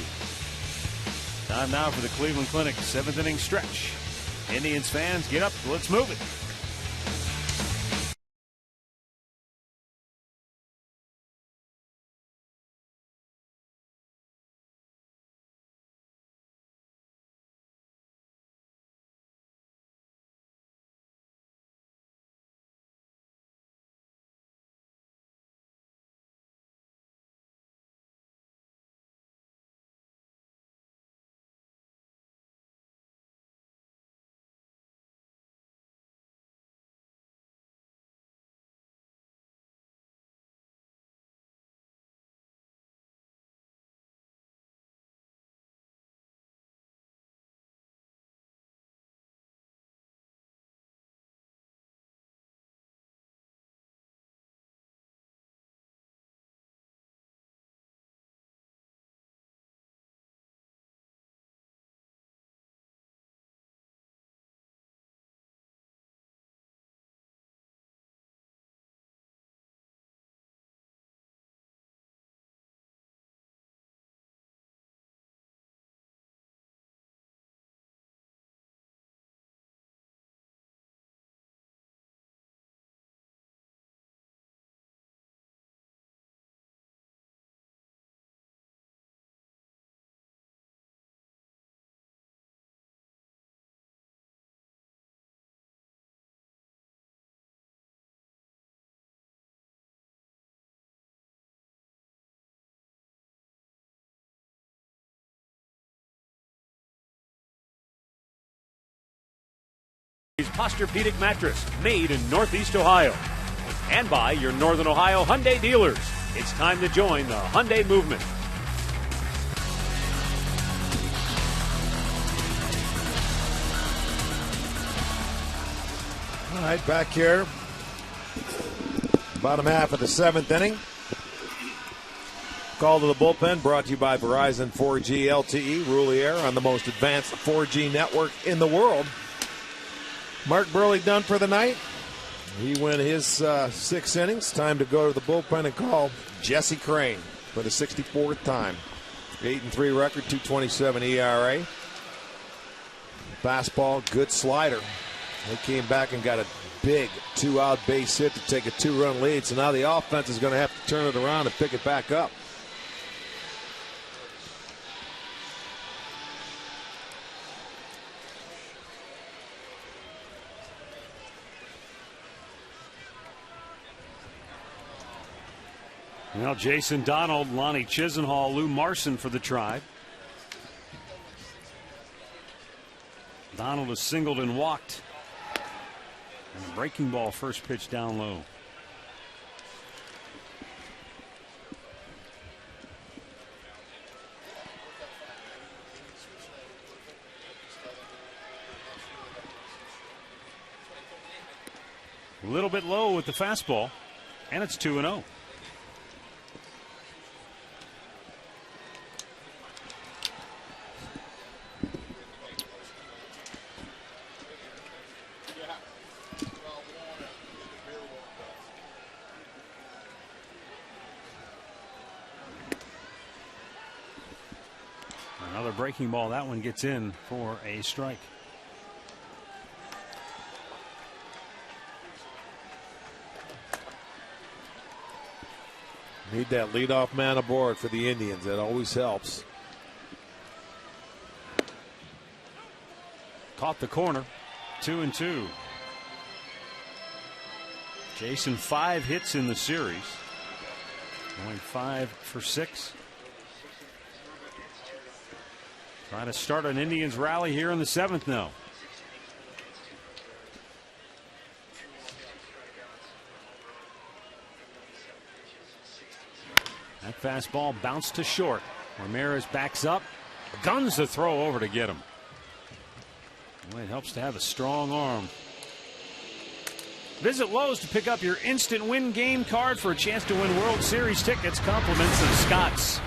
Time now for the Cleveland Clinic 7th inning stretch. Indians fans, get up, let's move it. Posturepedic mattress made in Northeast Ohio. And by your Northern Ohio Hyundai dealers. It's time to join the Hyundai movement. All right, back here. Bottom half of the 7th inning. Call to the bullpen brought to you by Verizon 4G LTE. Roulier on the most advanced 4G network in the world. Mark Burley done for the night. He went his 6 innings. Time to go to the bullpen and call Jesse Crane for the 64th time. 8-3 record, 2.27 ERA. Fastball, good slider. They came back and got a big 2-out base hit to take a 2-run lead. So now the offense is going to have to turn it around and pick it back up. Well, Jason Donald, Lonnie Chisenhall, Lou Marson for the Tribe. Donald has singled and walked. And a breaking ball, first pitch down low. A little bit low with the fastball, and it's 2-0. Another breaking ball. That one gets in for a strike. Need that leadoff man aboard for the Indians. That always helps. Caught the corner. 2-2. Jason, 5 hits in the series. Going 5 for 6. Trying to start an Indians rally here in the 7th now. That fastball bounced to short. Ramirez backs up, guns the throw over to get him. Well, it helps to have a strong arm. Visit Lowe's to pick up your instant win game card for a chance to win World Series tickets. Compliments of Scott's.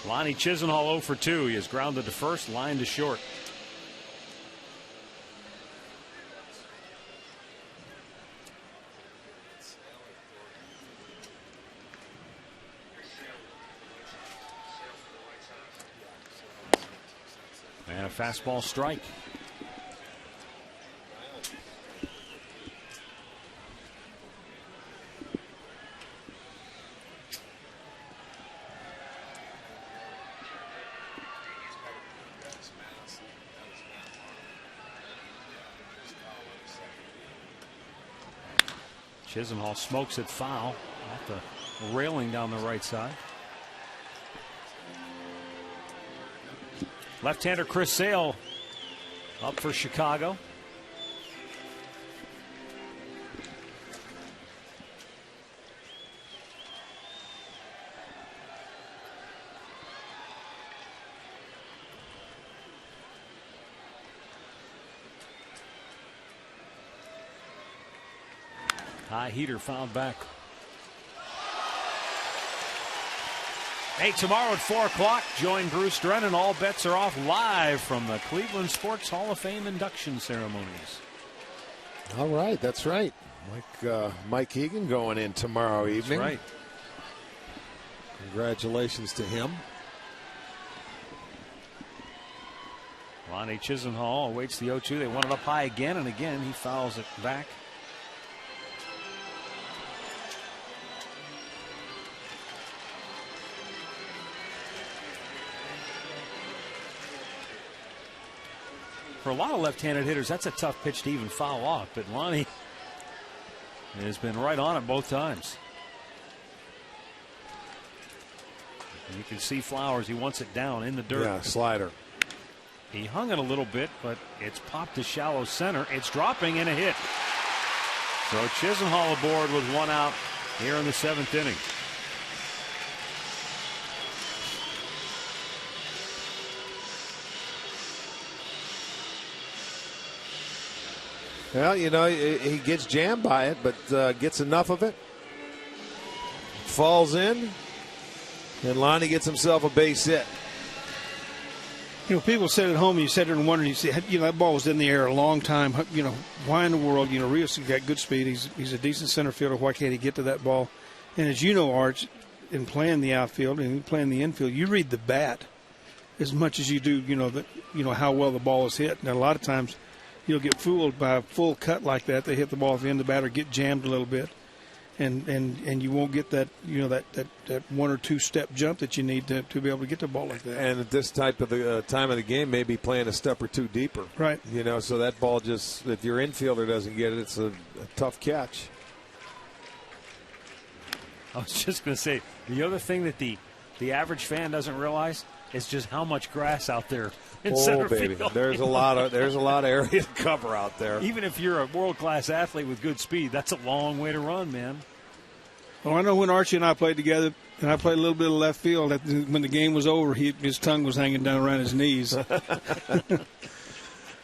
Lonnie Chisenhall 0 for 2. He has grounded to first, line to short. And a fastball strike. Chisenhall smokes it foul off the railing down the right side. Left-hander Chris Sale up for Chicago. High heater fouled back. Hey, tomorrow at 4 o'clock, join Bruce Drennan. All bets are off live from the Cleveland Sports Hall of Fame induction ceremonies. All right, that's right. Mike Egan going in tomorrow evening. That's right. Congratulations to him. Lonnie Chisenhall awaits the 0-2. They want it up high again, and again he fouls it back. For a lot of left-handed hitters, that's a tough pitch to even foul off, but Lonnie has been right on it both times. You can see Flowers. He wants it down in the dirt. Yeah, slider. He hung it a little bit, but it's popped to shallow center. It's dropping and a hit. So Chisenhall aboard with one out here in the 7th inning. Well, you know, he gets jammed by it, but gets enough of it. Falls in, and Lonnie gets himself a base hit. You know, people sit at home and you sit there and wonder, you see, you know, that ball was in the air a long time. You know, why in the world, you know, Rios has got good speed. He's a decent center fielder. Why can't he get to that ball? And as you know, Arch, in playing the outfield and playing the infield, you read the bat as much as you do, you know, how well the ball is hit. And a lot of times you'll get fooled by a full cut like that. They hit the ball at the end of the bat or get jammed a little bit. And you won't get that, you know, that 1 or 2 step jump that you need to be able to get the ball like that. And at this type of the time of the game, maybe playing a step or 2 deeper. Right. You know, so that ball just, if your infielder doesn't get it, it's a tough catch. I was just going to say, the other thing that the average fan doesn't realize is just how much grass out there in center baby, field. there's a lot of area to cover out there. Even if you're a world-class athlete with good speed, that's a long way to run, man. Well, I know when Archie and I played together, and I played a little bit of left field, when the game was over, his tongue was hanging down around his knees.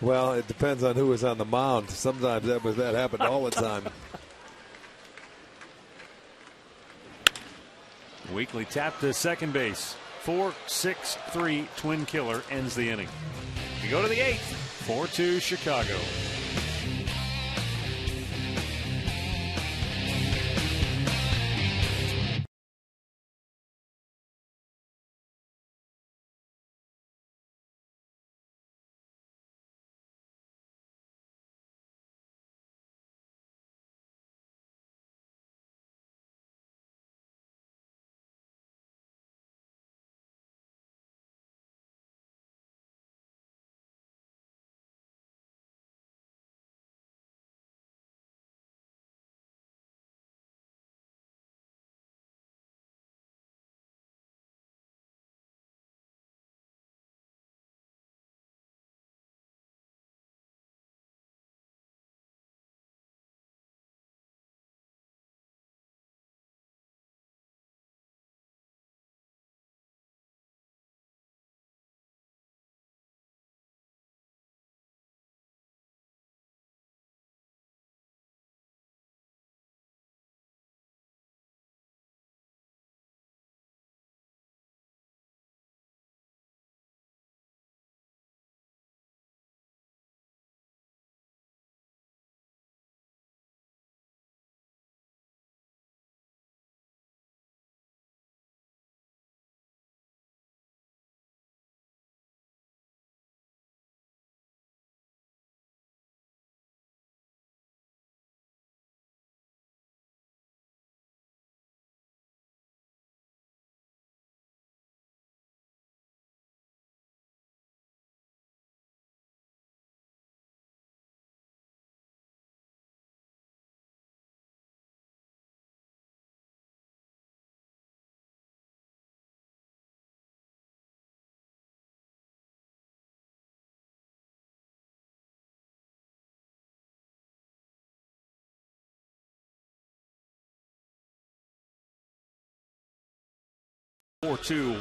Well, it depends on who was on the mound. Sometimes that happened all the time. Weekly tap to second base. 4-6-3 twin killer ends the inning. We go to the 8th. 4-2 Chicago.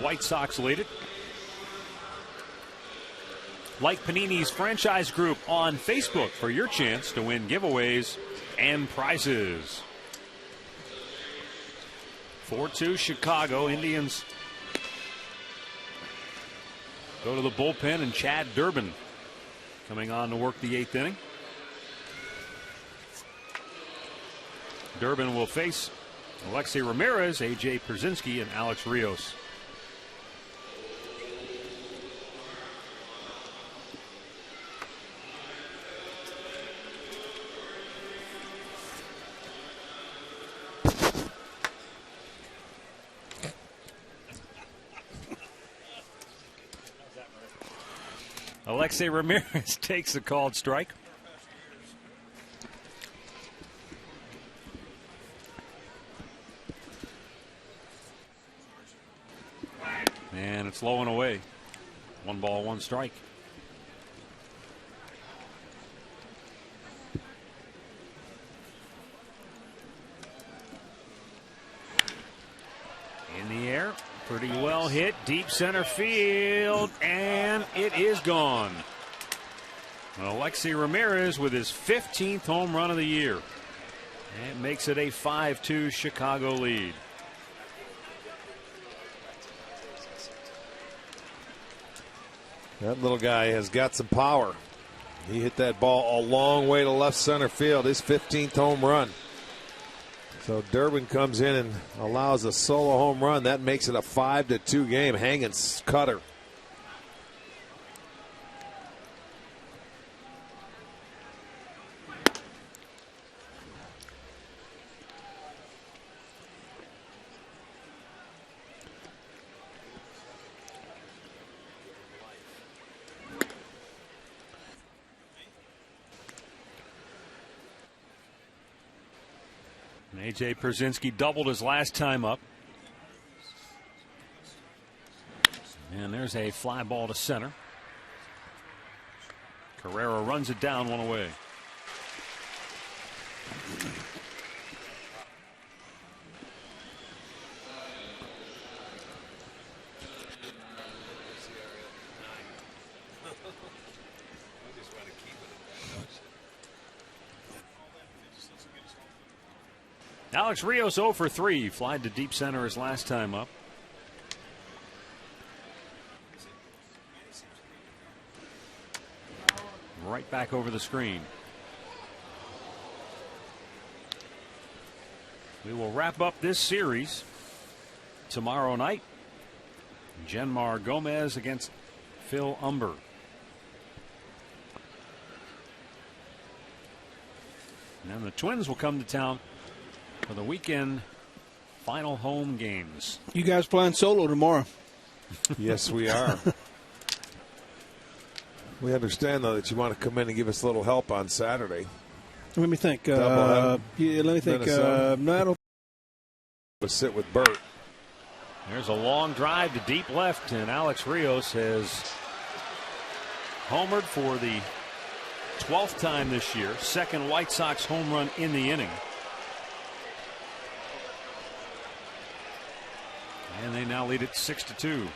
White Sox lead it. Like Panini's franchise group on Facebook for your chance to win giveaways and prizes. 4-2 Chicago. Indians go to the bullpen, and Chad Durbin coming on to work the 8th inning. Durbin will face Alexei Ramirez, A.J. Pierzynski, and Alex Rios. Alexei Ramirez takes the called strike. And it's low and away. 1 ball, 1 strike. In the air, pretty well hit, deep center field, and it is gone. Alexi Ramirez with his 15th home run of the year. And makes it a 5-2 Chicago lead. That little guy has got some power. He hit that ball a long way to left center field. His 15th home run. So Durbin comes in and allows a solo home run. That makes it a 5-2 game. Hanging cutter. A.J. Pierzynski doubled his last time up. And there's a fly ball to center. Carrera runs it down, 1 away. Alex Rios 0 for 3. Flied to deep center his last time up. Right back over the screen. We will wrap up this series tomorrow night. Genmar Gomez against Phil Umber. And then the Twins will come to town for the weekend final home games. You guys playing solo tomorrow? Yes, we are. We understand, though, that you want to come in and give us a little help on Saturday. Let me think. Doubleheader. Yeah, let me think. No, I don't. We'll sit with Bert. There's a long drive to deep left, and Alex Rios has homered for the 12th time this year. Second White Sox home run in the inning. And they now lead it 6-2.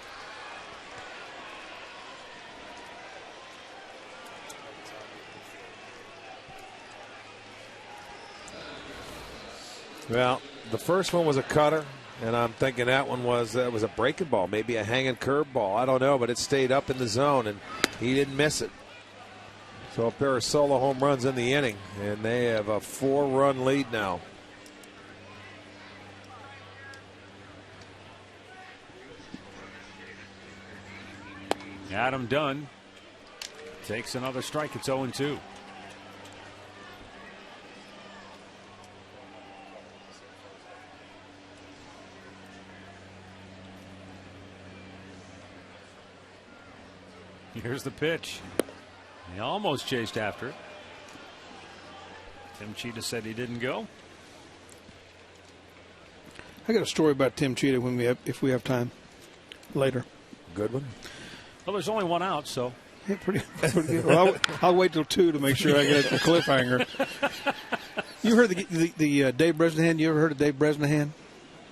Well, the first one was a cutter, and I'm thinking that was a breaking ball, maybe a hanging curve ball. I don't know, but it stayed up in the zone, and he didn't miss it. So a pair of solo home runs in the inning, and they have a 4-run lead now. Adam Dunn takes another strike. It's 0-2. Here's the pitch. He almost chased after it. Tim Cheetah said he didn't go. I got a story about Tim Cheetah if we have time later. Good one. Well, there's only one out, so. Yeah, pretty good. Well, I'll wait till 2 to make sure I get a cliffhanger. You heard the Dave Bresnahan? You ever heard of Dave Bresnahan?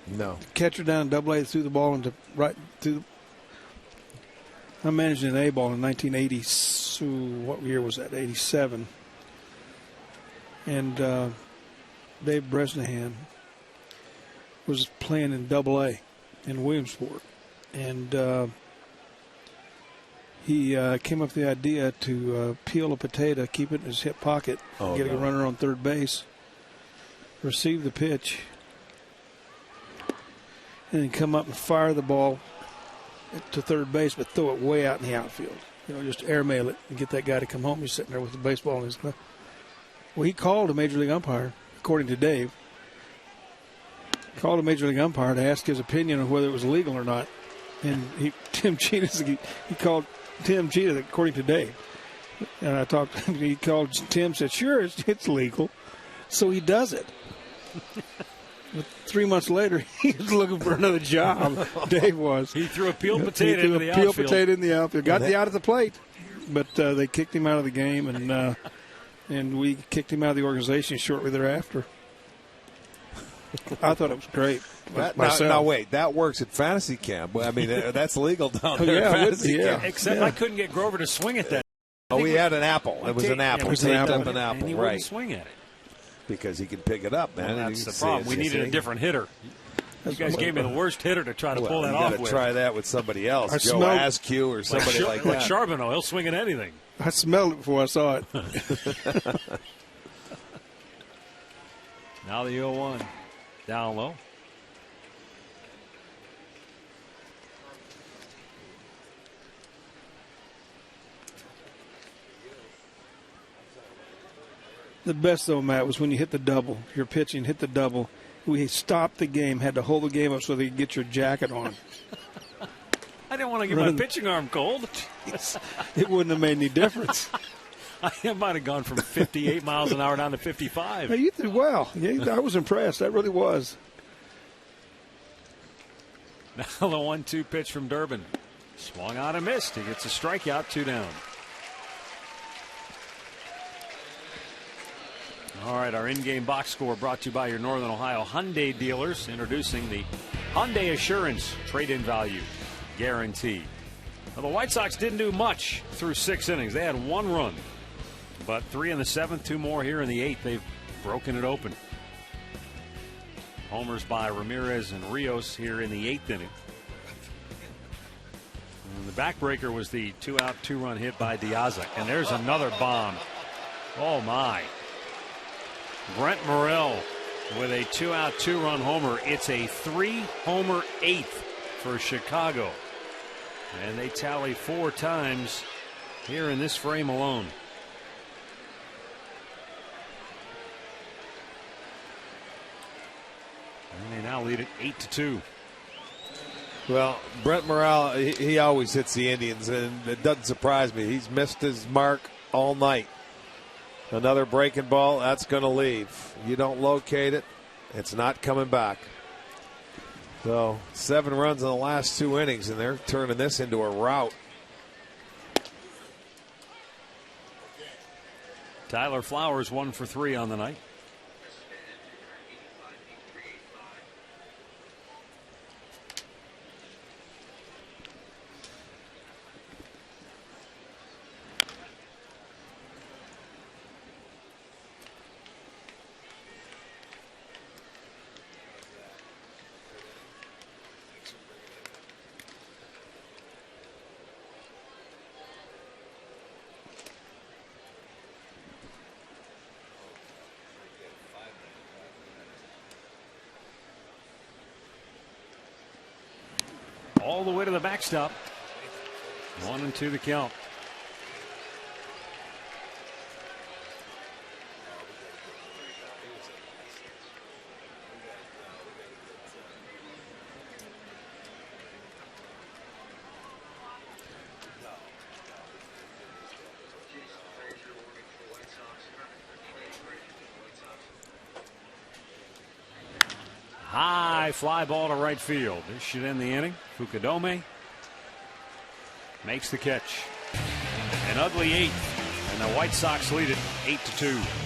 No. Catcher down in Double-A, threw the ball into right through. I managed an A ball in 1980. So what year was that? 87. And Dave Bresnahan was playing in Double-A in Williamsport, and he came up with the idea to peel a potato, keep it in his hip pocket, get a runner on third base, receive the pitch, and then come up and fire the ball to third base, but throw it way out in the outfield. Just airmail it and get that guy to come home. He's sitting there with the baseball in his glove. Well, he called a major league umpire, according to Dave. Called a major league umpire to ask his opinion on whether it was legal or not. And Tim Cheetah, he called Tim Cheetah, according to Dave. And I talked to him. He called Tim, said, sure, it's legal. So he does it. But 3 months later, he was looking for another job. Dave was. He threw a peeled potato He threw into the a peeled outfield. potato in the outfield. Got the out at the plate, but they kicked him out of the game, and we kicked him out of the organization shortly thereafter. I thought it was great. Now, wait, that works at fantasy camp. I mean, that's legal down there yeah, at fantasy yeah. camp. Except I couldn't get Grover to swing at that. Oh, we had an apple. It was an apple. It was an Taped apple. up an apple, And he right. wouldn't swing at it. Because he can pick it up, man. Well, that's the problem. We needed a different hitter. You guys gave me the worst hitter to try to pull that you off got to with. try that with somebody else. Joe Askew or somebody like that. Like Charbonneau, he'll swing at anything. I smelled it before I saw it. Now the 0-1. Down low. The best, though, Matt, was when you hit the double. You're pitching, hit the double. We stopped the game, had to hold the game up so they could get your jacket on. I didn't want to get my pitching arm cold. It wouldn't have made any difference. I might have gone from 58 miles an hour down to 55. Hey, you did well. Yeah, I was impressed. That really was. Now the 1-2 pitch from Durbin. Swung out and missed. He gets a strikeout, 2 down. All right, our in-game box score brought to you by your Northern Ohio Hyundai dealers, introducing the Hyundai Assurance trade-in value guarantee. Well, the White Sox didn't do much through 6 innings. They had 1 run, but 3 in the 7th, 2 more here in the 8th. They've broken it open. Homers by Ramirez and Rios here in the 8th inning. And the backbreaker was the 2-out, 2-run hit by Diaza. And there's another bomb. Oh, my. Brent Morrell with a 2-out, 2-run homer. It's a 3-homer 8th for Chicago. And they tally 4 times here in this frame alone. And they now lead it 8-2. Well, Brent Morrell, he always hits the Indians, and it doesn't surprise me. He's missed his mark all night. Another breaking ball, that's going to leave. You don't locate it, it's not coming back. So 7 runs in the last 2 innings, and they're turning this into a rout. Tyler Flowers 1 for 3 on the night. All the way to the backstop. 1-2 the count. High fly ball to right field. This should end the inning. Fukudome makes the catch. An ugly 8th, and the White Sox lead it 8-2.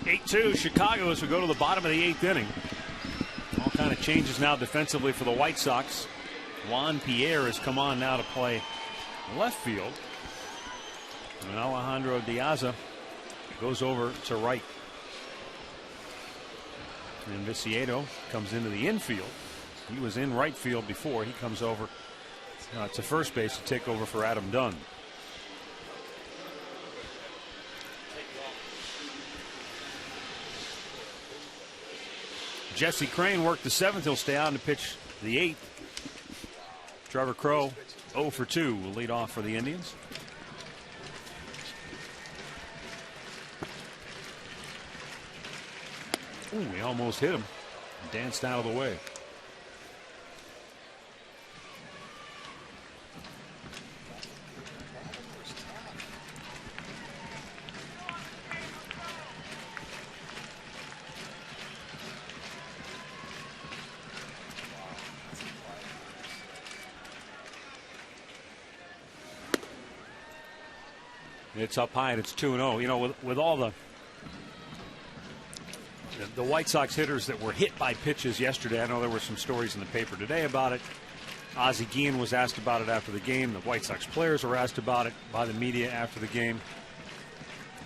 8-2 Chicago as we go to the bottom of the 8th inning. All kind of changes now defensively for the White Sox. Juan Pierre has come on now to play left field. And Alejandro Diaz goes over to right. And Viciedo comes into the infield. He was in right field before. He comes over to first base to take over for Adam Dunn. Jesse Crane worked the 7th. He'll stay on to pitch the 8th. Trevor Crowe 0 for 2 will lead off for the Indians. Ooh, he almost hit him. Danced out of the way. It's up high and it's 2-0. You know, with all the White Sox hitters that were hit by pitches yesterday, I know there were some stories in the paper today about it. Ozzie Guillen was asked about it after the game. The White Sox players were asked about it by the media after the game.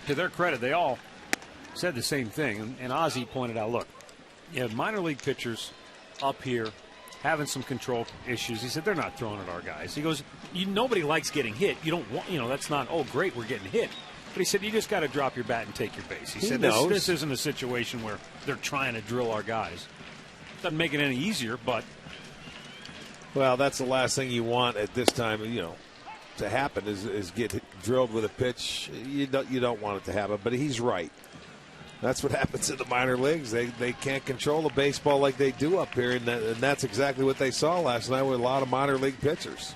To their credit, they all said the same thing. And Ozzie pointed out, look, you have minor league pitchers up here having some control issues. He said, they're not throwing at our guys. He goes, nobody likes getting hit. You don't want, that's not, oh, great, we're getting hit. But he said, you just got to drop your bat and take your base. He said, this isn't a situation where they're trying to drill our guys. Doesn't make it any easier, but. Well, that's the last thing you want at this time, to happen is get drilled with a pitch. You don't want it to happen, but he's right. That's what happens in the minor leagues. They can't control the baseball like they do up here, and that's exactly what they saw last night with a lot of minor league pitchers.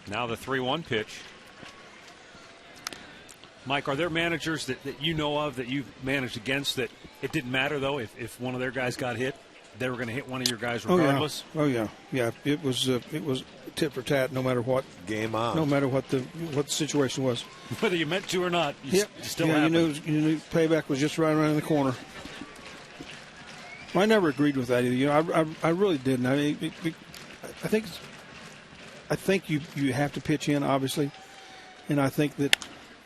Now the 3-1 pitch. Mike, are there managers that you know of that you've managed against that it didn't matter, though, if one of their guys got hit? They were going to hit one of your guys regardless? Oh, yeah. It was tit for tat no matter what. Game on. No matter what the situation was. Whether you meant to or not, still you happened. You knew payback was just right around the corner. I never agreed with that either. I really didn't. I mean, I think you have to pitch in, obviously, and I think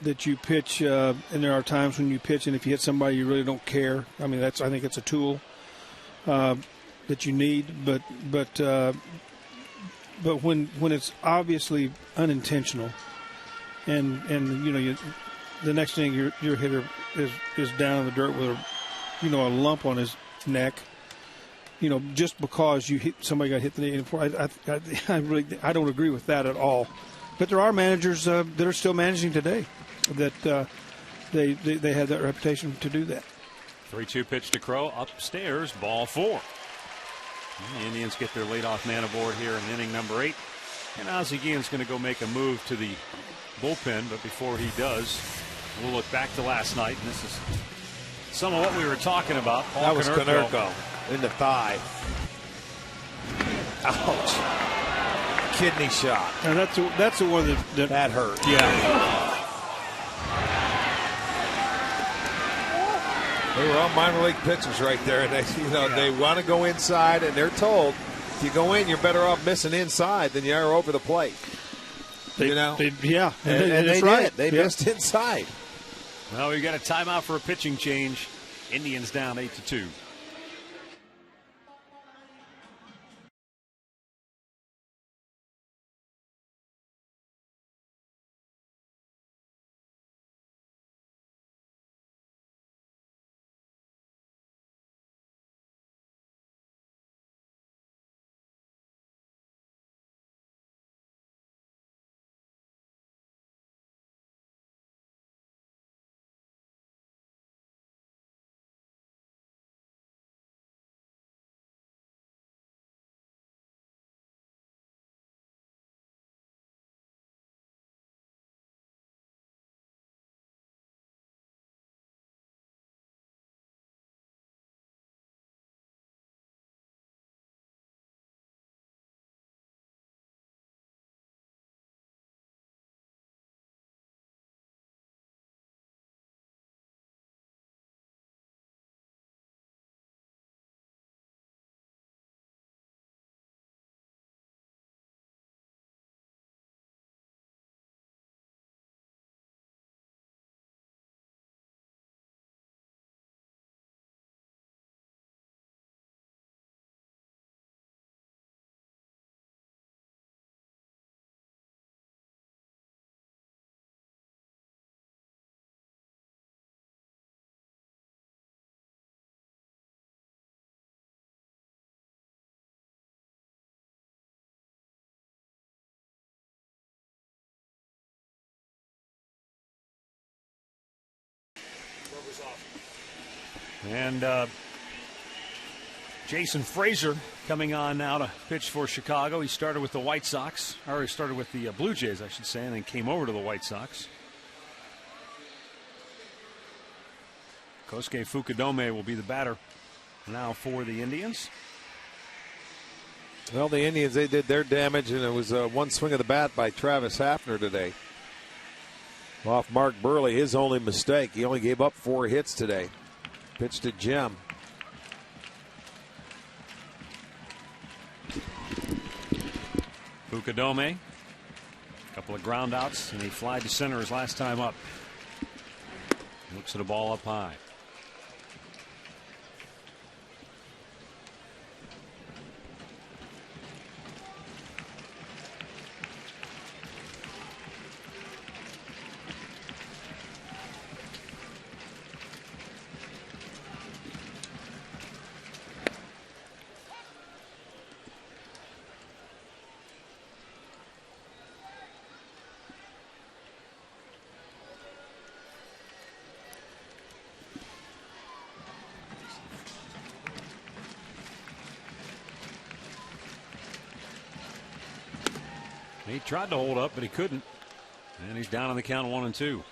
that you pitch, and there are times when you pitch, and if you hit somebody, you really don't care. I mean, I think it's a tool that you need, but when it's obviously unintentional, and the next thing your hitter is down in the dirt with a lump on his neck. Just because somebody got hit the day before, I don't agree with that at all. But there are managers that are still managing today that they have that reputation to do that. 3-2 pitch to Crowe upstairs, ball 4. The Indians get their leadoff man aboard here in inning number 8, and Ozzie Guillen's going to go make a move to the bullpen. But before he does, we'll look back to last night, and this is some of what we were talking about. That was Konerko in the thigh. Ouch. Kidney shot. And that's the one that hurt. Yeah. They were all minor league pitchers right there, and they want to go inside, and they're told if you go in, you're better off missing inside than you are over the plate. And they right. did. They missed inside. Well, we got a timeout for a pitching change. Indians down 8-2. And Jason Frazier coming on now to pitch for Chicago. He started with the White Sox, or he started with the Blue Jays, I should say, and then came over to the White Sox. Kosuke Fukudome will be the batter now for the Indians. Well, the Indians, they did their damage, and it was one swing of the bat by Travis Hafner today. Off Mark Burley, his only mistake. He only gave up 4 hits today. Pitched to Jim. Fukudome, a couple of ground outs, and he flied to center his last time up. Looks at a ball up high. He tried to hold up, but he couldn't. And he's down on the count of 1-2.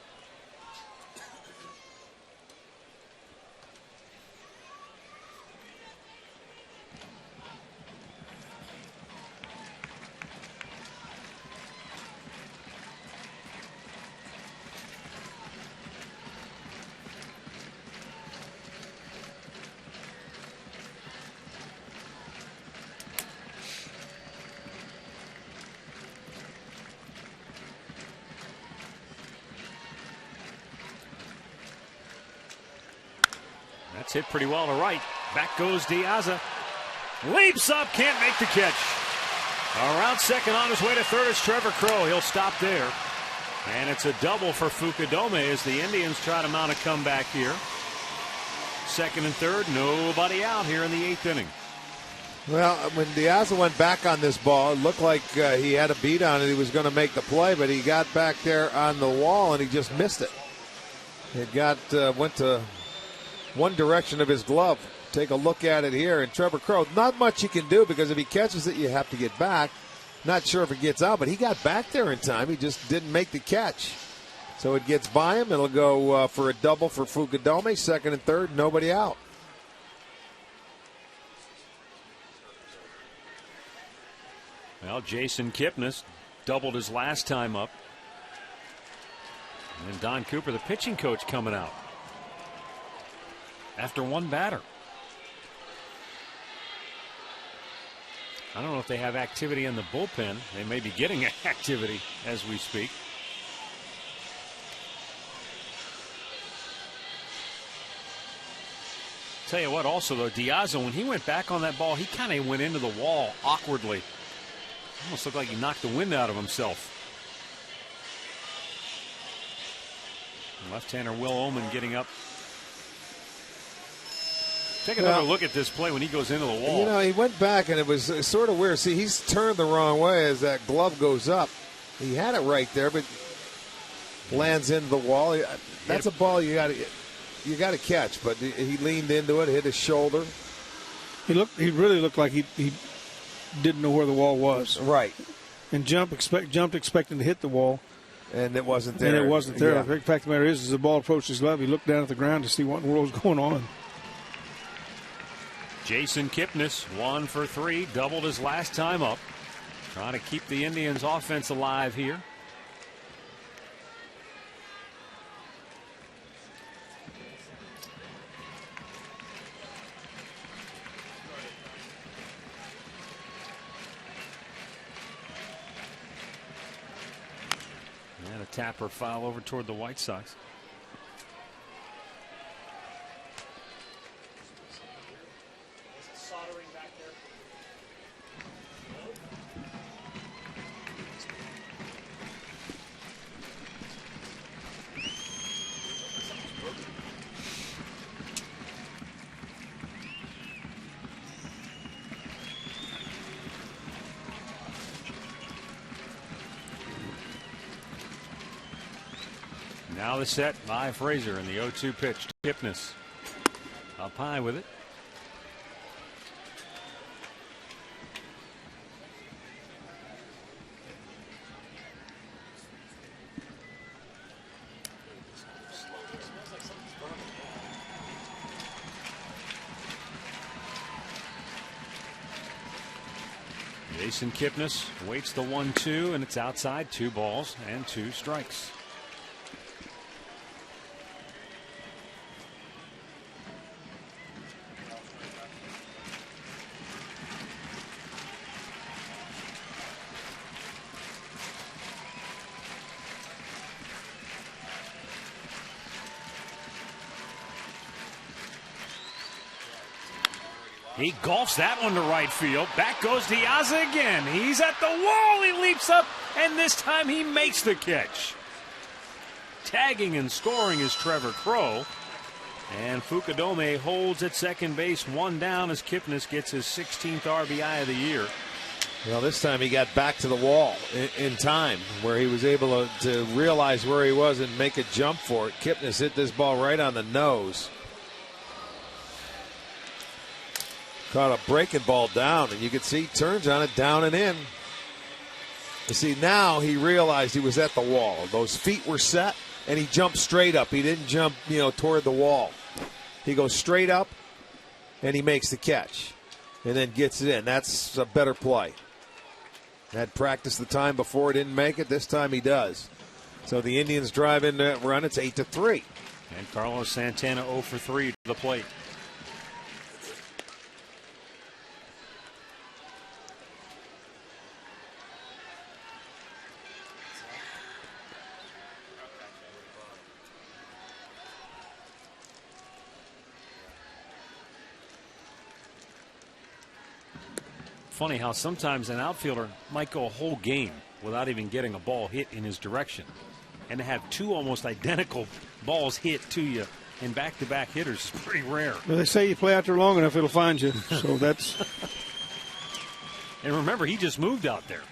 That's hit pretty well to right. Back goes Diaza. Leaps up, can't make the catch. Around second, on his way to third is Trevor Crowe. He'll stop there. And it's a double for Fukudome as the Indians try to mount a comeback here. Second and third, nobody out here in the 8th inning. Well, when Diaza went back on this ball, it looked like he had a beat on it. He was going to make the play, but he got back there on the wall and he just missed it. It went to one direction of his glove. Take a look at it here. And Trevor Crowe, not much he can do because if he catches it, you have to get back. Not sure if it gets out, but he got back there in time. He just didn't make the catch. So it gets by him. It'll go for a double for Fukudome. Second and third, nobody out. Well, Jason Kipnis doubled his last time up. And then Don Cooper, the pitching coach, coming out after one batter. I don't know if they have activity in the bullpen. They may be getting activity as we speak. Tell you what, also, though, Diaza, when he went back on that ball, he kind of went into the wall awkwardly. Almost looked like he knocked the wind out of himself. Left-hander Will Oman getting up. Take another look at this play when he goes into the wall. You know, he went back and it was sort of weird. See, he's turned the wrong way as that glove goes up. He had it right there, but lands into the wall. That's a ball you got to catch. But he leaned into it, hit his shoulder. He really looked like he didn't know where the wall was. Right. And jumped expecting to hit the wall. And it wasn't there. And it wasn't there. Yeah. The fact of the matter is, as the ball approached his glove, he looked down at the ground to see what in the world was going on. Jason Kipnis, 1 for 3, doubled his last time up. Trying to keep the Indians' offense alive here. And a tapper foul over toward the White Sox. Now the set by Frazier in the 0-2 pitch. Kipnis up high with it. Jason Kipnis waits the 1-2, and it's outside. 2 balls and 2 strikes. He golfs that one to right field. Back goes Diaz again. He's at the wall. He leaps up, and this time he makes the catch. Tagging and scoring is Trevor Crowe. And Fukudome holds at second base, 1 down as Kipnis gets his 16th RBI of the year. Well, this time he got back to the wall in time, where he was able to realize where he was and make a jump for it. Kipnis hit this ball right on the nose. Caught a breaking ball down, and you can see he turns on it down and in. You see, now he realized he was at the wall. Those feet were set, and he jumped straight up. He didn't jump, toward the wall. He goes straight up, and he makes the catch, and then gets it in. That's a better play. Had practiced the time before, didn't make it. This time he does. So the Indians drive in that run. It's 8-3. And Carlos Santana 0 for 3 to the plate. Funny how sometimes an outfielder might go a whole game without even getting a ball hit in his direction. And to have 2 almost identical balls hit to you in back-to-back hitters is pretty rare. Well, they say you play out there long enough, it'll find you. So that's. And remember, he just moved out there.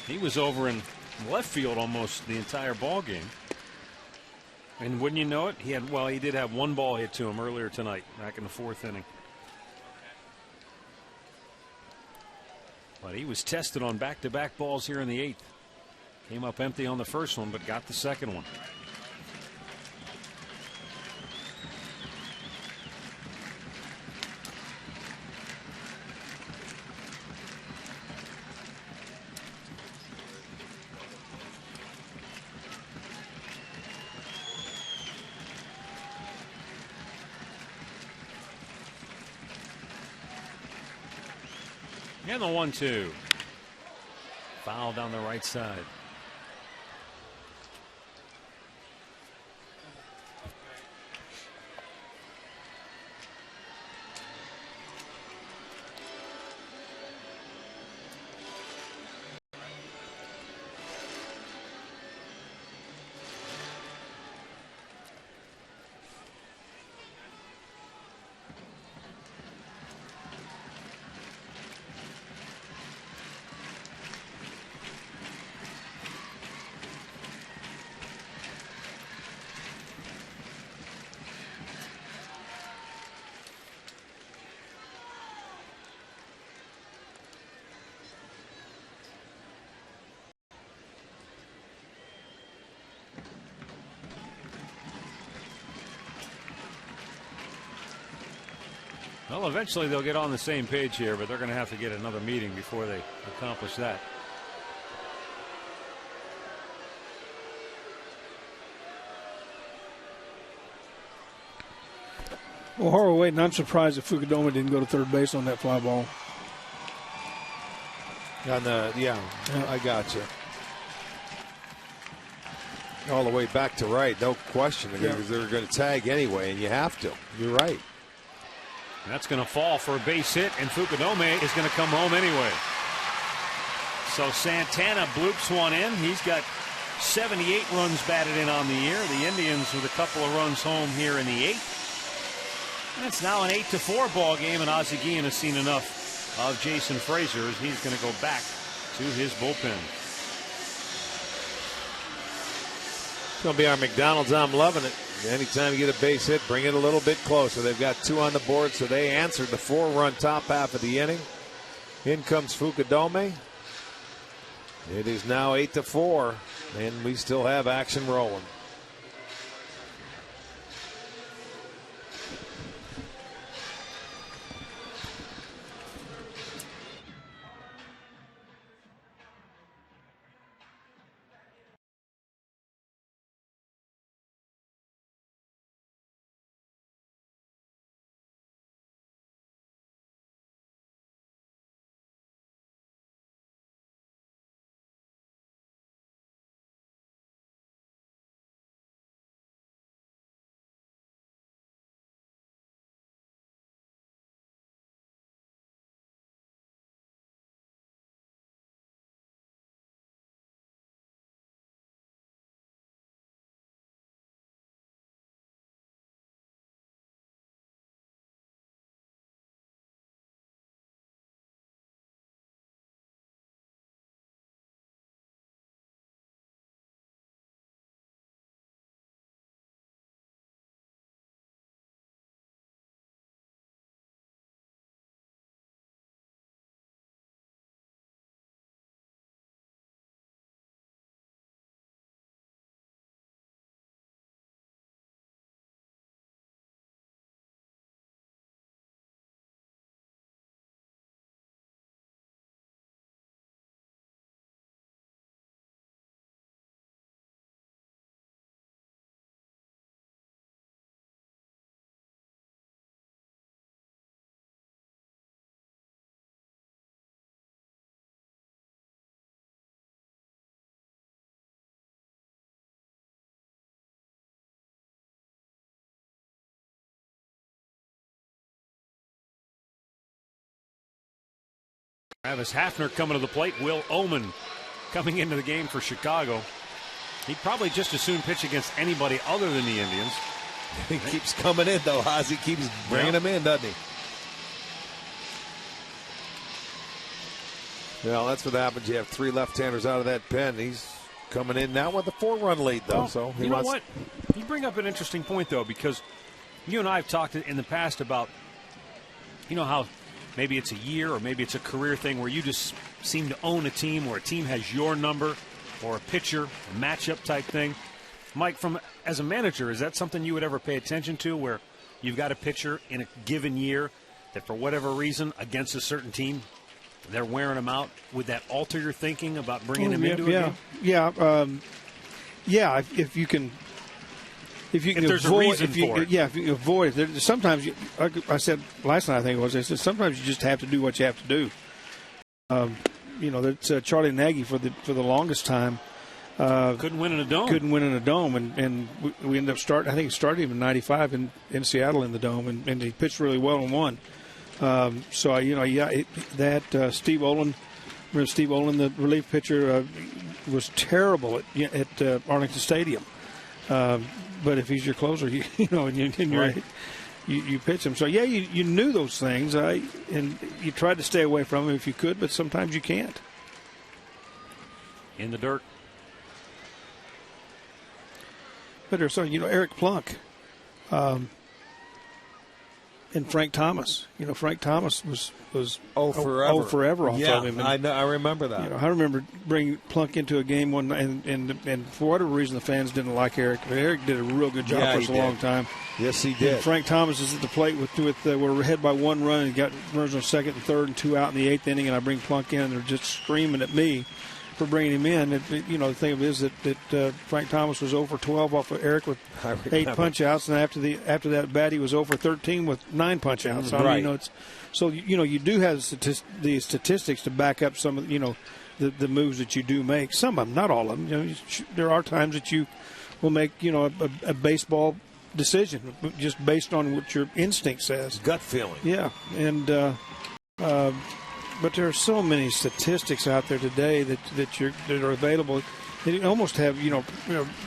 He was over in left field almost the entire ball game. And wouldn't you know it, he did have 1 ball hit to him earlier tonight, back in the 4th inning. But he was tested on back-to-back balls here in the 8th. Came up empty on the first one, but got the second one. And the 1-2. Foul down the right side. Well, eventually they'll get on the same page here, but they're going to have to get another meeting before they accomplish that. Well, Harlow waiting. I'm surprised that Fukudome didn't go to third base on that fly ball. I got you. All the way back to right, no question, because they're going to tag anyway, and you have to. You're right. That's going to fall for a base hit, and Fukudome is going to come home anyway. So Santana bloops one in. He's got 78 runs batted in on the year. The Indians with a couple of runs home here in the 8th. And it's now an 8-4 ball game, and Ozzie Guillen has seen enough of Jason Frazier as he's going to go back to his bullpen. going to be our McDonald's. I'm loving it. Anytime you get a base hit, bring it a little bit closer. They've got 2 on the board, so they answered the 4-run top half of the inning. In comes Fukudome. It is now 8-4, and we still have action rolling. Travis Hafner coming to the plate. Will Oman coming into the game for Chicago. He'd probably just as soon pitch against anybody other than the Indians. He keeps coming in, though. Ozzie keeps bringing him in, doesn't he? Well, that's what happens. You have 3 left-handers out of that pen. He's coming in now with a 4-run lead, though. Well, so you know what? You bring up an interesting point, though, because you and I have talked in the past about, you know, how maybe it's a year or maybe it's a career thing where you just seem to own a team, or a team has your number, or a pitcher, a matchup type thing. Mike, as a manager, is that something you would ever pay attention to, where you've got a pitcher in a given year that for whatever reason against a certain team, they're wearing them out? Would that alter your thinking about bringing them into a game? Yeah. If you can. If you can there's avoid, a reason for it. Yeah, if you can avoid it. Sometimes, I said last night, I think it was, I said sometimes you just have to do what you have to do. You know, that's Charlie Nagy for the longest time. Couldn't win in a dome. And we ended up starting. I think he started him in '95 in Seattle in the dome, and he pitched really well and won. So Steve Olin, remember Steve Olin, the relief pitcher, was terrible at Arlington Stadium. But if he's your closer, you pitch him. So yeah, you knew those things, and you tried to stay away from him if you could, but sometimes you can't. In the dirt. But there's some, Eric Plunk, and Frank Thomas. Frank Thomas was forever off of him. And, I remember that. I remember bringing Plunk into a game one night, and for whatever reason the fans didn't like Eric, but Eric did a real good job for us a long time. Yes, he did. And Frank Thomas is at the plate with we're ahead by 1 run, and got runners on second and third and 2 out in the 8th inning, and I bring Plunk in, and they're just screaming at me for bringing him in. The thing of it is that Frank Thomas was 0 for 12 off of Eric with 8 punch outs, and after that bat he was 0 for 13 with 9 punch outs. Right. You do have the statistics to back up some of the moves that you do make. Some of them, not all of them. There are times that you will make a baseball decision just based on what your instinct says, gut feeling. Yeah, and but there are so many statistics out there today that are available. They almost have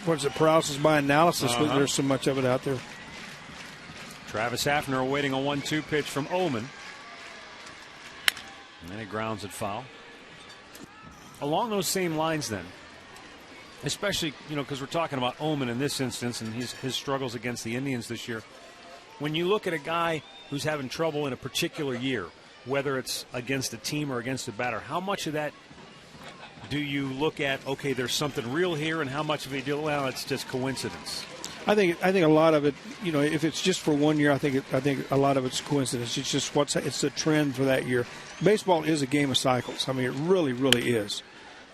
what is it, paralysis by analysis? There's so much of it out there. Travis Hafner awaiting a 1-2 pitch from Oman. And then it grounds it foul. Along those same lines then, especially, because we're talking about Omen in this instance and his struggles against the Indians this year. When you look at a guy who's having trouble in a particular year, whether it's against a team or against a batter, how much of that do you look at, okay, there's something real here, and how much of it do, well, it's just coincidence? I think a lot of it, if it's just for 1 year, I think a lot of it's coincidence. It's just it's a trend for that year. Baseball is a game of cycles. I mean, it really, really is.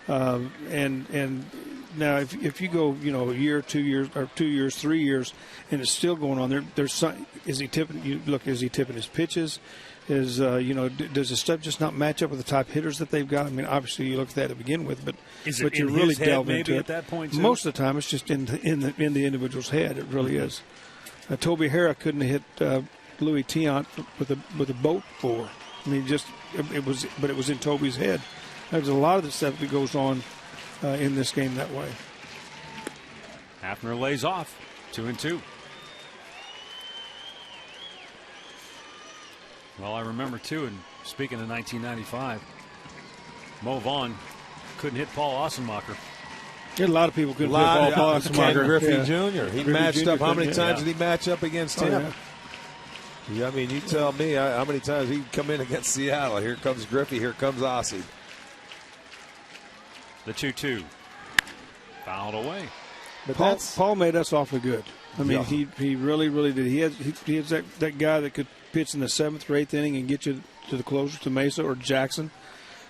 And now if you go, a year, 2 years, or 2 years, 3 years, and it's still going on, there's some, is he tipping his pitches? Does the stuff just not match up with the type hitters that they've got? I mean, obviously you look at that to begin with, but you really delve into it. At that point too? Most of the time, it's just in the individual's head. It really is. Toby Harrah couldn't hit Louis Tiant with a boat four. I mean, it was in Toby's head. There's a lot of the stuff that goes on in this game that way. Hafner lays off, 2-2. Well, I remember, too, and speaking of 1995, Mo Vaughn couldn't hit Paul Ossenmacher. A lot of people couldn't hit Paul Ossenmacher. Ken Griffey Jr. He matched up. How many times did he match up against him? Yeah, I mean, you tell me how many times he'd come in against Seattle. Here comes Griffey. Here comes Ossie. The 2-2. Fouled away. But Paul made us awfully good. I mean, he really, really did. He has that guy that could pitch in the 7th or 8th inning and get you to the closer to Mesa or Jackson,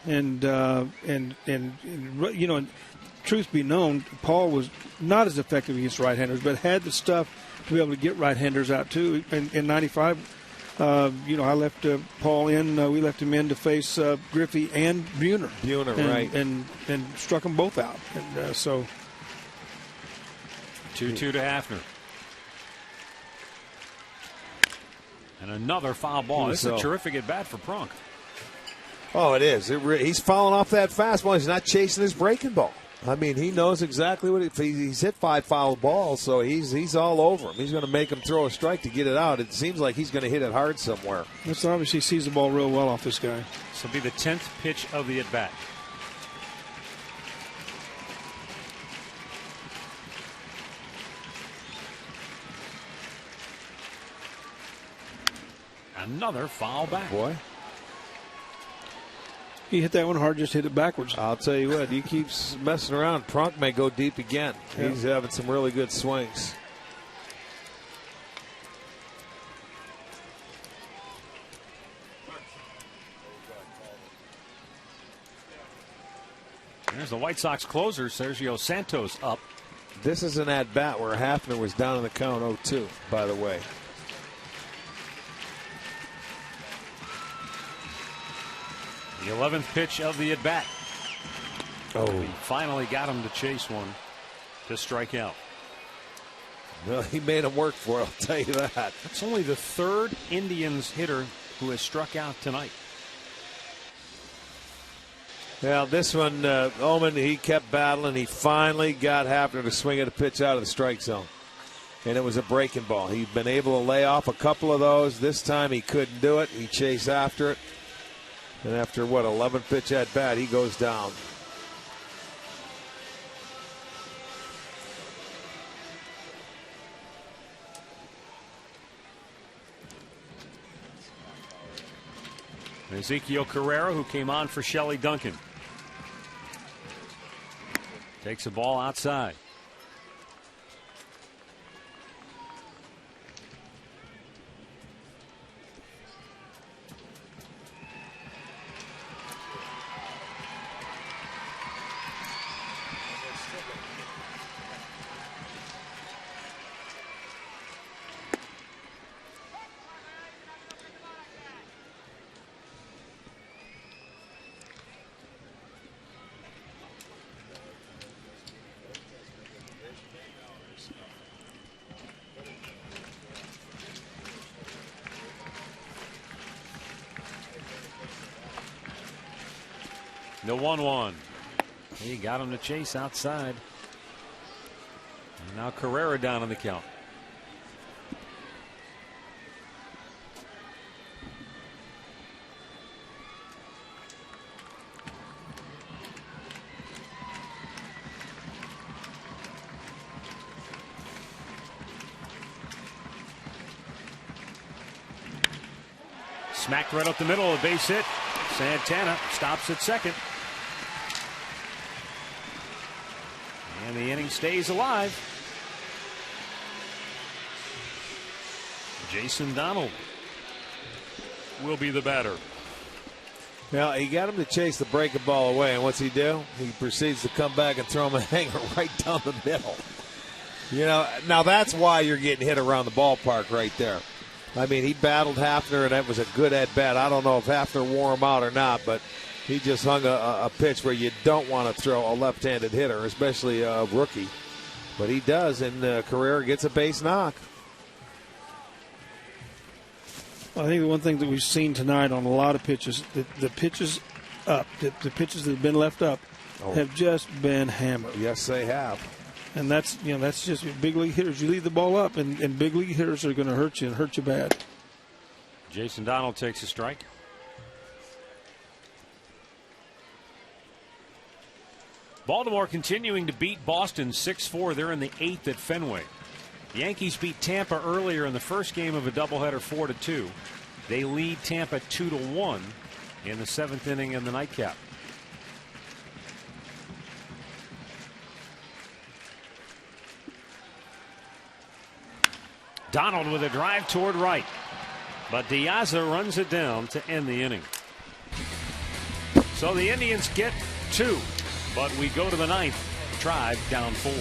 and truth be known, Paul was not as effective against right-handers, but had the stuff to be able to get right-handers out too. In '95, I left Paul in. We left him in to face Griffey and Buhner. Right, and struck them both out. And so 2-2 to Hafner. And another foul ball. This is a terrific at bat for Prunk. Oh, it is. He's fouling off that fastball. He's not chasing his breaking ball. I mean, he knows exactly what he's hit 5 foul balls, so he's all over him. He's going to make him throw a strike to get it out. It seems like he's going to hit it hard somewhere. That's obviously sees the ball real well off this guy. This will be the 10th pitch of the at bat. Another foul back. Boy. He hit that one hard, just hit it backwards. I'll tell you what, he keeps messing around. Prunk may go deep again. Yeah. He's having some really good swings. There's the White Sox closer, Sergio Santos, up. This is an at-bat where Hafner was down in the count 0-2, by the way. The 11th pitch of the at-bat. Oh. He finally got him to chase one to strike out. Well, he made him work for it, I'll tell you that. It's only the 3rd Indians hitter who has struck out tonight. Well, this one, Omen, he kept battling. He finally got Hafner to swing at a pitch out of the strike zone. And it was a breaking ball. He'd been able to lay off a couple of those. This time he couldn't do it. He chased after it. And after, 11 pitch at bat, he goes down. Ezekiel Carrera, who came on for Shelley Duncan, takes the ball outside. The 1-1. He got him to chase outside. And now Carrera down on the count. Smacked right up the middle, a base hit. Santana stops at second. And the inning stays alive. Jason Donald will be the batter. Well, he got him to chase the breaking ball away, and what's he do? He proceeds to come back and throw him a hanger right down the middle. You know, now that's why you're getting hit around the ballpark right there. I mean, he battled Hafner, and that was a good at-bat. I don't know if Hafner wore him out or not, but he just hung a pitch where you don't want to throw a left-handed hitter, especially a rookie. But he does, and Carrera gets a base knock. I think the one thing that we've seen tonight on a lot of pitches, the pitches up, the pitches that have been left up have just been hammered. Yes, they have. And that's just big league hitters. You leave the ball up, and big league hitters are going to hurt you and hurt you bad. Jason Donald takes a strike. Baltimore continuing to beat Boston 6-4. They're in the 8th at Fenway. The Yankees beat Tampa earlier in the first game of a doubleheader 4-2. They lead Tampa 2-1 in the 7th inning in the nightcap. Donald with a drive toward right, but Diaza runs it down to end the inning. So the Indians get 2, but we go to the 9th. Tribe down 4.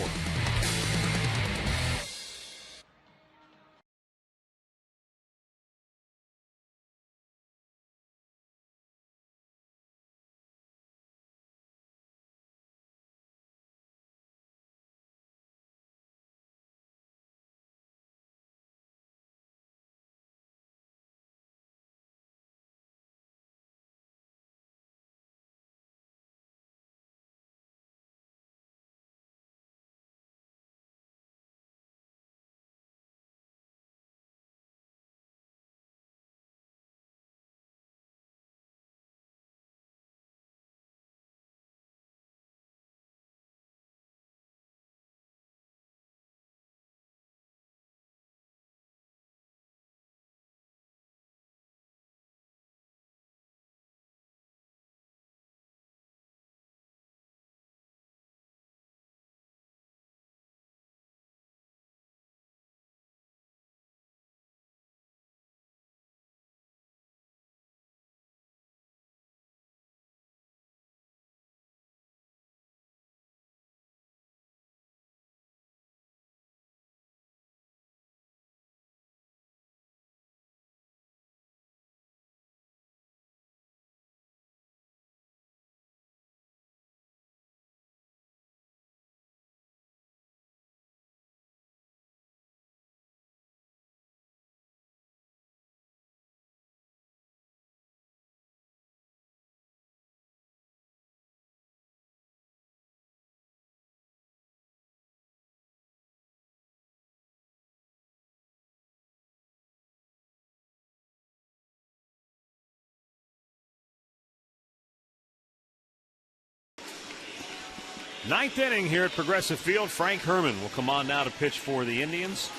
Ninth inning here at Progressive Field. Frank Herman will come on now to pitch for the Indians.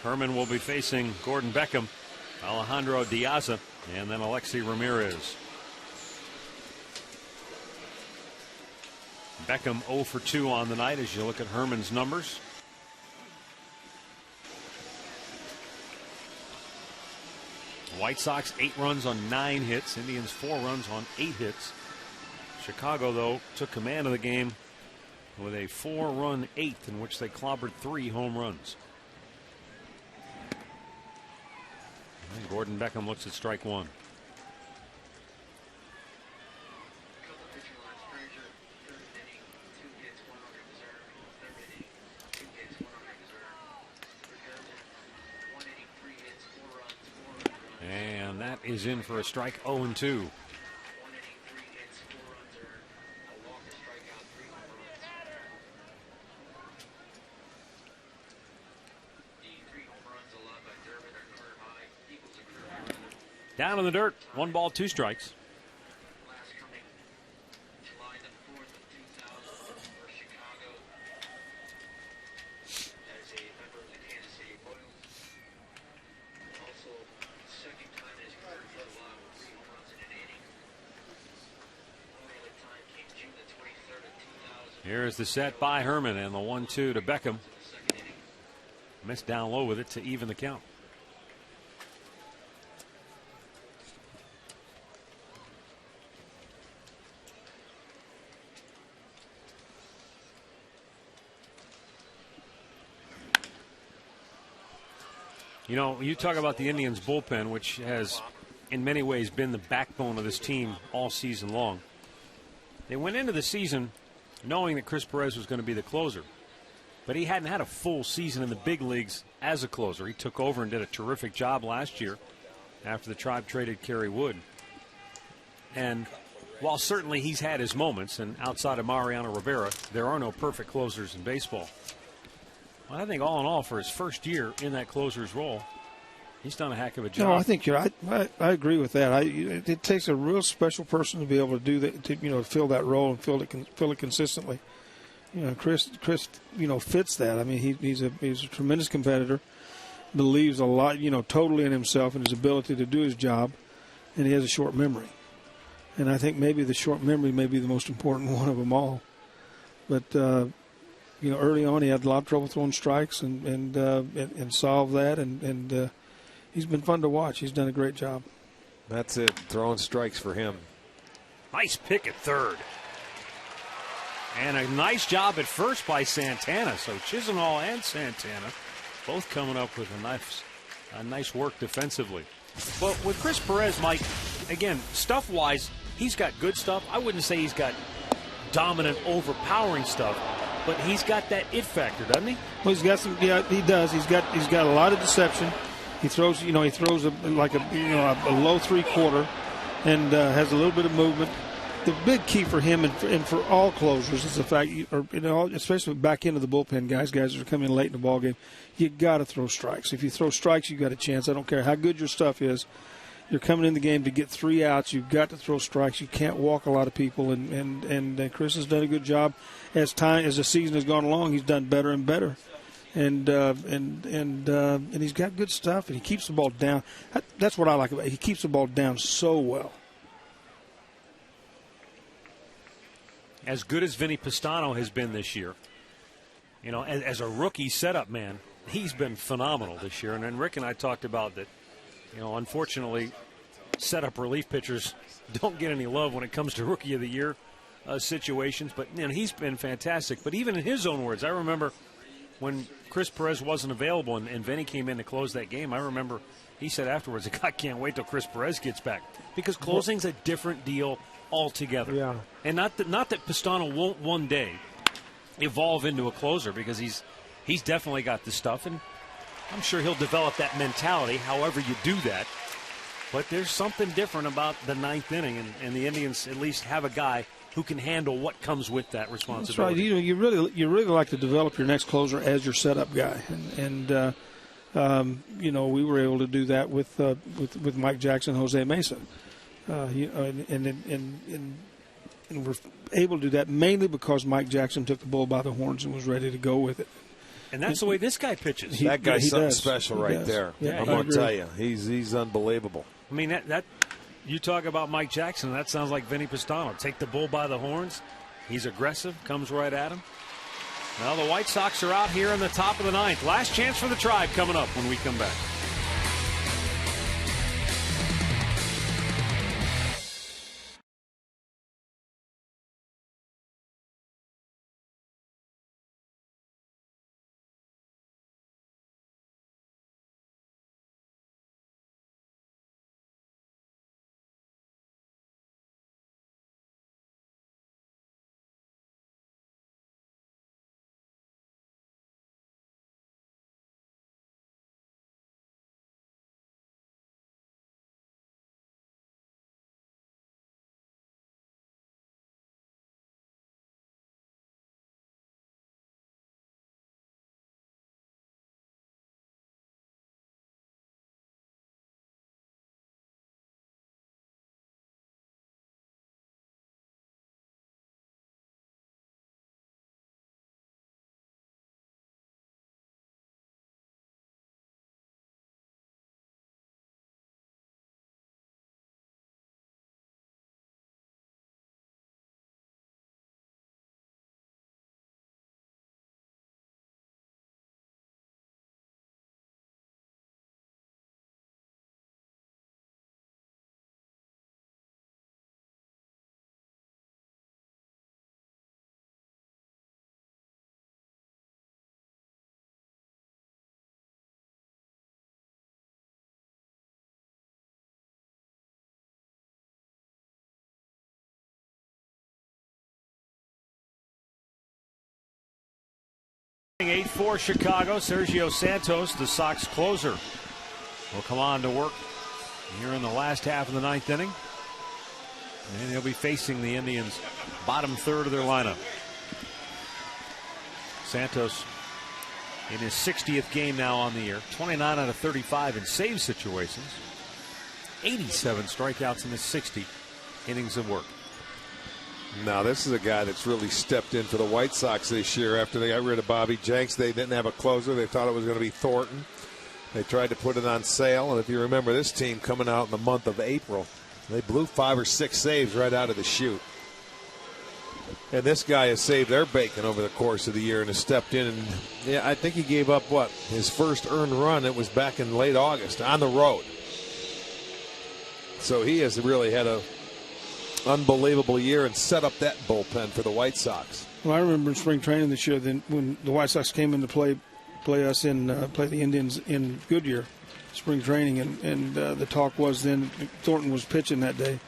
Herman will be facing Gordon Beckham, Alejandro Diaza, and then Alexi Ramirez. Beckham 0 for 2 on the night as you look at Herman's numbers. White Sox 8 runs on 9 hits. Indians 4 runs on 8 hits. Chicago, though, took command of the game with a 4-run 8th in which they clobbered 3 home runs. And Gordon Beckham looks at strike 1. And that is in for a strike. 0-2. Down in the dirt, 1 ball, 2 strikes. Here's the set by Herman and the 1-2 to Beckham. Missed down low with it to even the count. You know, you talk about the Indians' bullpen, which has in many ways been the backbone of this team all season long. They went into the season knowing that Chris Perez was going to be the closer, but he hadn't had a full season in the big leagues as a closer. He took over and did a terrific job last year after the Tribe traded Kerry Wood. And while certainly he's had his moments, and outside of Mariano Rivera, there are no perfect closers in baseball. Well, I think all in all, for his first year in that closer's role, he's done a heck of a job. No, I think I agree with that. It takes a real special person to be able to do that, to fill that role and fill it consistently. Chris, fits that. I mean, he's a tremendous competitor, believes a lot, totally in himself and his ability to do his job, and he has a short memory. And I think maybe the short memory may be the most important one of them all. But early on he had a lot of trouble throwing strikes and solved that, and he's been fun to watch. He's done a great job. That's it, throwing strikes for him. Nice pick at third. And a nice job at first by Santana. So Chisenhall and Santana both coming up with a nice work defensively. But with Chris Perez, Mike, again, stuff-wise, he's got good stuff. I wouldn't say he's got dominant, overpowering stuff, but he's got that it factor, doesn't he? Well, he's got some. Yeah, he does. He's got a lot of deception. He throws, a low 3/4, and has a little bit of movement. The big key for him and for all closers is the fact, especially back into the bullpen guys that are coming in late in the ball game, you got to throw strikes. If you throw strikes, you got a chance. I don't care how good your stuff is. You're coming in the game to get 3 outs. You've got to throw strikes. You can't walk a lot of people. And Chris has done a good job as the season has gone along. He's done better and better. And he's got good stuff, and he keeps the ball down. That's what I like about it. He keeps the ball down so well. As good as Vinny Pistano has been this year, as a rookie setup man, he's been phenomenal this year. And then Rick and I talked about that, unfortunately, setup relief pitchers don't get any love when it comes to Rookie of the Year situations. But he's been fantastic. But even in his own words, I remember when Chris Perez wasn't available and Vinny came in to close that game, I remember he said afterwards, I can't wait till Chris Perez gets back, because closing's a different deal altogether. Yeah. And not that Pistano won't one day evolve into a closer, because he's definitely got the stuff, and I'm sure he'll develop that mentality however you do that. But there's something different about the ninth inning, and the Indians at least have a guy who can handle what comes with that responsibility. That's right. You really like to develop your next closer as your setup guy, and we were able to do that with Mike Jackson, Jose Mesa, and we're able to do that mainly because Mike Jackson took the bull by the horns and was ready to go with it. And that's the way this guy pitches. That guy's something special right there. Yeah, I'm going to tell you, he's unbelievable. I mean, that you talk about Mike Jackson, that sounds like Vinny Pistano. Take the bull by the horns. He's aggressive, comes right at him. Well, the White Sox are out here in the top of the ninth. Last chance for the Tribe coming up when we come back. leading 8-4 Chicago. Sergio Santos, the Sox closer, will come on to work here in the last half of the ninth inning. And he'll be facing the Indians' bottom third of their lineup. Santos in his 60th game now on the year. 29 out of 35 in save situations. 87 strikeouts in his 60 innings of work. Now, this is a guy that's really stepped in for the White Sox this year after they got rid of Bobby Jenks. They didn't have a closer. They thought it was going to be Thornton. They tried to put it on sale. And if you remember this team coming out in the month of April, they blew 5 or 6 saves right out of the chute. And this guy has saved their bacon over the course of the year and has stepped in. And yeah, I think he gave up, his first earned run. It was back in late August on the road. So he has really had a unbelievable year and set up that bullpen for the White Sox. Well, I remember in spring training this year when the White Sox came in to play the Indians in Goodyear, spring training, and the talk was then Thornton was pitching that day,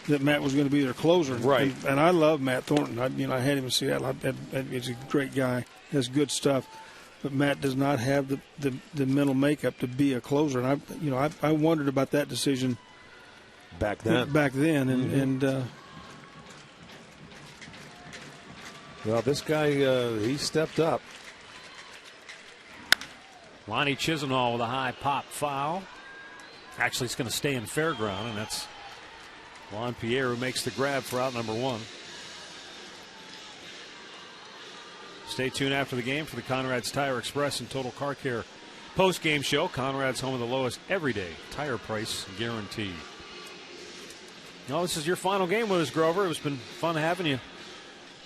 that Matt was going to be their closer. Right. And I love Matt Thornton. I had him in Seattle. He's a great guy. Has good stuff. But Matt does not have the mental makeup to be a closer. And I wondered about that decision back then. And well, this guy, he stepped up. Lonnie Chisenhall with a high pop foul. Actually, it's going to stay in fair ground, and that's Juan Pierre who makes the grab for out number 1. Stay tuned after the game for the Conrad's Tire Express and Total Car Care post-game show. Conrad's, home of the lowest everyday tire price guarantee. This is your final game with us, Grover. It's been fun having you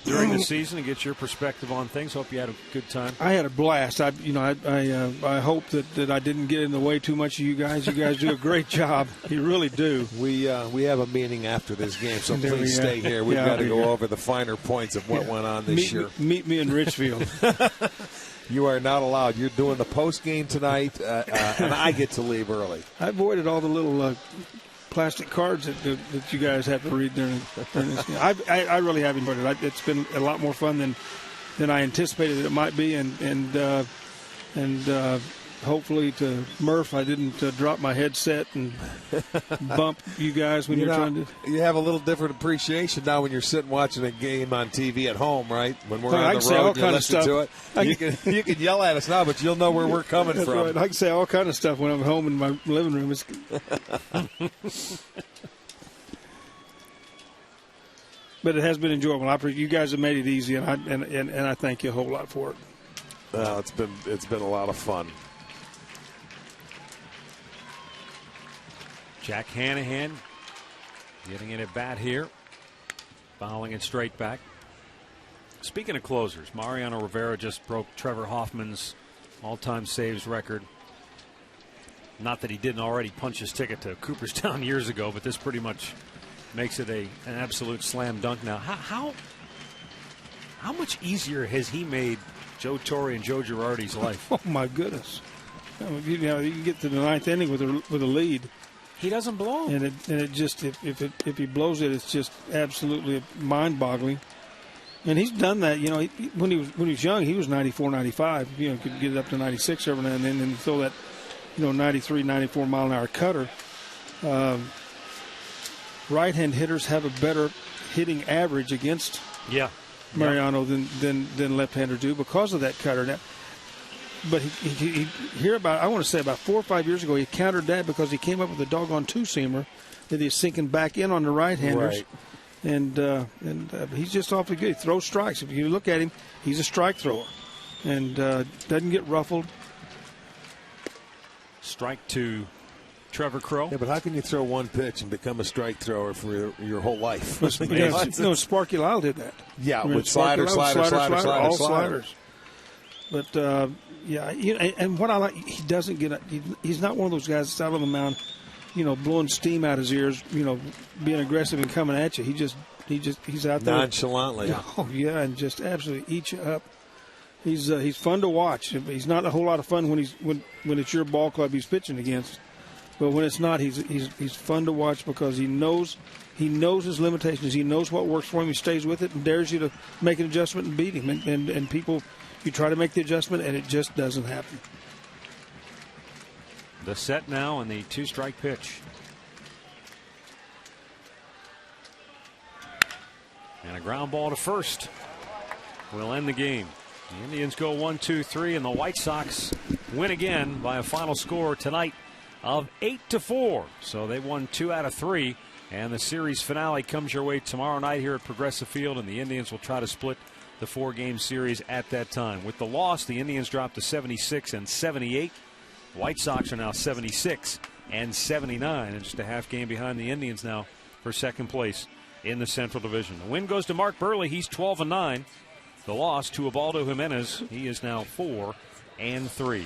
during the season and get your perspective on things. Hope you had a good time. I had a blast. I hope that I didn't get in the way too much of you guys. You guys do a great job. You really do. We have a meeting after this game, so please stay here. We've got to go over the finer points of what went on this year. Meet me in Richfield. You are not allowed. You're doing the post game tonight, and I get to leave early. I avoided all the little plastic cards that you guys have to read during this game. I really have enjoyed it. It's been a lot more fun than I anticipated it might be, and hopefully to Murph, I didn't drop my headset and bump you guys when you're trying to. You have a little different appreciation now when you're sitting watching a game on TV at home, right? When we're on the road, you listen to it. You can yell at us now, but you'll know where we're coming That's from. Right. I can say all kind of stuff when I'm home in my living room. But it has been enjoyable. You guys have made it easy, and I thank you a whole lot for it. It's been a lot of fun. Jack Hanahan getting in at bat here, fouling it straight back. Speaking of closers, Mariano Rivera just broke Trevor Hoffman's all-time saves record. Not that he didn't already punch his ticket to Cooperstown years ago, but this pretty much makes it an absolute slam dunk now. How much easier has he made Joe Torre and Joe Girardi's life? Oh my goodness! You can get to the ninth inning with a lead. He doesn't blow, and it just if he blows it, it's just absolutely mind-boggling. And he's done that. When he was young, he was 94, 95. Could get it up to 96 every now and then, and throw that 93, 94 mile an hour cutter. Right-hand hitters have a better hitting average against Mariano than left-handers do because of that cutter. Now, but I want to say about 4 or 5 years ago, he countered that because he came up with a doggone two-seamer that he's sinking back in on the right-handers. Right. And he's just awfully good. He throws strikes. If you look at him, he's a strike thrower and doesn't get ruffled. Strike to Trevor Crow. Yeah, but how can you throw one pitch and become a strike thrower for your whole life? Sparky Lyle did that. Yeah, with sliders. All sliders. But, and what I like, he doesn't get he's not one of those guys that's out on the mound, blowing steam out his ears, being aggressive and coming at you. He's out there. Nonchalantly. Oh, yeah, and just absolutely eat you up. He's fun to watch. He's not a whole lot of fun when it's your ball club he's pitching against. But when it's not, he's fun to watch because he knows his limitations. He knows what works for him. He stays with it and dares you to make an adjustment and beat him. And people You try to make the adjustment, and it just doesn't happen. The set now and the 2-strike pitch. And a ground ball to first will end the game. The Indians go 1-2-3, and the White Sox win again by a final score tonight of 8-4. So they won 2 out of 3, and the series finale comes your way tomorrow night here at Progressive Field, and the Indians will try to split the 4-game series at that time. With the loss, the Indians dropped to 76 and 78. White Sox are now 76 and 79, and just a half game behind the Indians now for second place in the Central Division. The win goes to Mark Burley. He's 12 and 9. The loss to Ubaldo Jimenez. He is now 4 and 3.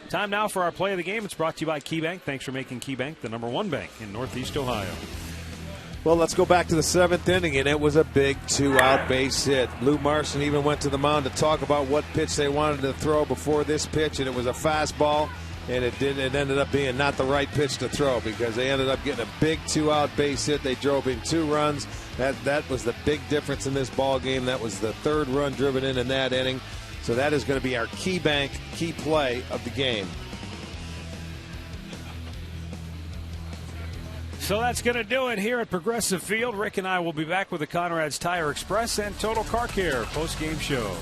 Time now for our play of the game. It's brought to you by KeyBank. Thanks for making KeyBank the #1 bank in Northeast Ohio. Well, let's go back to the 7th inning, and it was a big 2-out base hit. Lou Marson even went to the mound to talk about what pitch they wanted to throw before this pitch, and it was a fastball. And it ended up being not the right pitch to throw because they ended up getting a big 2-out base hit. They drove in 2 runs. That was the big difference in this ball game. That was the 3rd run driven in that inning. So that is going to be our KeyBank key play of the game. So that's going to do it here at Progressive Field. Rick and I will be back with the Conrad's Tire Express and Total Car Care post-game show.